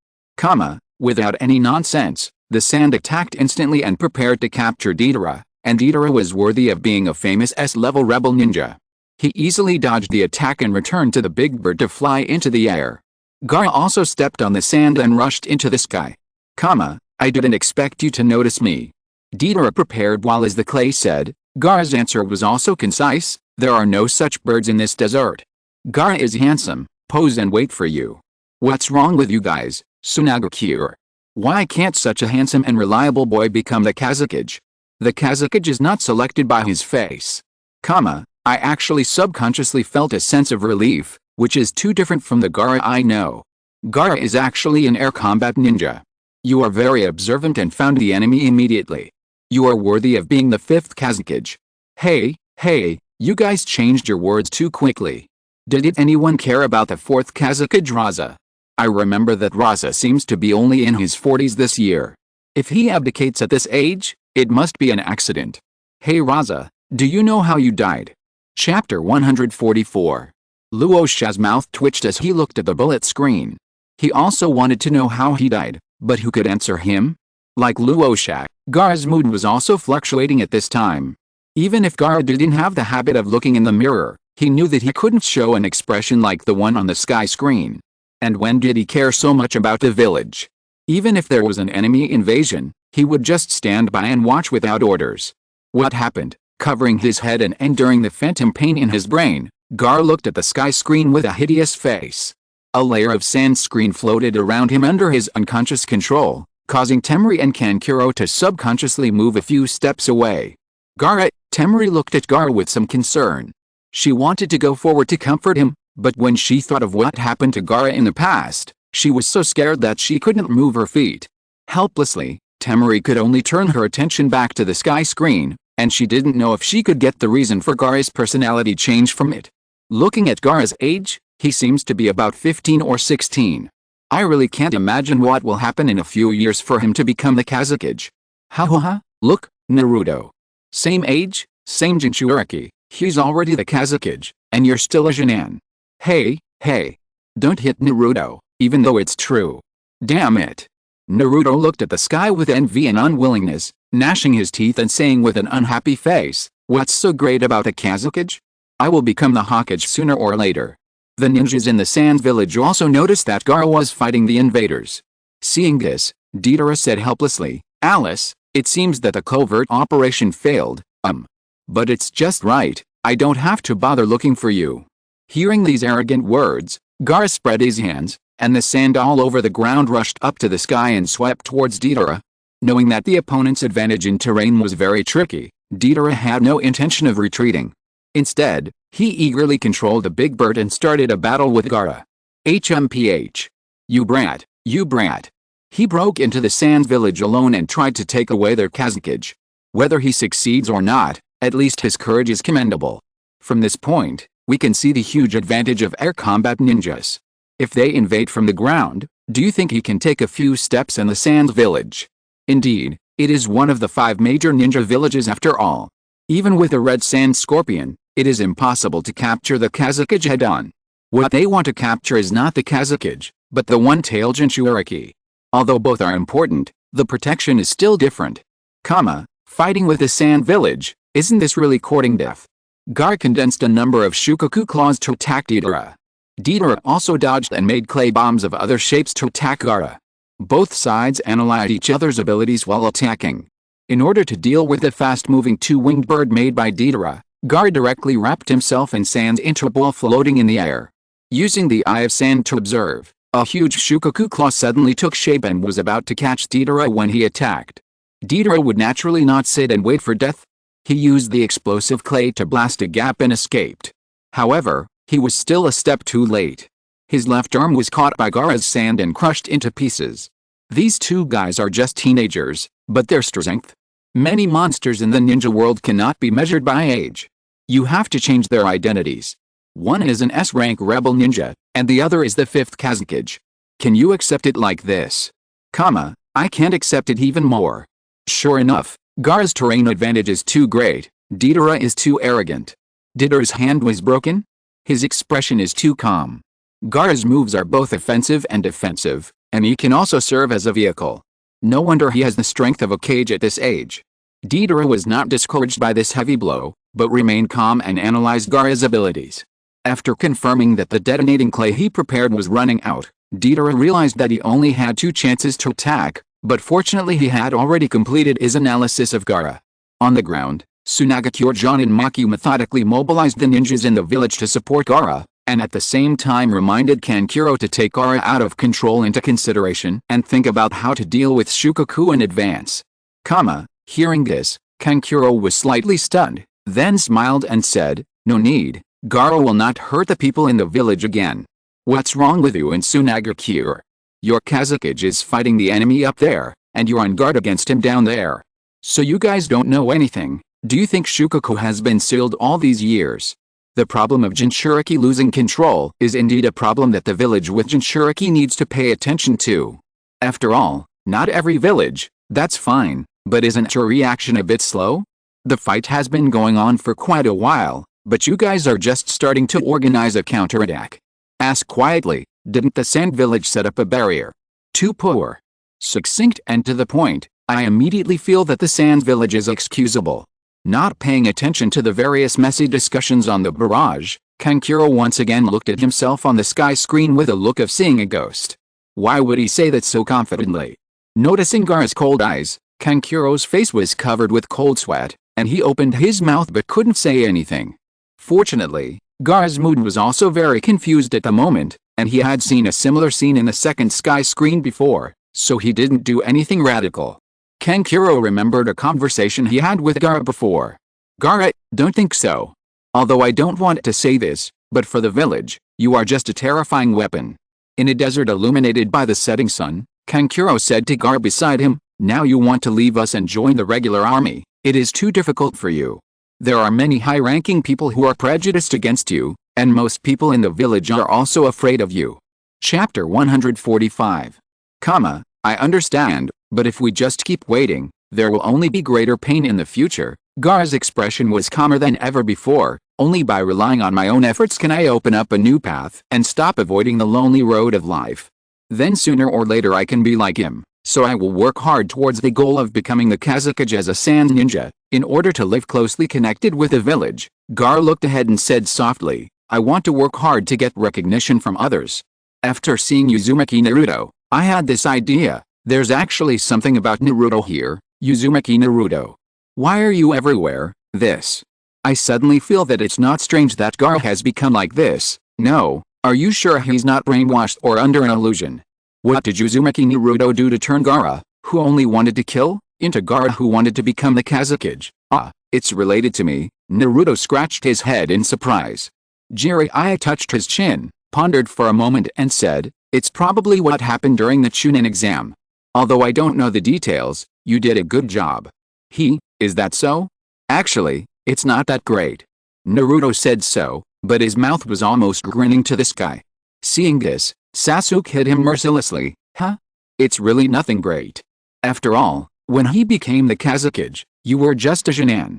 Without any nonsense, the sand attacked instantly and prepared to capture Deidara, and Deidara was worthy of being a famous S-level rebel ninja. He easily dodged the attack and returned to the big bird to fly into the air. Gaara also stepped on the sand and rushed into the sky. I didn't expect you to notice me. Deidara prepared while as the clay said. Gaara's answer was also concise, there are no such birds in this desert. Gaara is handsome, pose and wait for you. What's wrong with you guys, Tsunagakure? Why can't such a handsome and reliable boy become the Kazekage? The Kazekage is not selected by his face. I actually subconsciously felt a sense of relief, which is too different from the Gaara I know. Gaara is actually an air combat ninja. You are very observant and found the enemy immediately. You are worthy of being the 5th Kazekage. Hey, you guys changed your words too quickly. Did anyone care about the 4th Kazekage Raza? I remember that Raza seems to be only in his 40s this year. If he abdicates at this age, it must be an accident. Hey Raza, do you know how you died? Chapter 144. Luosha's mouth twitched as he looked at the bullet screen. He also wanted to know how he died, but who could answer him? Like Luosha, Gaara's mood was also fluctuating at this time. Even if Gaara didn't have the habit of looking in the mirror, he knew that he couldn't show an expression like the one on the sky screen. And when did he care so much about the village? Even if there was an enemy invasion, he would just stand by and watch without orders. What happened? Covering his head and enduring the phantom pain in his brain, Gaara looked at the sky screen with a hideous face. A layer of sand screen floated around him under his unconscious control, causing Temari and Kankuro to subconsciously move a few steps away. Gaara, Temari looked at Gaara with some concern. She wanted to go forward to comfort him, but when she thought of what happened to Gaara in the past, she was so scared that she couldn't move her feet. Helplessly, Temari could only turn her attention back to the sky screen, and she didn't know if she could get the reason for Gaara's personality change from it. Looking at Gaara's age, he seems to be about 15 or 16. I really can't imagine what will happen in a few years for him to become the Kazekage. Look, Naruto. Same age, same Jinchuriki, he's already the Kazekage, and you're still a Jonin. Hey, don't hit Naruto, even though it's true. Damn it. Naruto looked at the sky with envy and unwillingness, gnashing his teeth and saying with an unhappy face, what's so great about a Kazekage? I will become the Hokage sooner or later. The ninjas in the sand village also noticed that Gaara was fighting the invaders. Seeing this, Deidara said helplessly, Alice, it seems that the covert operation failed, But it's just right, I don't have to bother looking for you. Hearing these arrogant words, Gaara spread his hands, and the sand all over the ground rushed up to the sky and swept towards Deidara. Knowing that the opponent's advantage in terrain was very tricky, Deidara had no intention of retreating. Instead, he eagerly controlled the big bird and started a battle with Gaara. HMPH. You brat. He broke into the sand village alone and tried to take away their Kazekage. Whether he succeeds or not, at least his courage is commendable. From this point, we can see the huge advantage of air combat ninjas. If they invade from the ground, do you think he can take a few steps in the sand village? Indeed, it is one of the 5 major ninja villages after all. Even with a red sand scorpion, it is impossible to capture the Kazekage head-on. What they want to capture is not the Kazekage, but the one-tailed Jinchuriki. Although both are important, the protection is still different. Fighting with the sand village, isn't this really courting death? Gaara condensed a number of Shukaku claws to attack Deidara. Deidara also dodged and made clay bombs of other shapes to attack Gaara. Both sides analyzed each other's abilities while attacking. In order to deal with the fast-moving 2-winged bird made by Deidara, Gaara directly wrapped himself in sand into a ball floating in the air. Using the Eye of Sand to observe, a huge Shukaku claw suddenly took shape and was about to catch Deidara when he attacked. Deidara would naturally not sit and wait for death. He used the explosive clay to blast a gap and escaped. However, he was still a step too late. His left arm was caught by Gaara's sand and crushed into pieces. These two guys are just teenagers, but their strength? Many monsters in the ninja world cannot be measured by age. You have to change their identities. One is an S-rank rebel ninja, and the other is the 5th Kazekage. Can you accept it like this? I can't accept it even more. Sure enough, Gaara's terrain advantage is too great, Deidara is too arrogant. Deidara's hand was broken? His expression is too calm. Gaara's moves are both offensive and defensive, and he can also serve as a vehicle. No wonder he has the strength of a cage at this age. Deidara was not discouraged by this heavy blow, but remained calm and analyzed Gaara's abilities. After confirming that the detonating clay he prepared was running out, Deidara realized that he only had 2 chances to attack, but fortunately he had already completed his analysis of Gaara. On the ground, Tsunaga, Kyorjan and Maki methodically mobilized the ninjas in the village to support Gaara, and at the same time reminded Kankuro to take Gaara out of control into consideration and think about how to deal with Shukaku in advance. Hearing this, Kankuro was slightly stunned, then smiled and said, "No need, Gaara will not hurt the people in the village again. What's wrong with you and Tsunaga-kure? Your Kazekage is fighting the enemy up there, and you're on guard against him down there. So you guys don't know anything. Do you think Shukaku has been sealed all these years? The problem of Jinchuriki losing control is indeed a problem that the village with Jinchuriki needs to pay attention to. After all, not every village, that's fine, but isn't your reaction a bit slow? The fight has been going on for quite a while, but you guys are just starting to organize a counterattack. Ask quietly, didn't the Sand Village set up a barrier? Too poor. Succinct and to the point, I immediately feel that the Sand Village is excusable." Not paying attention to the various messy discussions on the barrage, Kankuro once again looked at himself on the sky screen with a look of seeing a ghost. Why would he say that so confidently? Noticing Gaara's cold eyes, Kankuro's face was covered with cold sweat, and he opened his mouth but couldn't say anything. Fortunately, Gaara's mood was also very confused at the moment, and he had seen a similar scene in the second sky screen before, so he didn't do anything radical. Kankuro remembered a conversation he had with Gaara before. "Gaara, don't think so. Although I don't want to say this, but for the village, you are just a terrifying weapon." In a desert illuminated by the setting sun, Kankuro said to Gaara beside him, "Now you want to leave us and join the regular army. It is too difficult for you. There are many high-ranking people who are prejudiced against you, and most people in the village are also afraid of you." Chapter 145. I understand, but if we just keep waiting, there will only be greater pain in the future. Gaara's expression was calmer than ever before. Only by relying on my own efforts can I open up a new path and stop avoiding the lonely road of life. Then sooner or later I can be like him, so I will work hard towards the goal of becoming the Kazekage as a sand ninja, in order to live closely connected with the village. Gaara looked ahead and said softly, "I want to work hard to get recognition from others." After seeing Uzumaki Naruto, I had this idea. There's actually something about Naruto here, Uzumaki Naruto. Why are you everywhere? This. I suddenly feel that it's not strange that Gaara has become like this. No, are you sure he's not brainwashed or under an illusion? What did Uzumaki Naruto do to turn Gaara, who only wanted to kill, into Gaara who wanted to become the Kazekage? It's related to me. Naruto scratched his head in surprise. Jiraiya touched his chin, pondered for a moment and said, "It's probably what happened during the Chunin exam. Although I don't know the details, you did a good job." Is that so? Actually, it's not that great. Naruto said so, but his mouth was almost grinning to the sky. Seeing this, Sasuke hit him mercilessly. It's really nothing great. After all, when he became the Kazekage, you were just a Jonin.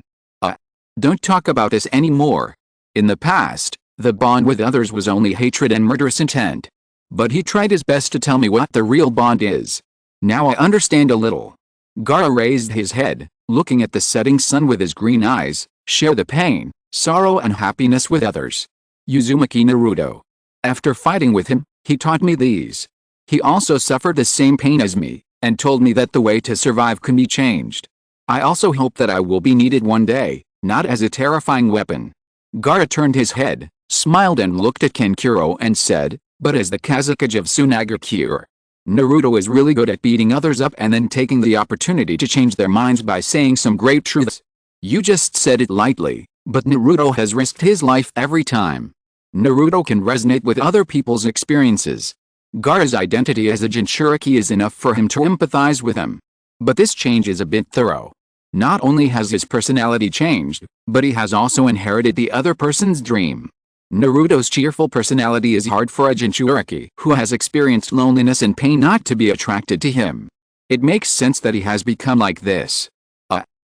Don't talk about this anymore. In the past, the bond with others was only hatred and murderous intent. But he tried his best to tell me what the real bond is. Now I understand a little. Gaara raised his head, looking at the setting sun with his green eyes. Share the pain, sorrow and happiness with others. Uzumaki Naruto. After fighting with him, he taught me these. He also suffered the same pain as me, and told me that the way to survive can be changed. I also hope that I will be needed one day, not as a terrifying weapon. Gaara turned his head, smiled and looked at Kankuro and said, "But as the Kazekage of Tsunaga-kure, Naruto is really good at beating others up and then taking the opportunity to change their minds by saying some great truths. You just said it lightly, but Naruto has risked his life every time. Naruto can resonate with other people's experiences. Gaara's identity as a Jinchuriki is enough for him to empathize with him. But this change is a bit thorough. Not only has his personality changed, but he has also inherited the other person's dream. Naruto's cheerful personality is hard for a Jinchuriki who has experienced loneliness and pain not to be attracted to him. It makes sense that he has become like this."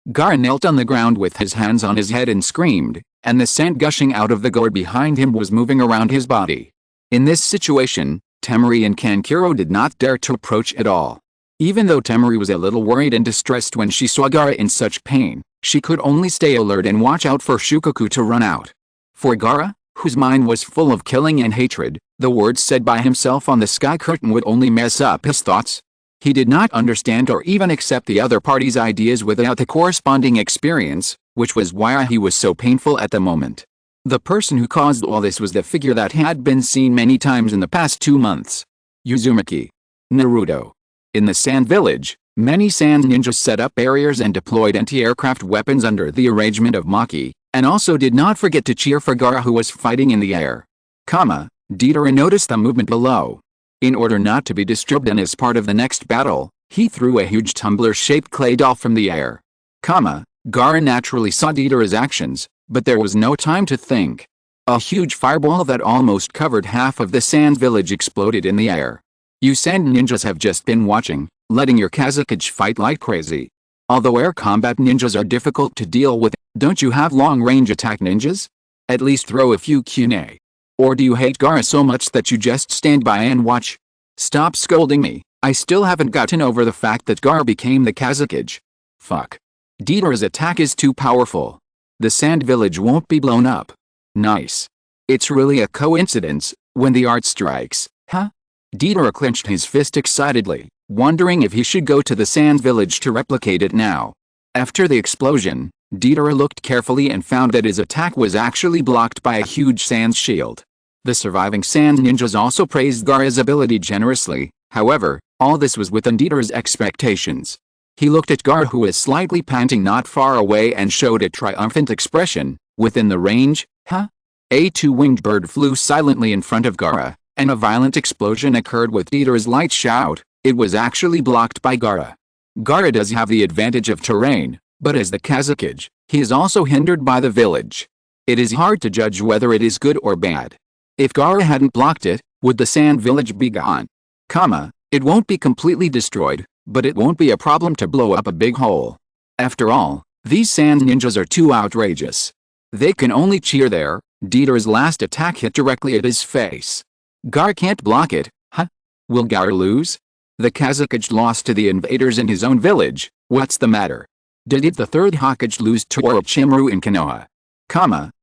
Gaara knelt on the ground with his hands on his head and screamed, and the sand gushing out of the gourd behind him was moving around his body. In this situation, Temari and Kankuro did not dare to approach at all. Even though Temari was a little worried and distressed when she saw Gaara in such pain, she could only stay alert and watch out for Shukaku to run out. For Gaara, whose mind was full of killing and hatred, the words said by himself on the sky curtain would only mess up his thoughts. He did not understand or even accept the other party's ideas without the corresponding experience, which was why he was so painful at the moment. The person who caused all this was the figure that had been seen many times in the past 2 months. Uzumaki. Naruto. In the Sand Village, many sand ninjas set up barriers and deployed anti-aircraft weapons under the arrangement of Maki, and also did not forget to cheer for Gaara, who was fighting in the air. Deidara noticed the movement below. In order not to be disturbed and as part of the next battle, he threw a huge tumbler-shaped clay doll from the air. Gaara naturally saw Deidara's actions, but there was no time to think. A huge fireball that almost covered half of the sand village exploded in the air. You sand ninjas have just been watching, letting your Kazakage fight like crazy. Although air combat ninjas are difficult to deal with, don't you have long-range attack ninjas? At least throw a few kunai. Or do you hate Gaara so much that you just stand by and watch? Stop scolding me, I still haven't gotten over the fact that Gaara became the Kazakage. Fuck. Deidara's attack is too powerful. The sand village won't be blown up. Nice. It's really a coincidence, when the art strikes, huh? Deidara clenched his fist excitedly, wondering if he should go to the sand village to replicate it now. After the explosion, Deidara looked carefully and found that his attack was actually blocked by a huge sand shield. The surviving sand ninjas also praised Gaara's ability generously, however, all this was within Deidara's expectations. He looked at Gaara, who was slightly panting not far away, and showed a triumphant expression. Within the range, huh? A two-winged bird flew silently in front of Gaara, and a violent explosion occurred with Deidara's light shout. It was actually blocked by Gaara. Gaara does have the advantage of terrain, but as the Kazakage, he is also hindered by the village. It is hard to judge whether it is good or bad. If Gaara hadn't blocked it, would the sand village be gone? It won't be completely destroyed, but it won't be a problem to blow up a big hole. After all, these sand ninjas are too outrageous. They can only cheer there. Deidara's last attack hit directly at his face. Gaara can't block it, huh? Will Gaara lose? The Kazakage lost to the invaders in his own village. What's the matter? Did the third Hokage lose to Orochimaru in Konoha?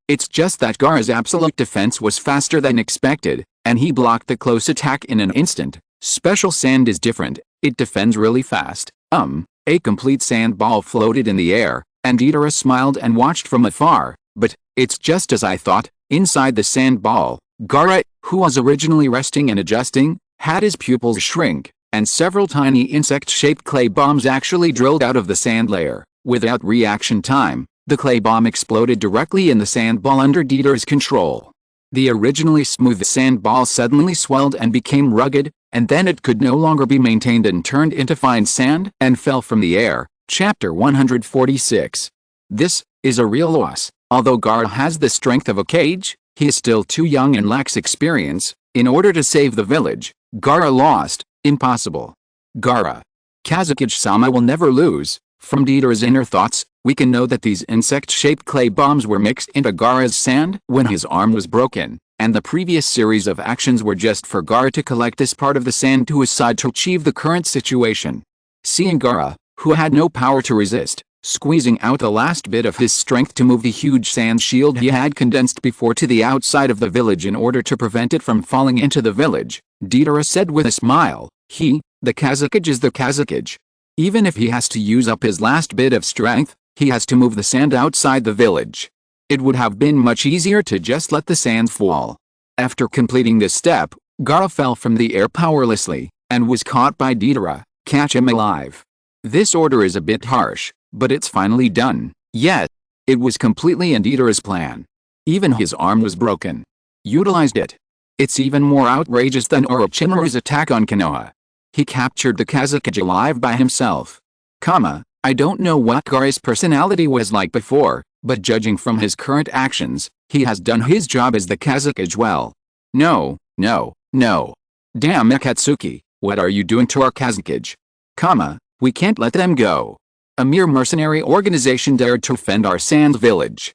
It's just that Gaara's absolute defense was faster than expected, and he blocked the close attack in an instant. Special sand is different, it defends really fast. A complete sand ball floated in the air, and Deidara smiled and watched from afar, but, it's just as I thought, inside the sand ball, Gaara, who was originally resting and adjusting, had his pupils shrink, and several tiny insect-shaped clay bombs actually drilled out of the sand layer. Without reaction time, the clay bomb exploded directly in the sand ball under Deidara's control. The originally smooth sand ball suddenly swelled and became rugged, and then it could no longer be maintained and turned into fine sand and fell from the air. Chapter 146. This is a real loss. Although Gaara has the strength of a Kage, he is still too young and lacks experience. In order to save the village, Gaara lost. Impossible. Gaara. Kazakage-sama will never lose. From Deidara's inner thoughts, we can know that these insect-shaped clay bombs were mixed into Gaara's sand when his arm was broken, and the previous series of actions were just for Gaara to collect this part of the sand to his side to achieve the current situation. Seeing Gaara, who had no power to resist, squeezing out the last bit of his strength to move the huge sand shield he had condensed before to the outside of the village in order to prevent it from falling into the village, Deidara said with a smile, the Kazakage is the Kazakage. Even if he has to use up his last bit of strength, he has to move the sand outside the village. It would have been much easier to just let the sand fall. After completing this step, Gaara fell from the air powerlessly, and was caught by Deidara. Catch him alive. This order is a bit harsh, but it's finally done. Yes, it was completely in Deidara's plan. Even his arm was broken. Utilized it. It's even more outrageous than Orochimaru's attack on Konoha. He captured the Kazakage alive by himself. I don't know what Gaara's personality was like before, but judging from his current actions, he has done his job as the Kazakage well. No. Damn Akatsuki, what are you doing to our Kazakage? We can't let them go. A mere mercenary organization dared to defend our sand village.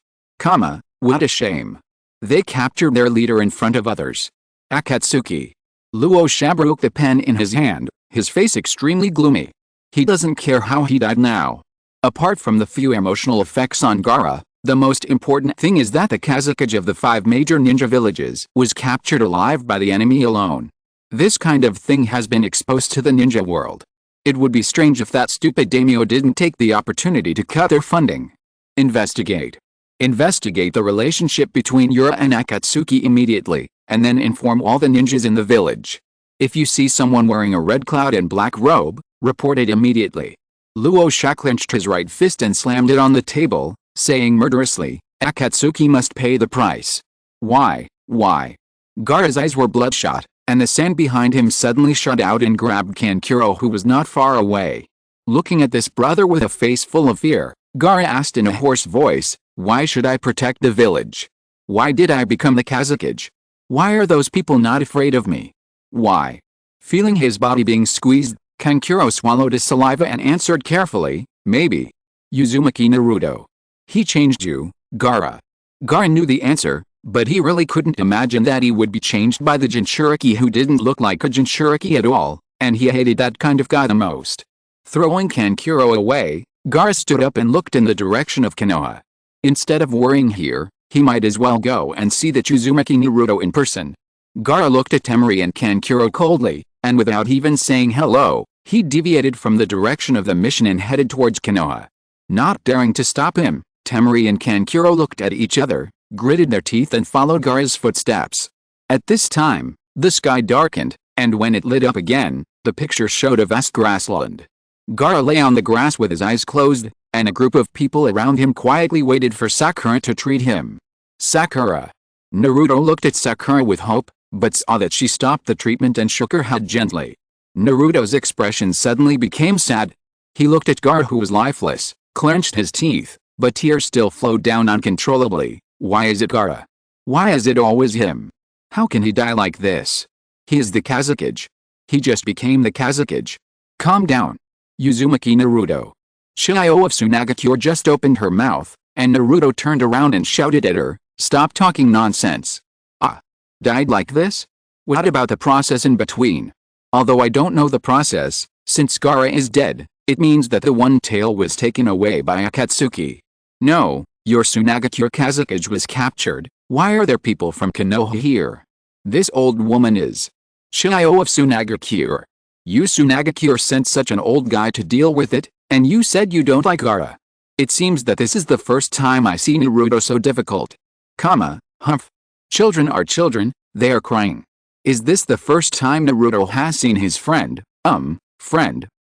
What a shame. They captured their leader in front of others. Akatsuki. Luo Shab broke the pen in his hand, his face extremely gloomy. He doesn't care how he died now. Apart from the few emotional effects on Gaara, The most important thing is that the Kazakage of the 5 major ninja villages was captured alive by the enemy alone. This kind of thing has been exposed to the ninja world. It would be strange if that stupid daimyo didn't take the opportunity to cut their funding. Investigate. Investigate the relationship between Yura and Akatsuki immediately, and then inform all the ninjas in the village. If you see someone wearing a red cloud and black robe, report it immediately. Luo Sha clenched his right fist and slammed it on the table, saying murderously, Akatsuki must pay the price. Why? Why? Gaara's eyes were bloodshot, and the sand behind him suddenly shot out and grabbed Kankuro, who was not far away. Looking at this brother with a face full of fear, Gaara asked in a hoarse voice, why should I protect the village? Why did I become the Kazakage? Why are those people not afraid of me? Why? Feeling his body being squeezed, Kankuro swallowed his saliva and answered carefully, maybe. Uzumaki Naruto. He changed you, Gaara. Gaara knew the answer, but he really couldn't imagine that he would be changed by the Jinchuriki who didn't look like a Jinchuriki at all, and he hated that kind of guy the most. Throwing Kankuro away, Gaara stood up and looked in the direction of Konoha. Instead of worrying here, he might as well go and see the Uzumaki Naruto in person. Gaara looked at Temari and Kankuro coldly, and without even saying hello, he deviated from the direction of the mission and headed towards Konoha. Not daring to stop him, Temari and Kankuro looked at each other, gritted their teeth and followed Gaara's footsteps. At this time, the sky darkened, and when it lit up again, the picture showed a vast grassland. Gaara lay on the grass with his eyes closed, and a group of people around him quietly waited for Sakura to treat him. Sakura. Naruto looked at Sakura with hope, but saw that she stopped the treatment and shook her head gently. Naruto's expression suddenly became sad. He looked at Gaara, who was lifeless, clenched his teeth, but tears still flowed down uncontrollably. Why is it Gaara? Why is it always him? How can he die like this? He is the Kazakage. He just became the Kazakage. Calm down. Uzumaki Naruto. Chiyo of Tsunagakure just opened her mouth, and Naruto turned around and shouted at her, stop talking nonsense. Ah. Died like this? What about the process in between? Although I don't know the process, since Gaara is dead, it means that the one tail was taken away by Akatsuki. No, your Tsunagakure Kazakage was captured. Why are there people from Konoha here? This old woman is Chiyo of Tsunagakure. You Tsunagakure sent such an old guy to deal with it, and you said you don't like Gaara. It seems that this is the first time I see Naruto so difficult. Humph. Children are children, they are crying. Is this the first time Naruto has seen his friend,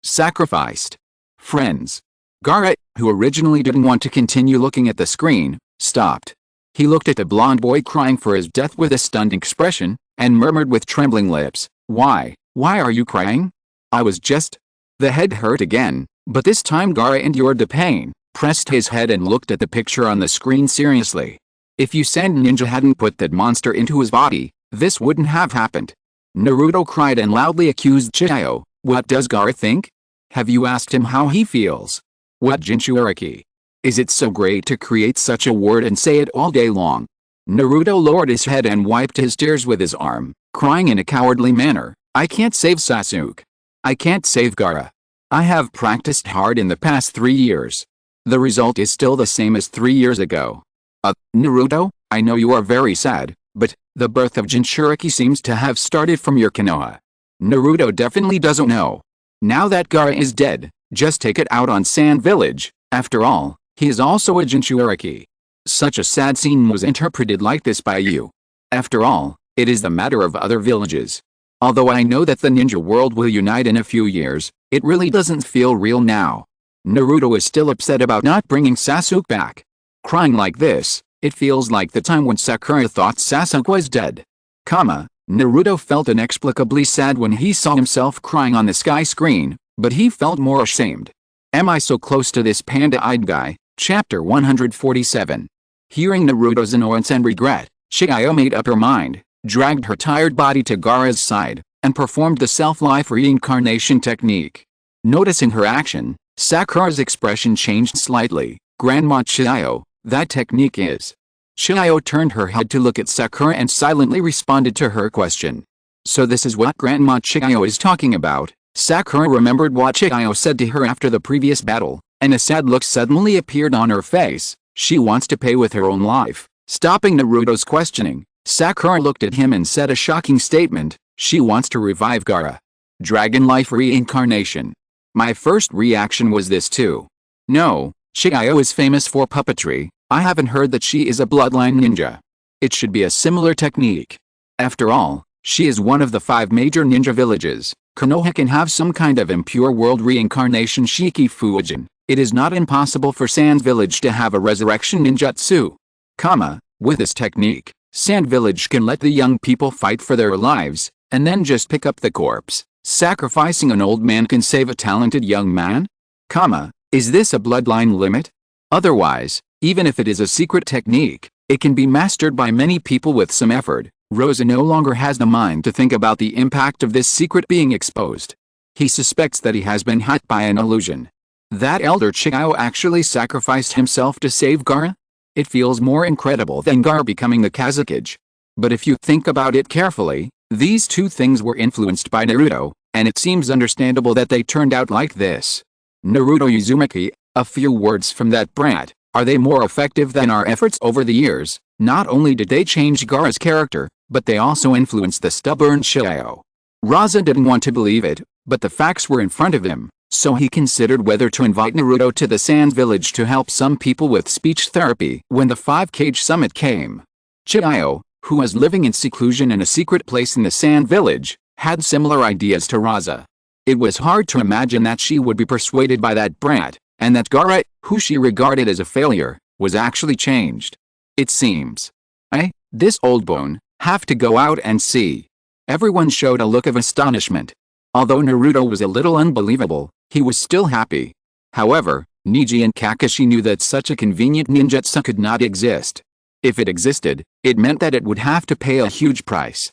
sacrificed? Friends. Gaara, who originally didn't want to continue looking at the screen, stopped. He looked at the blonde boy crying for his death with a stunned expression, and murmured with trembling lips, why are you crying? I was just... The head hurt again, but this time Gaara endured the pain, pressed his head and looked at the picture on the screen seriously. If you Sand Ninja hadn't put that monster into his body, this wouldn't have happened. Naruto cried and loudly accused Chiyo. What does Gaara think? Have you asked him how he feels? What Jinchuriki? Is it so great to create such a word and say it all day long? Naruto lowered his head and wiped his tears with his arm, crying in a cowardly manner, I can't save Sasuke. I can't save Gaara. I have practiced hard in the past 3 years. The result is still the same as 3 years ago. Naruto, I know you are very sad, but the birth of Jinchuriki seems to have started from your Konoha. Naruto definitely doesn't know. Now that Gaara is dead, just take it out on Sand Village. After all, he is also a Jinchuriki. Such a sad scene was interpreted like this by you. After all, it is the matter of other villages. Although I know that the ninja world will unite in a few years, it really doesn't feel real now. Naruto is still upset about not bringing Sasuke back. Crying like this, it feels like the time when Sakura thought Sasuke was dead. Naruto felt inexplicably sad when he saw himself crying on the sky screen, but he felt more ashamed. Am I so close to this panda-eyed guy? Chapter 147. Hearing Naruto's annoyance and regret, Chiyo made up her mind, dragged her tired body to Gaara's side, and performed the self-life reincarnation technique. Noticing her action, Sakura's expression changed slightly. Grandma Chiyo, that technique is... Chiyo turned her head to look at Sakura and silently responded to her question. So this is what Grandma Chiyo is talking about. Sakura remembered what Chiyo said to her after the previous battle, and a sad look suddenly appeared on her face. She wants to pay with her own life. Stopping Naruto's questioning, Sakura looked at him and said a shocking statement. She wants to revive Gaara. Dragon life reincarnation. My first reaction was this too. No, Chiyo is famous for puppetry. I haven't heard that she is a bloodline ninja. It should be a similar technique. After all, she is one of the 5 major ninja villages. Konoha can have some kind of impure world reincarnation Shiki Fujin. It is not impossible for Sand Village to have a resurrection ninjutsu. With this technique, Sand Village can let the young people fight for their lives, and then just pick up the corpse. Sacrificing an old man can save a talented young man? Is this a bloodline limit? Otherwise, even if it is a secret technique, it can be mastered by many people with some effort. Rosa no longer has the mind to think about the impact of this secret being exposed. He suspects that he has been hit by an illusion. That elder Chiyo actually sacrificed himself to save Gaara? It feels more incredible than Gaara becoming the Kazekage. But if you think about it carefully, these two things were influenced by Naruto, and it seems understandable that they turned out like this. Naruto Uzumaki, a few words from that brat. Are they more effective than our efforts over the years? Not only did they change Gaara's character, but they also influenced the stubborn Chiyo. Raza didn't want to believe it, but the facts were in front of him, so he considered whether to invite Naruto to the Sand Village to help some people with speech therapy. When the 5-Cage Summit came, Chiyo, who was living in seclusion in a secret place in the Sand Village, had similar ideas to Raza. It was hard to imagine that she would be persuaded by that brat, and that Gaara, who she regarded as a failure, was actually changed. It seems. This old bone, have to go out and see. Everyone showed a look of astonishment. Although Naruto was a little unbelievable, he was still happy. However, Neji and Kakashi knew that such a convenient ninjutsu could not exist. If it existed, it meant that it would have to pay a huge price.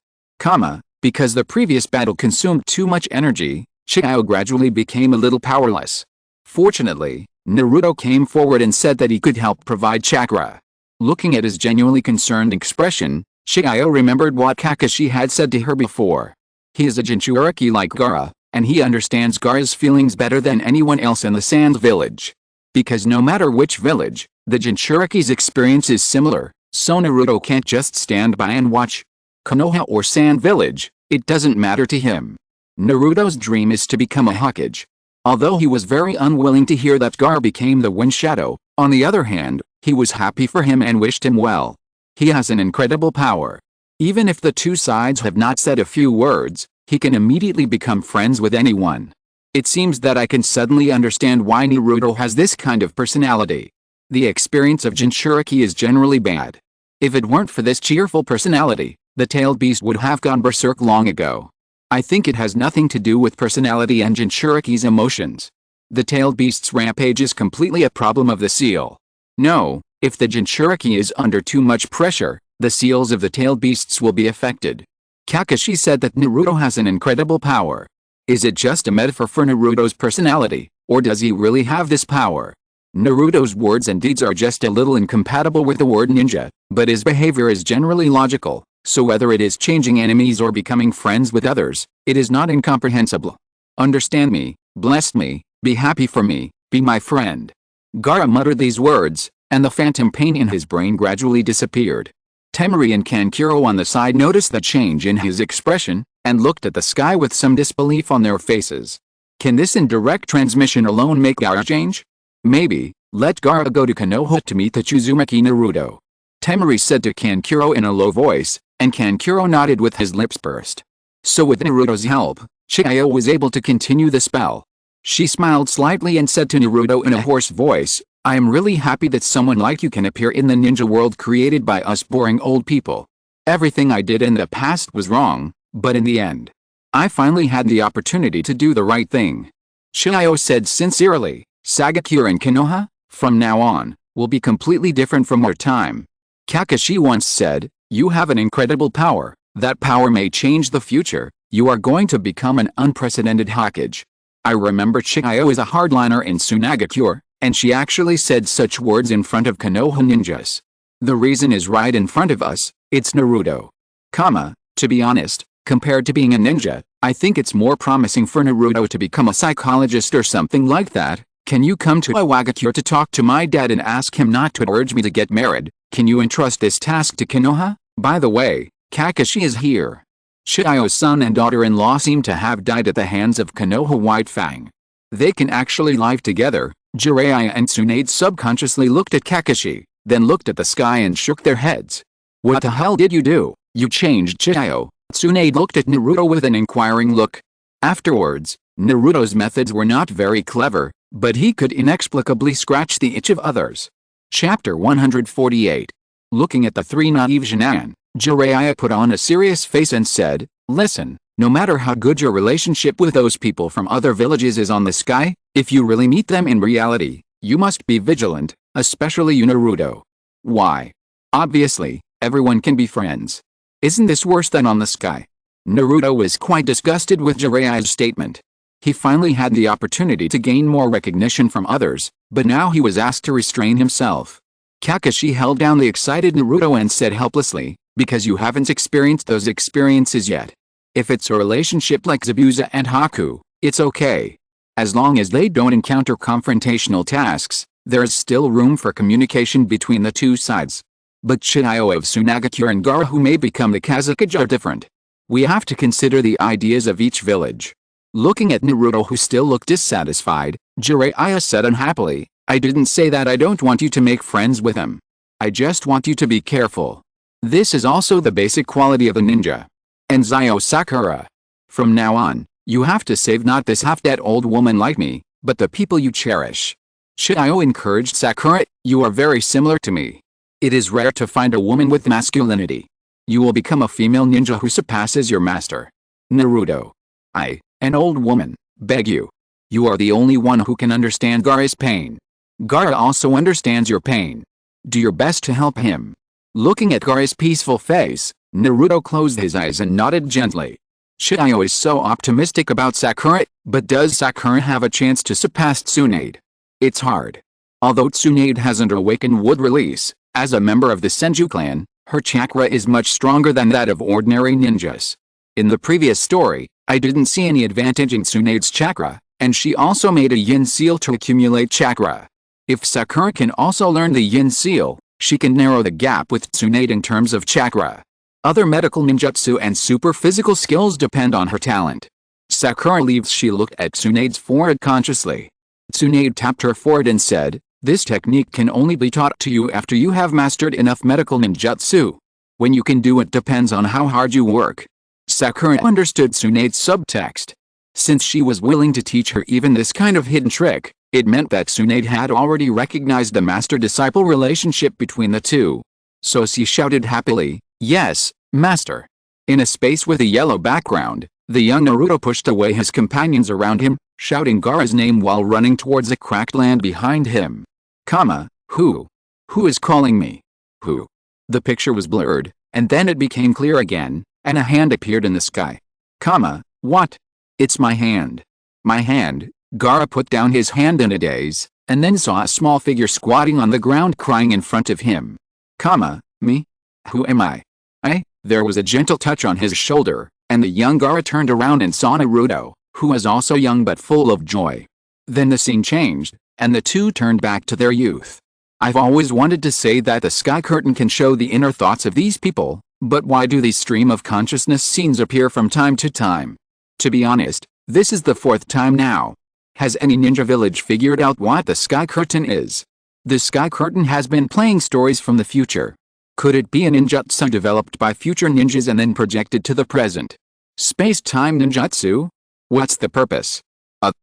Because the previous battle consumed too much energy, Chiyo gradually became a little powerless. Fortunately, Naruto came forward and said that he could help provide chakra. Looking at his genuinely concerned expression, Chiyo remembered what Kakashi had said to her before. He is a Jinchuriki like Gaara, and he understands Gaara's feelings better than anyone else in the Sand Village. Because no matter which village, the Jinchuriki's experience is similar, so Naruto can't just stand by and watch. Konoha or Sand Village, it doesn't matter to him. Naruto's dream is to become a Hokage. Although he was very unwilling to hear that Gaara became the Wind Shadow, on the other hand, he was happy for him and wished him well. He has an incredible power. Even if the two sides have not said a few words, he can immediately become friends with anyone. It seems that I can suddenly understand why Naruto has this kind of personality. The experience of Jinchuriki is generally bad. If it weren't for this cheerful personality, the tailed beast would have gone berserk long ago. I think it has nothing to do with personality and Jinchuriki's emotions. The tailed beast's rampage is completely a problem of the seal. No, if the Jinchuriki is under too much pressure, the seals of the tailed beasts will be affected. Kakashi said that Naruto has an incredible power. Is it just a metaphor for Naruto's personality, or does he really have this power? Naruto's words and deeds are just a little incompatible with the word ninja, but his behavior is generally logical, so whether it is changing enemies or becoming friends with others, it is not incomprehensible. Understand me, bless me, be happy for me, be my friend. Gaara muttered these words, and the phantom pain in his brain gradually disappeared. Temari and Kankuro on the side noticed the change in his expression, and looked at the sky with some disbelief on their faces. Can this indirect transmission alone make Gaara change? Maybe. Let Gaara go to Konoha to meet the Uzumaki Naruto. Temari said to Kankuro in a low voice, and Kankuro nodded with his lips pursed. So with Naruto's help, Chiyo was able to continue the spell. She smiled slightly and said to Naruto in a hoarse voice, I am really happy that someone like you can appear in the ninja world created by us boring old people. Everything I did in the past was wrong, but in the end, I finally had the opportunity to do the right thing. Chiyo said sincerely, Sagakure and Konoha, from now on, will be completely different from our time. Kakashi once said, you have an incredible power, that power may change the future, you are going to become an unprecedented Hokage. I remember Chiyo is a hardliner in Sunagakure, and she actually said such words in front of Konoha ninjas. The reason is right in front of us, it's Naruto. To be honest, compared to being a ninja, I think it's more promising for Naruto to become a psychologist or something like that. Can you come to Iwagakure to talk to my dad and ask him not to urge me to get married? Can you entrust this task to Konoha? By the way, Kakashi is here. Chiyo's son and daughter-in-law seem to have died at the hands of Konoha White Fang. They can actually live together. Jiraiya and Tsunade subconsciously looked at Kakashi, then looked at the sky and shook their heads. What the hell did you do? You changed Chiyo. Tsunade looked at Naruto with an inquiring look. Afterwards, Naruto's methods were not very clever, but he could inexplicably scratch the itch of others. Chapter 148. Looking at the three naive Genin, Jiraiya put on a serious face and said, "Listen, no matter how good your relationship with those people from other villages is on the sky, if you really meet them in reality, you must be vigilant, especially you Naruto." Why? Obviously, everyone can be friends. Isn't this worse than on the sky? Naruto was quite disgusted with Jiraiya's statement. He finally had the opportunity to gain more recognition from others, but now he was asked to restrain himself. Kakashi held down the excited Naruto and said helplessly, "Because you haven't experienced those experiences yet. If it's a relationship like Zabuza and Haku, it's okay. As long as they don't encounter confrontational tasks, there's still room for communication between the two sides. But Chiyo of Sunagakure and Gaara who may become the Kazekage are different. We have to consider the ideas of each village." Looking at Naruto who still looked dissatisfied, Jiraiya said unhappily, "I didn't say that I don't want you to make friends with him. I just want you to be careful. This is also the basic quality of a ninja. And Zayo Sakura. From now on, you have to save not this half-dead old woman like me, but the people you cherish." Chiyo encouraged Sakura, "You are very similar to me. It is rare to find a woman with masculinity. You will become a female ninja who surpasses your master." Naruto. An old woman, beg you. You are the only one who can understand Gaara's pain. Gaara also understands your pain. Do your best to help him. Looking at Gaara's peaceful face, Naruto closed his eyes and nodded gently. Chiyo is so optimistic about Sakura, but does Sakura have a chance to surpass Tsunade? It's hard. Although Tsunade hasn't awakened wood release, as a member of the Senju clan, her chakra is much stronger than that of ordinary ninjas. In the previous story, I didn't see any advantage in Tsunade's chakra, and she also made a yin seal to accumulate chakra. If Sakura can also learn the yin seal, she can narrow the gap with Tsunade in terms of chakra. Other medical ninjutsu and super physical skills depend on her talent. Sakura leaves. She looked at Tsunade's forehead consciously. Tsunade tapped her forehead and said, "This technique can only be taught to you after you have mastered enough medical ninjutsu. When you can do it depends on how hard you work." Sakura understood Tsunade's subtext. Since she was willing to teach her even this kind of hidden trick, it meant that Tsunade had already recognized the master-disciple relationship between the two. So she shouted happily, "Yes, master." In a space with a yellow background, the young Naruto pushed away his companions around him, shouting Gaara's name while running towards a cracked land behind him. Who? Who is calling me? Who? The picture was blurred, and then it became clear again, and a hand appeared in the sky. What? It's my hand. My hand. Gaara put down his hand in a daze, and then saw a small figure squatting on the ground crying in front of him. Me? Who am I? There was a gentle touch on his shoulder, and the young Gaara turned around and saw Naruto, who was also young but full of joy. Then the scene changed, and the two turned back to their youth. I've always wanted to say that the sky curtain can show the inner thoughts of these people, but why do these stream of consciousness scenes appear from time to time? To be honest, this is the fourth time now. Has any ninja village figured out what the sky curtain is? The sky curtain has been playing stories from the future. Could it be a ninjutsu developed by future ninjas and then projected to the present? Space-time ninjutsu? What's the purpose?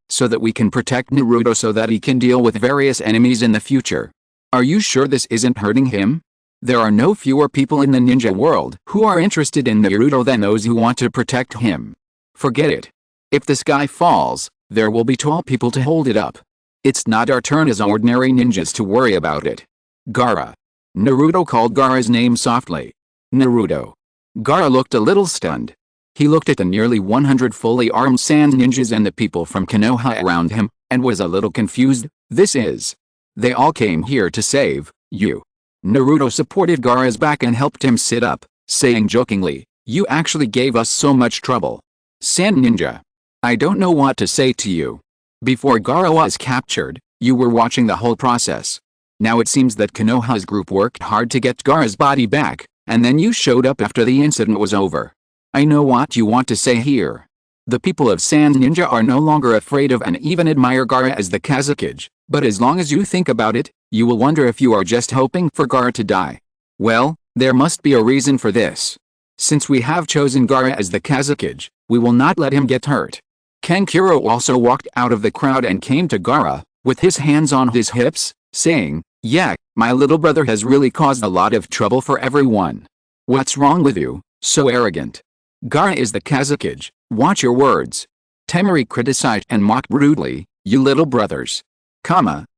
So that we can protect Naruto so that he can deal with various enemies in the future. Are you sure this isn't hurting him? There are no fewer people in the ninja world who are interested in Naruto than those who want to protect him. Forget it. If the sky falls, there will be tall people to hold it up. It's not our turn as ordinary ninjas to worry about it. Gaara. Naruto called Gaara's name softly. Naruto. Gaara looked a little stunned. He looked at the nearly 100 fully armed sand ninjas and the people from Konoha around him, and was a little confused. They all came here to save you. Naruto supported Gaara's back and helped him sit up, saying jokingly, "You actually gave us so much trouble. Sand ninja. I don't know what to say to you. Before Gaara was captured, You were watching the whole process. Now it seems that Konoha's group worked hard to get Gaara's body back, and then you showed up after the incident was over. I know what you want to say here. The people of Sand Ninja are no longer afraid of and even admire Gaara as the Kazekage, but as long as you think about it, you will wonder if you are just hoping for Gaara to die. Well, there must be a reason for this. Since we have chosen Gaara as the Kazekage, we will not let him get hurt. Kankuro also walked out of the crowd and came to Gaara, with his hands on his hips, saying, "Yeah, my little brother has really caused a lot of trouble for everyone. What's wrong with you, so arrogant? Gaara is the Kazekage, watch your words." Temari criticized and mocked brutally, "You little brothers."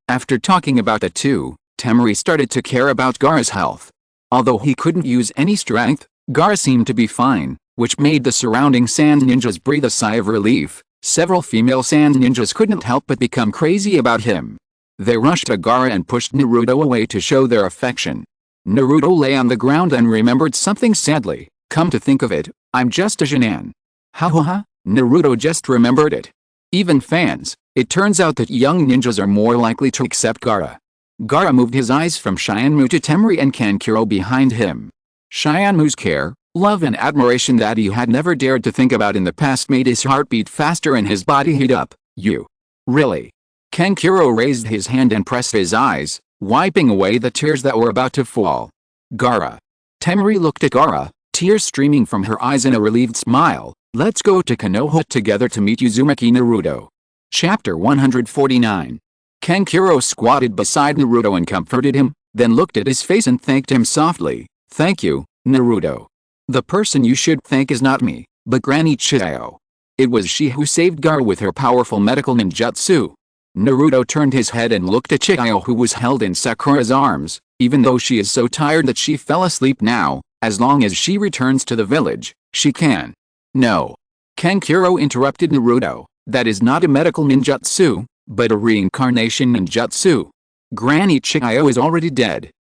After talking about the two, Temari started to care about Gaara's health. Although he couldn't use any strength, Gaara seemed to be fine, which made the surrounding sand ninjas breathe a sigh of relief. Several female sand ninjas couldn't help but become crazy about him. They rushed to Gaara and pushed Naruto away to show their affection. Naruto lay on the ground and remembered something sadly. Come to think of it, I'm just a Jinan. Naruto just remembered it. Even fans, it turns out that young ninjas are more likely to accept Gaara. Gaara moved his eyes from Shinmu to Temari and Kankuro behind him. Shinmu's care, love and admiration that he had never dared to think about in the past made his heart beat faster and his body heat up. You. Really? Kankuro raised his hand and pressed his eyes, wiping away the tears that were about to fall. Gaara. Temari looked at Gaara, tears streaming from her eyes in a relieved smile. Let's go to Konoha together to meet Uzumaki Naruto. Chapter 149. Kankuro squatted beside Naruto and comforted him, then looked at his face and thanked him softly. Thank you, Naruto. The person you should thank is not me, but Granny Chiyo. It was she who saved Gaara with her powerful medical ninjutsu. Naruto turned his head and looked at Chiyo, who was held in Sakura's arms. Even though she is so tired that she fell asleep now, as long as she returns to the village, she can. No. Kankuro interrupted Naruto. That is not a medical ninjutsu, but a reincarnation ninjutsu. Granny Chiyo is already dead.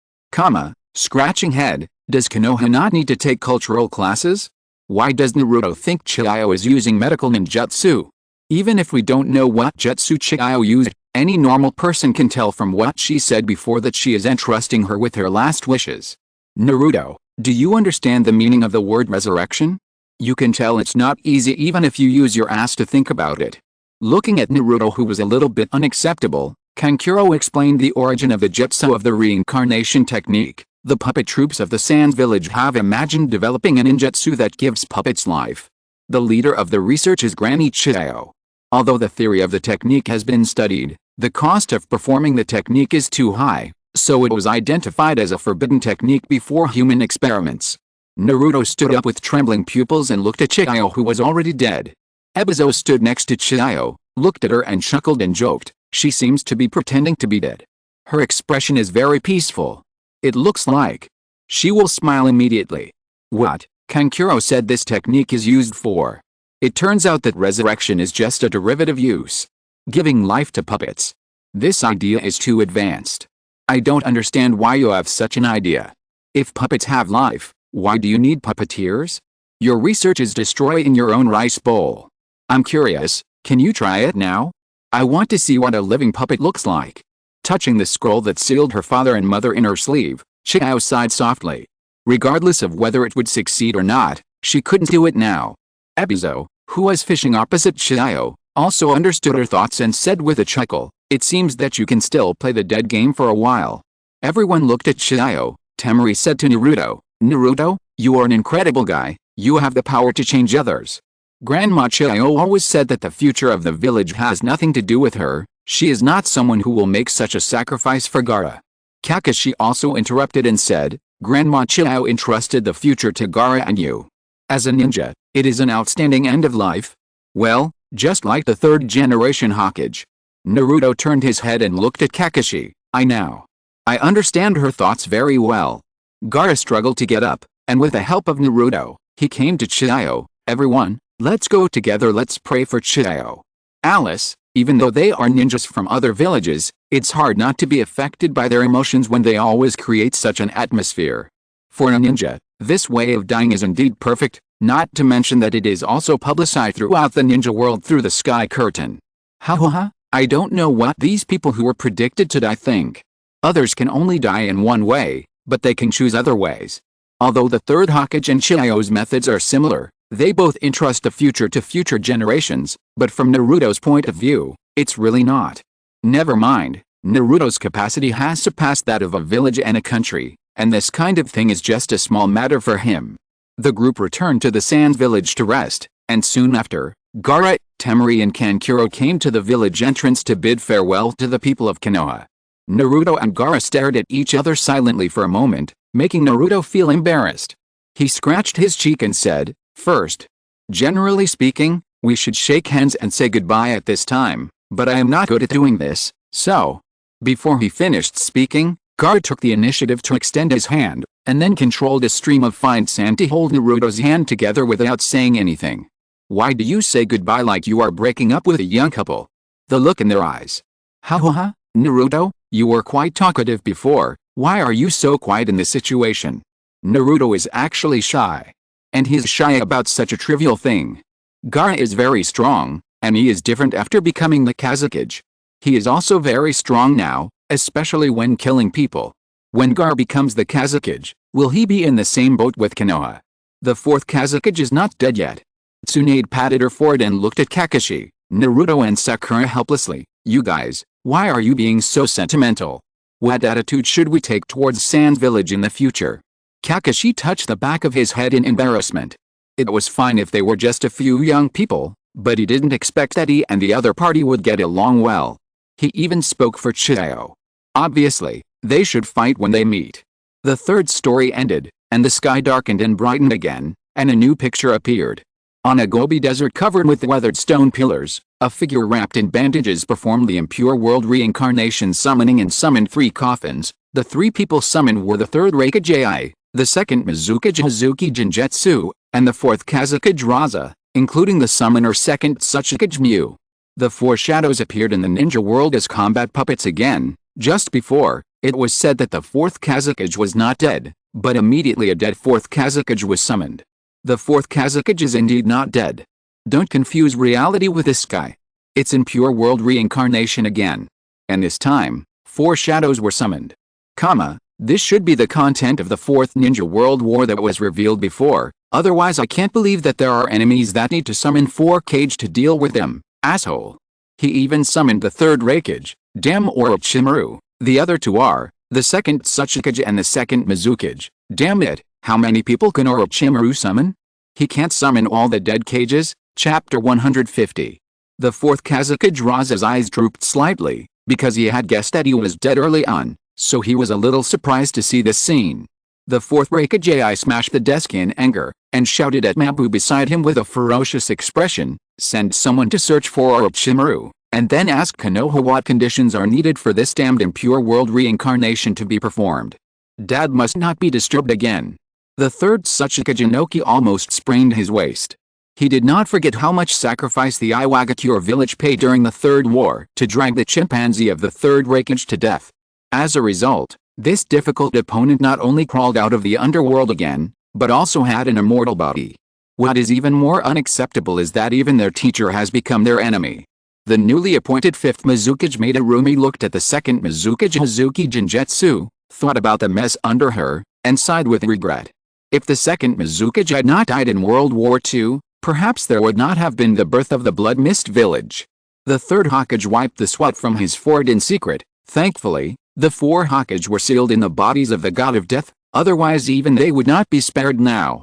Scratching head, does Konoha not need to take cultural classes? Why does Naruto think Chiyo is using medical ninjutsu? Even if we don't know what jutsu Chiyo used, any normal person can tell from what she said before that she is entrusting her with her last wishes. Naruto, do you understand the meaning of the word resurrection? You can tell it's not easy even if you use your ass to think about it. Looking at Naruto, who was a little bit unacceptable, Kankuro explained the origin of the jutsu of the reincarnation technique. The puppet troops of the Sand Village have imagined developing a ninjutsu that gives puppets life. The leader of the research is Granny Chiyo. Although the theory of the technique has been studied, the cost of performing the technique is too high, so it was identified as a forbidden technique before human experiments. Naruto stood up with trembling pupils and looked at Chiyo, who was already dead. Ebizo stood next to Chiyo, looked at her and chuckled and joked. She seems to be pretending to be dead. Her expression is very peaceful. It looks like she will smile immediately. What Kankuro said this technique is used for. It turns out that resurrection is just a derivative use. Giving life to puppets. This idea is too advanced. I don't understand why you have such an idea. If puppets have life, why do you need puppeteers? Your research is destroying your own rice bowl. I'm curious, can you try it now? I want to see what a living puppet looks like. Touching the scroll that sealed her father and mother in her sleeve, Chiyo sighed softly. Regardless of whether it would succeed or not, she couldn't do it now. Ebizo, who was fishing opposite Chiyo, also understood her thoughts and said with a chuckle, it seems that you can still play the dead game for a while. Everyone looked at Chiyo. Temari said to Naruto, Naruto, you are an incredible guy, you have the power to change others. Grandma Chiyo always said that the future of the village has nothing to do with her. She is not someone who will make such a sacrifice for Gaara. Kakashi also interrupted and said, Grandma Chiyo entrusted the future to Gaara and you. As a ninja, it is an outstanding end of life. Well, just like the third generation Hokage. Naruto turned his head and looked at Kakashi. I understand her thoughts very well. Gaara struggled to get up, and with the help of Naruto, he came to Chiyo. Everyone, let's go together, let's pray for Chiyo. Alice, even though they are ninjas from other villages, it's hard not to be affected by their emotions when they always create such an atmosphere. For a ninja, this way of dying is indeed perfect, not to mention that it is also publicized throughout the ninja world through the sky curtain. I don't know what these people who were predicted to die think. Others can only die in one way, but they can choose other ways. Although the third Hokage and Chiyo's methods are similar, they both entrust the future to future generations, but from Naruto's point of view, it's really not. Never mind, Naruto's capacity has surpassed that of a village and a country, and this kind of thing is just a small matter for him. The group returned to the Sans village to rest, and soon after, Gaara, Temari and Kankuro came to the village entrance to bid farewell to the people of Konoha. Naruto and Gaara stared at each other silently for a moment, making Naruto feel embarrassed. He scratched his cheek and said, "First, generally speaking, we should shake hands and say goodbye at this time, but I am not good at doing this, so." Before he finished speaking, Gaara took the initiative to extend his hand, and then controlled a stream of fine sand to hold Naruto's hand together without saying anything. "Why do you say goodbye like you are breaking up with a young couple?" The look in their eyes. "Ha, Naruto, you were quite talkative before, why are you so quiet in this situation?" Naruto is actually shy. And he's shy about such a trivial thing. Gaara is very strong, and he is different after becoming the Kazekage. He is also very strong now, especially when killing people. When Gaara becomes the Kazekage, will he be in the same boat with Konoha? The fourth Kazekage is not dead yet. Tsunade patted her forehead and looked at Kakashi, Naruto and Sakura helplessly. "You guys, why are you being so sentimental? What attitude should we take towards Sans village in the future?" Kakashi touched the back of his head in embarrassment. It was fine if they were just a few young people, but he didn't expect that he and the other party would get along well. He even spoke for Chiyo. Obviously, they should fight when they meet. The third story ended, and the sky darkened and brightened again, and a new picture appeared. On a Gobi desert covered with weathered stone pillars, a figure wrapped in bandages performed the impure world reincarnation summoning and summoned 3 coffins. The 3 people summoned were the third Raikage, the second Mizukage Hazuki Jinjetsu, and the fourth Kazekage Raza, including the summoner second Tsuchikage Mu. The 4 shadows appeared in the ninja world as combat puppets again. Just before, it was said that the fourth Kazekage was not dead, but immediately a dead fourth Kazekage was summoned. The fourth Kazekage is indeed not dead. Don't confuse reality with this guy. It's in pure world reincarnation again. And this time, 4 shadows were summoned. This should be the content of the 4th Ninja World War that was revealed before, otherwise I can't believe that there are enemies that need to summon 4 Kage to deal with them, asshole. He even summoned the 3rd Raikage, damn Orochimaru, the other 2 are, the 2nd Tsuchikage and the 2nd Mizukage, damn it, how many people can Orochimaru summon? He can't summon all the dead Kages. Chapter 150. The 4th Kazekage Raza's eyes drooped slightly, because he had guessed that he was dead early on, so he was a little surprised to see this scene. The 4th Raikage smashed the desk in anger, and shouted at Mabu beside him with a ferocious expression, "Send someone to search for Orochimaru, and then ask Konoha what conditions are needed for this damned impure world reincarnation to be performed. Dad must not be disturbed again." The 3rd Tsuchikage Inoki almost sprained his waist. He did not forget how much sacrifice the Iwagakure village paid during the 3rd war to drag the chimpanzee of the 3rd Raikage to death. As a result, this difficult opponent not only crawled out of the underworld again, but also had an immortal body. What is even more unacceptable is that even their teacher has become their enemy. The newly appointed 5th Mizukage Madarumi looked at the 2nd Mizukage Hazuki Jinjetsu, thought about the mess under her, and sighed with regret. If the 2nd Mizukage had not died in World War II, perhaps there would not have been the birth of the Blood Mist village. The 3rd Hokage wiped the sweat from his forehead in secret. Thankfully, the 4 Hokage were sealed in the bodies of the god of death, otherwise even they would not be spared now.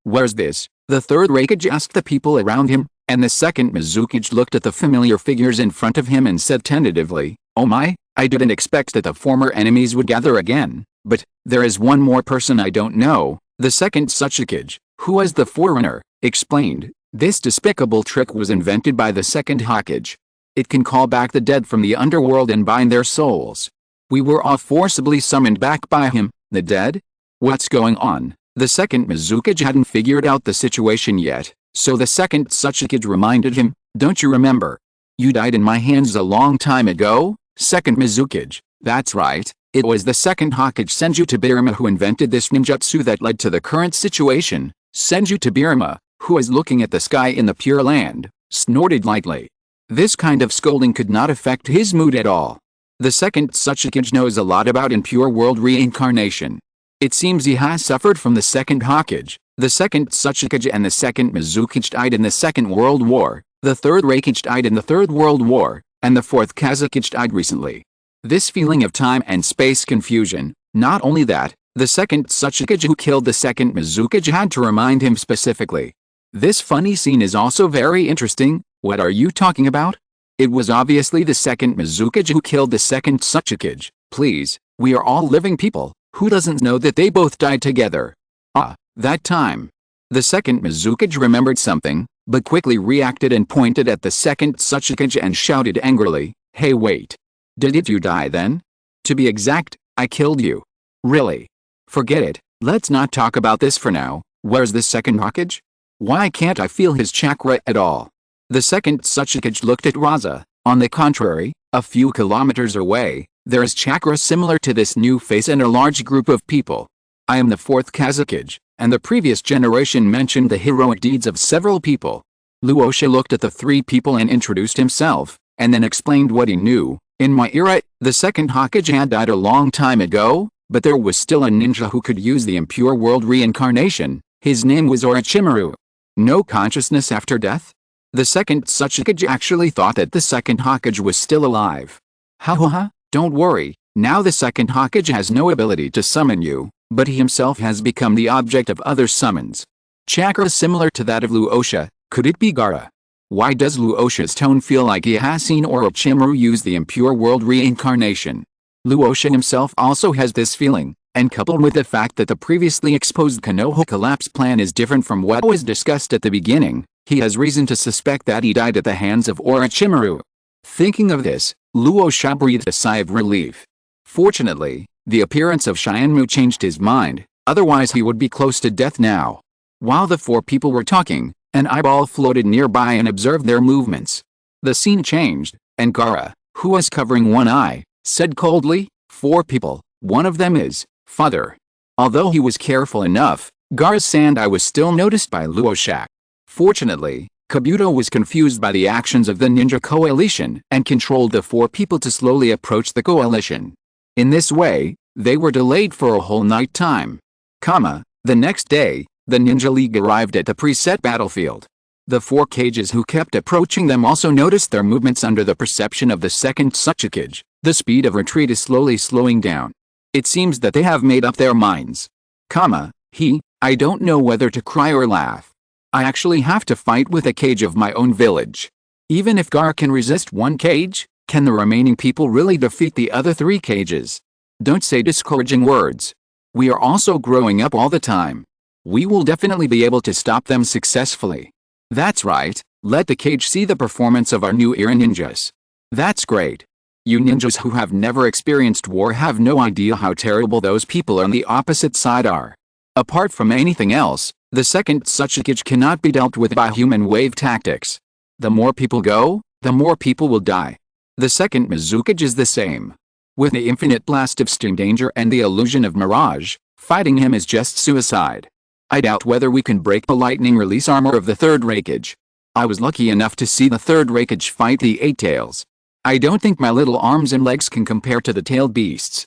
Where's this? The 3rd Raikage asked the people around him, and the 2nd Mizukage looked at the familiar figures in front of him and said tentatively, "Oh my, I didn't expect that the former enemies would gather again, but there is one more person I don't know." The 2nd Tsuchikage, who was the forerunner, explained, "This despicable trick was invented by the 2nd Hokage. It can call back the dead from the underworld and bind their souls. We were all forcibly summoned back by him." "The dead? What's going on?" The 2nd Mizukage hadn't figured out the situation yet, so the 2nd Tsuchikage reminded him, "Don't you remember? You died in my hands a long time ago?" 2nd Mizukage, "That's right, it was the 2nd Hokage Senju Tobirama who invented this ninjutsu that led to the current situation." Senju Tobirama, who was looking at the sky in the Pure Land, snorted lightly. This kind of scolding could not affect his mood at all. The second Tsuchikage knows a lot about impure world reincarnation. It seems he has suffered from the second Hokage. The second Tsuchikage and the second Mizukage died in the Second World War, the third Reikage died in the Third World War, and the fourth Kazekage died recently. This feeling of time and space confusion, not only that, the second Tsuchikage who killed the second Mizukage had to remind him specifically. This funny scene is also very interesting. What are you talking about? It was obviously the second Mizukage who killed the second Tsuchikage. Please, we are all living people. Who doesn't know that they both died together? Ah, that time. The second Mizukage remembered something, but quickly reacted and pointed at the second Tsuchikage and shouted angrily, "Hey, wait. Didn't you die then? To be exact, I killed you." Really? Forget it, let's not talk about this for now. Where's the second Hokage? Why can't I feel his chakra at all? The second Tsuchikage looked at Raza. On the contrary, a few kilometers away, there is chakra similar to this new face and a large group of people. I am the fourth Kazekage, and the previous generation mentioned the heroic deeds of several people. Luosha looked at the three people and introduced himself, and then explained what he knew. In my era, the second Hokage had died a long time ago, but there was still a ninja who could use the impure world reincarnation. His name was Orochimaru. No consciousness after death? The second Tsuchikage actually thought that the second Hokage was still alive. Ha, don't worry, now the second Hokage has no ability to summon you, but he himself has become the object of other summons. Chakra similar to that of Luosha, could it be Gaara? Why does Luosha's tone feel like he has seen Orochimaru use the impure world reincarnation? Luosha himself also has this feeling, and coupled with the fact that the previously exposed Konoha collapse plan is different from what was discussed at the beginning, he has reason to suspect that he died at the hands of Orochimaru. Thinking of this, Luosha breathed a sigh of relief. Fortunately, the appearance of Shinmu changed his mind, otherwise he would be close to death now. While the four people were talking, an eyeball floated nearby and observed their movements. The scene changed, and Gaara, who was covering one eye, said coldly, "Four people, one of them is Father." Although he was careful enough, Gaara's sand eye was still noticed by Luosha. Fortunately, Kabuto was confused by the actions of the ninja coalition and controlled the four people to slowly approach the coalition. In this way, they were delayed for a whole night time. The next day, the Ninja League arrived at the preset battlefield. The four cages who kept approaching them also noticed their movements under the perception of the second Tsuchikage. The speed of retreat is slowly slowing down. It seems that they have made up their minds. I don't know whether to cry or laugh. I actually have to fight with a cage of my own village. Even if Gaara can resist one cage, can the remaining people really defeat the other three cages? Don't say discouraging words. We are also growing up all the time. We will definitely be able to stop them successfully. That's right, let the cage see the performance of our new era ninjas. That's great. You ninjas who have never experienced war have no idea how terrible those people on the opposite side are. Apart from anything else, the second Tsuchikage cannot be dealt with by human wave tactics. The more people go, the more people will die. The second Mizukage is the same. With the infinite blast of sting danger and the illusion of mirage, fighting him is just suicide. I doubt whether we can break the lightning release armor of the third Reikage. I was lucky enough to see the third Reikage fight the Eight Tails. I don't think my little arms and legs can compare to the tailed beasts.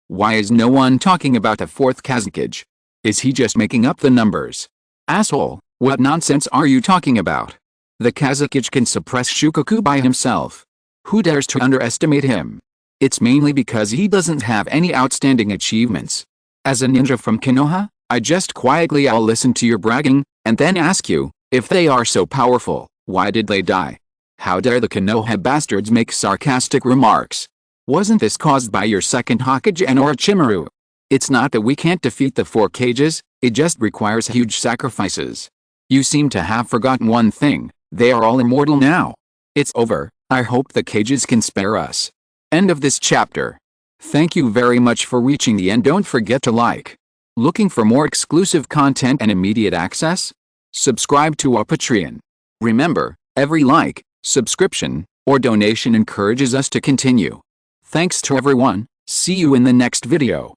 Why is no one talking about the fourth Kazekage? Is he just making up the numbers? Asshole, what nonsense are you talking about? The Kazekage can suppress Shukaku by himself. Who dares to underestimate him? It's mainly because he doesn't have any outstanding achievements. As a ninja from Konoha, I'll listen to your bragging, and then ask you, if they are so powerful, why did they die? How dare the Konoha bastards make sarcastic remarks? Wasn't this caused by your second Hokage and Orochimaru? It's not that we can't defeat the four cages, it just requires huge sacrifices. You seem to have forgotten one thing, they are all immortal now. It's over, I hope the cages can spare us. End of this chapter. Thank you very much for reaching the end. Don't forget to like. Looking for more exclusive content and immediate access? Subscribe to our Patreon. Remember, every like, subscription, or donation encourages us to continue. Thanks to everyone, see you in the next video.